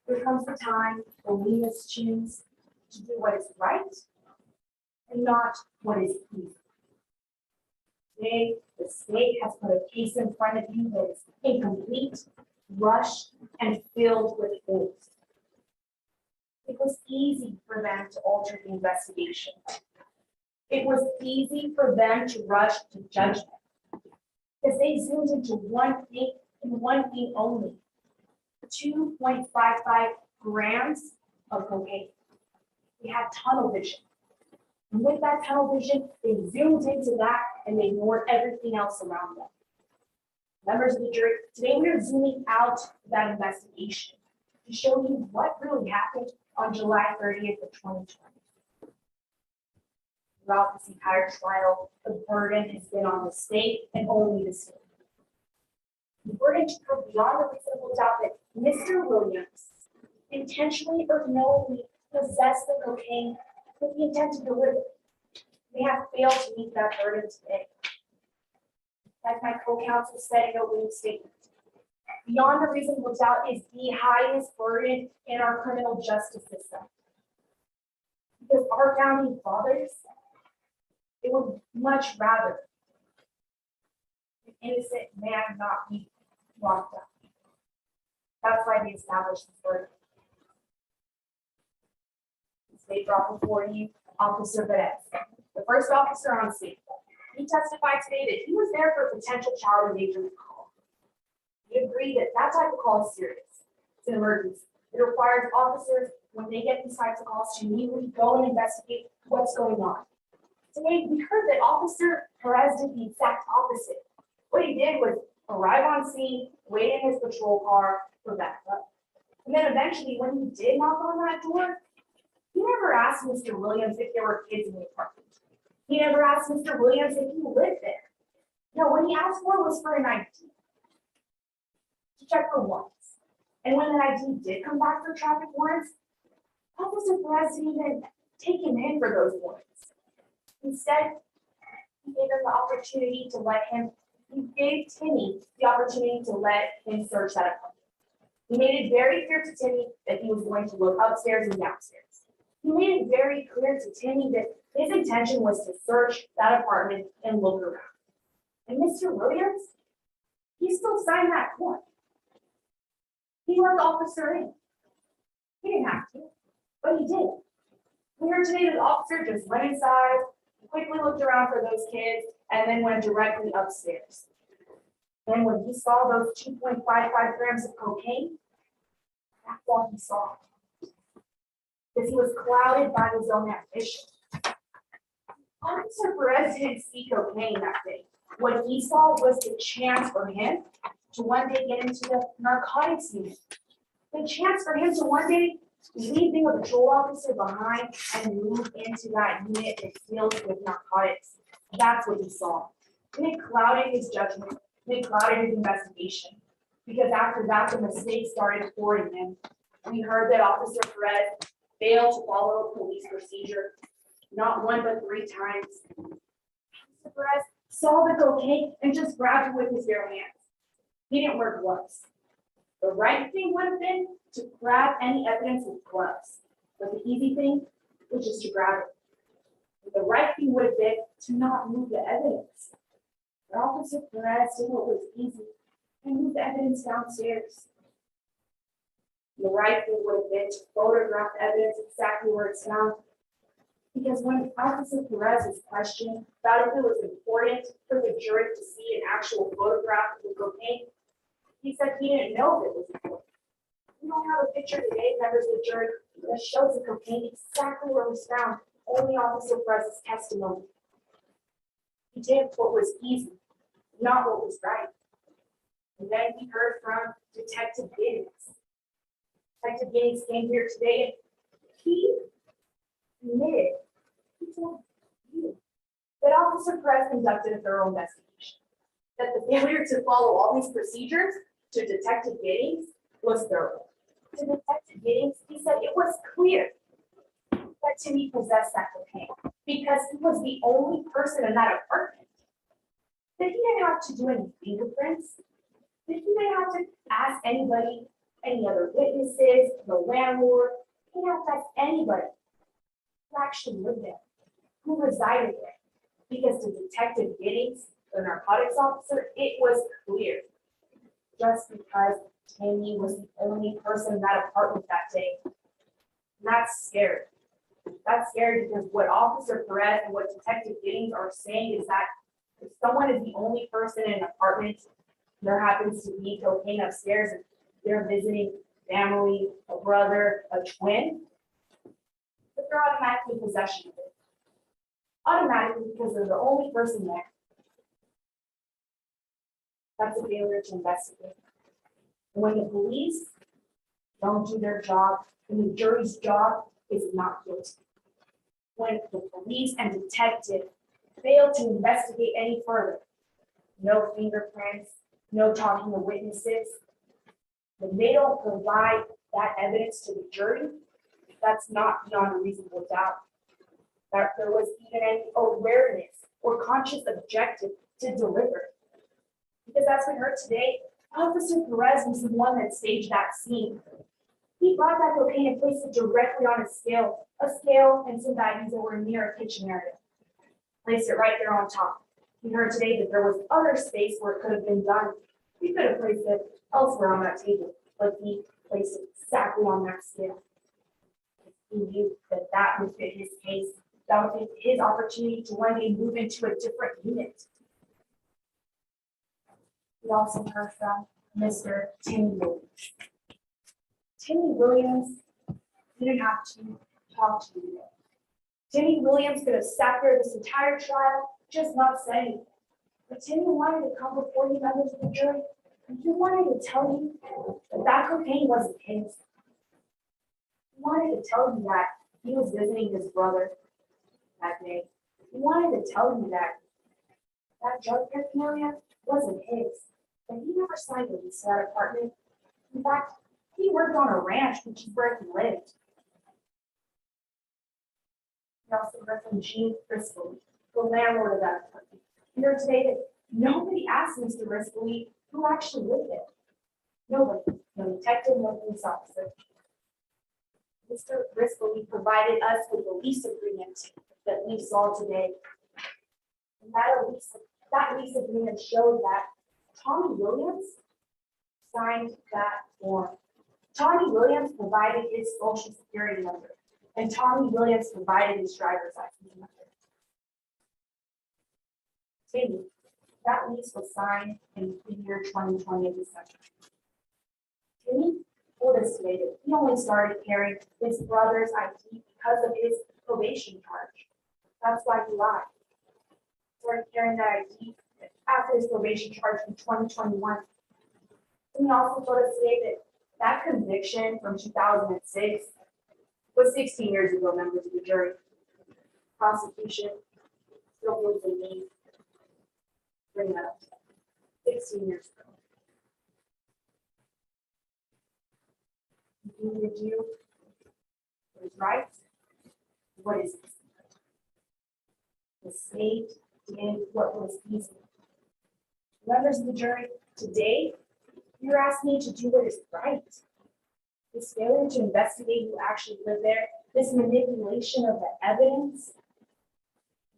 There comes a time when we must choose to do what is right and not what is easy. Today, the state has put a case in front of you that is incomplete, rushed, and filled with holes. It was easy for them to alter the investigation. It was easy for them to rush to judgment because they zoomed into one thing and one thing only. 2.55 grams of cocaine. They had tunnel vision. And with that tunnel vision, they zoomed into that and they ignored everything else around them. Members of the jury, today we are zooming out that investigation to show you what really happened on July 30th of 2020. Throughout this entire trial, the burden has been on the state and only the state. The burden to prove beyond a reasonable doubt that Mr. Williams intentionally or knowingly possessed the cocaine with the intent to deliver. They have failed to meet that burden today. Like my co-counsel said in opening statement, beyond a reasonable doubt is the highest burden in our criminal justice system. Because our founding fathers, they would much rather an innocent man not be locked up. That's why they established this burden. They brought before you Officer Perez, the first officer on scene. He testified today that he was there for a potential child endangerment call. He agreed that that type of call is serious. It's an emergency. It requires officers, when they get these types of calls, to immediately go and investigate what's going on. Today, we heard that Officer Perez did the exact opposite. What he did was arrive on scene, wait in his patrol car for backup. And then eventually, when he did knock on that door, he never asked Mr. Williams if there were kids in the apartment. He never asked Mr. Williams if he lived there. No, what he asked for was for an ID. To check for warrants. And when that ID did come back for traffic warrants, Officer Perez didn't even take him in for those warrants. Instead, he gave him the opportunity to he gave Timmy the opportunity to let him search that apartment. He made it very clear to Timmy that he was going to look upstairs and downstairs. He made it very clear to Timmy that his intention was to search that apartment and look around. And Mr. Williams, he still signed that form. He let the officer in. He didn't have to, but he did. We heard today that the officer just went inside, quickly looked around for those kids, and then went directly upstairs. Then when he saw those 2.55 grams of cocaine, that's all he saw. Because he was clouded by his own ambition. Officer Perez didn't see cocaine that day. What he saw was the chance for him to one day get into the narcotics unit. The chance for him to one day leave being a patrol officer behind and move into that unit that deals with narcotics. That's what he saw. And it clouded his judgment. It clouded his investigation. Because after that, the mistakes started pouring in. We heard that Officer Perez failed to follow police procedure, not one but 3 times. Officer Perez saw the cocaine and just grabbed it with his bare hands. He didn't wear gloves. The right thing would have been to grab any evidence with gloves, but the easy thing was just to grab it. But the right thing would have been to not move the evidence. But Officer Perez did what was easy and moved the evidence downstairs. The right thing would have been to photograph evidence exactly where it's found. Because when Officer Perez was questioned about if it was important for the jury to see an actual photograph of the cocaine, he said he didn't know if it was important. We don't have a picture today, members of the jury, that shows the cocaine exactly where it was found, only Officer Perez's testimony. He did what was easy, not what was right. And then we heard from Detective Giddings. Detective Giddings came here today and he admitted, he told you that Officer Perez conducted a thorough investigation, that the failure to follow all these procedures to Detective Giddings was thorough. To Detective Giddings, he said it was clear that Timmy possessed that cocaine because he was the only person in that apartment. That he didn't have to do any fingerprints, that he didn't have to ask anybody, any other witnesses, the landlord, he didn't have to ask anybody who actually lived there, who resided there. Because to Detective Giddings, the narcotics officer, it was clear. Just because Timmy was the only person in that apartment that day. And that's scary. That's scary because what Officer Perez and what Detective Giddings are saying is that if someone is the only person in an apartment, there happens to be cocaine upstairs and they're visiting family, a brother, a twin, but they're automatically in possession of it. Automatically because they're the only person there. That's a failure to investigate. And when the police don't do their job, and the jury's job is not guilty. When the police and detective fail to investigate any further, no fingerprints, no talking to witnesses, when they don't provide that evidence to the jury, that's not beyond a reasonable doubt. That there was even any awareness or conscious objective to deliver. Because as we heard today, Officer Perez was the one that staged that scene. He brought that cocaine and placed it directly on a scale and some baggies that were near a kitchen area. Placed it right there on top. We heard today that there was other space where it could have been done. He could have placed it elsewhere on that table, but he placed it exactly on that scale. He knew that that would fit his case. That would fit his opportunity to one day move into a different unit. We also heard from Mr. Timmy Williams. Timmy Williams didn't have to talk to you. Timmy Williams could have sat there this entire trial, just not said anything. But Timmy wanted to come before you members of the jury, and he wanted to tell you that that cocaine wasn't his. He wanted to tell you that he was visiting his brother that day. He wanted to tell you that that drug paraphernalia wasn't his. But he never signed a lease to that apartment. In fact, he worked on a ranch, which is where he lived. We also heard from Gene Frisco, the landlord of that apartment. We heard today that nobody asked Mr. Riscoli who actually lived there. Nobody, no detective, no police officer. Mr. Riscoli provided us with a lease agreement that we saw today. And that lease agreement showed that Tommy Williams signed that form. Tommy Williams provided his social security number, and Tommy Williams provided his driver's license number. Timmy, that lease was signed in the year 2020 in December. Timmy told us today that he only started carrying his brother's ID because of his probation charge. That's why he lied. He started carrying that ID after his probation charge in 2021. And he also told us today that that conviction from 2006 was 16 years ago, members of the jury. Prosecution still feels the need to bring that up. 16 years ago. You need to do what is right. What is it? The state did what was easy. Members of the jury, today, you're asking me to do what is right. This failure to investigate who actually lived there, this manipulation of the evidence,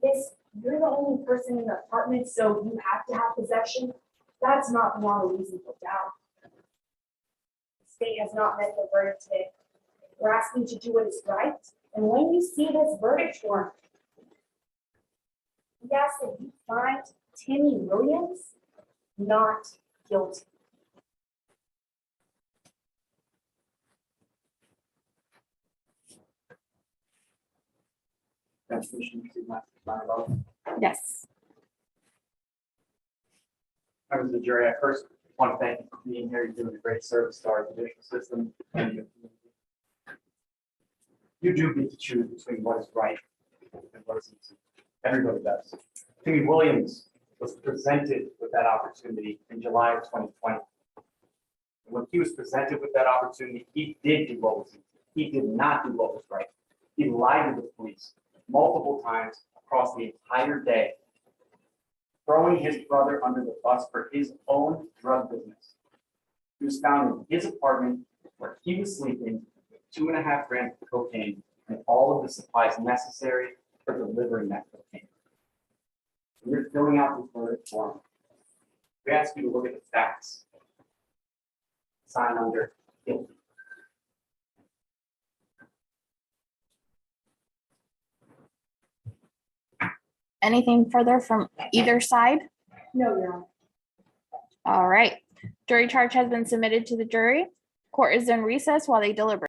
this, you're the only person in the apartment, so you have to have possession, that's not beyond a reasonable doubt. state has not met the verdict today. We're asking you to do what is right, and when you see this verdict form, we ask that you find Timmy Williams not guilty. Resolution to my vote. Yes. Members of the jury, I first want to thank you for being here. You're doing a great service to our judicial system. And you do get to choose between what is right and what is easy. Everybody does. Timmy Williams was presented with that opportunity in July of 2020. When he was presented with that opportunity, he did do what was easy. He did not do what was right. He lied to the police multiple times across the entire day, throwing his brother under the bus for his own drug business. He was found in his apartment where he was sleeping with 2.5 grams of cocaine and all of the supplies necessary for delivering that cocaine. When you're filling out this verdict form, we ask you to look at the facts. Sign under guilty. Anything further from either side? No, Your Honor. All right. Jury charge has been submitted to the jury. Court is in recess while they deliberate.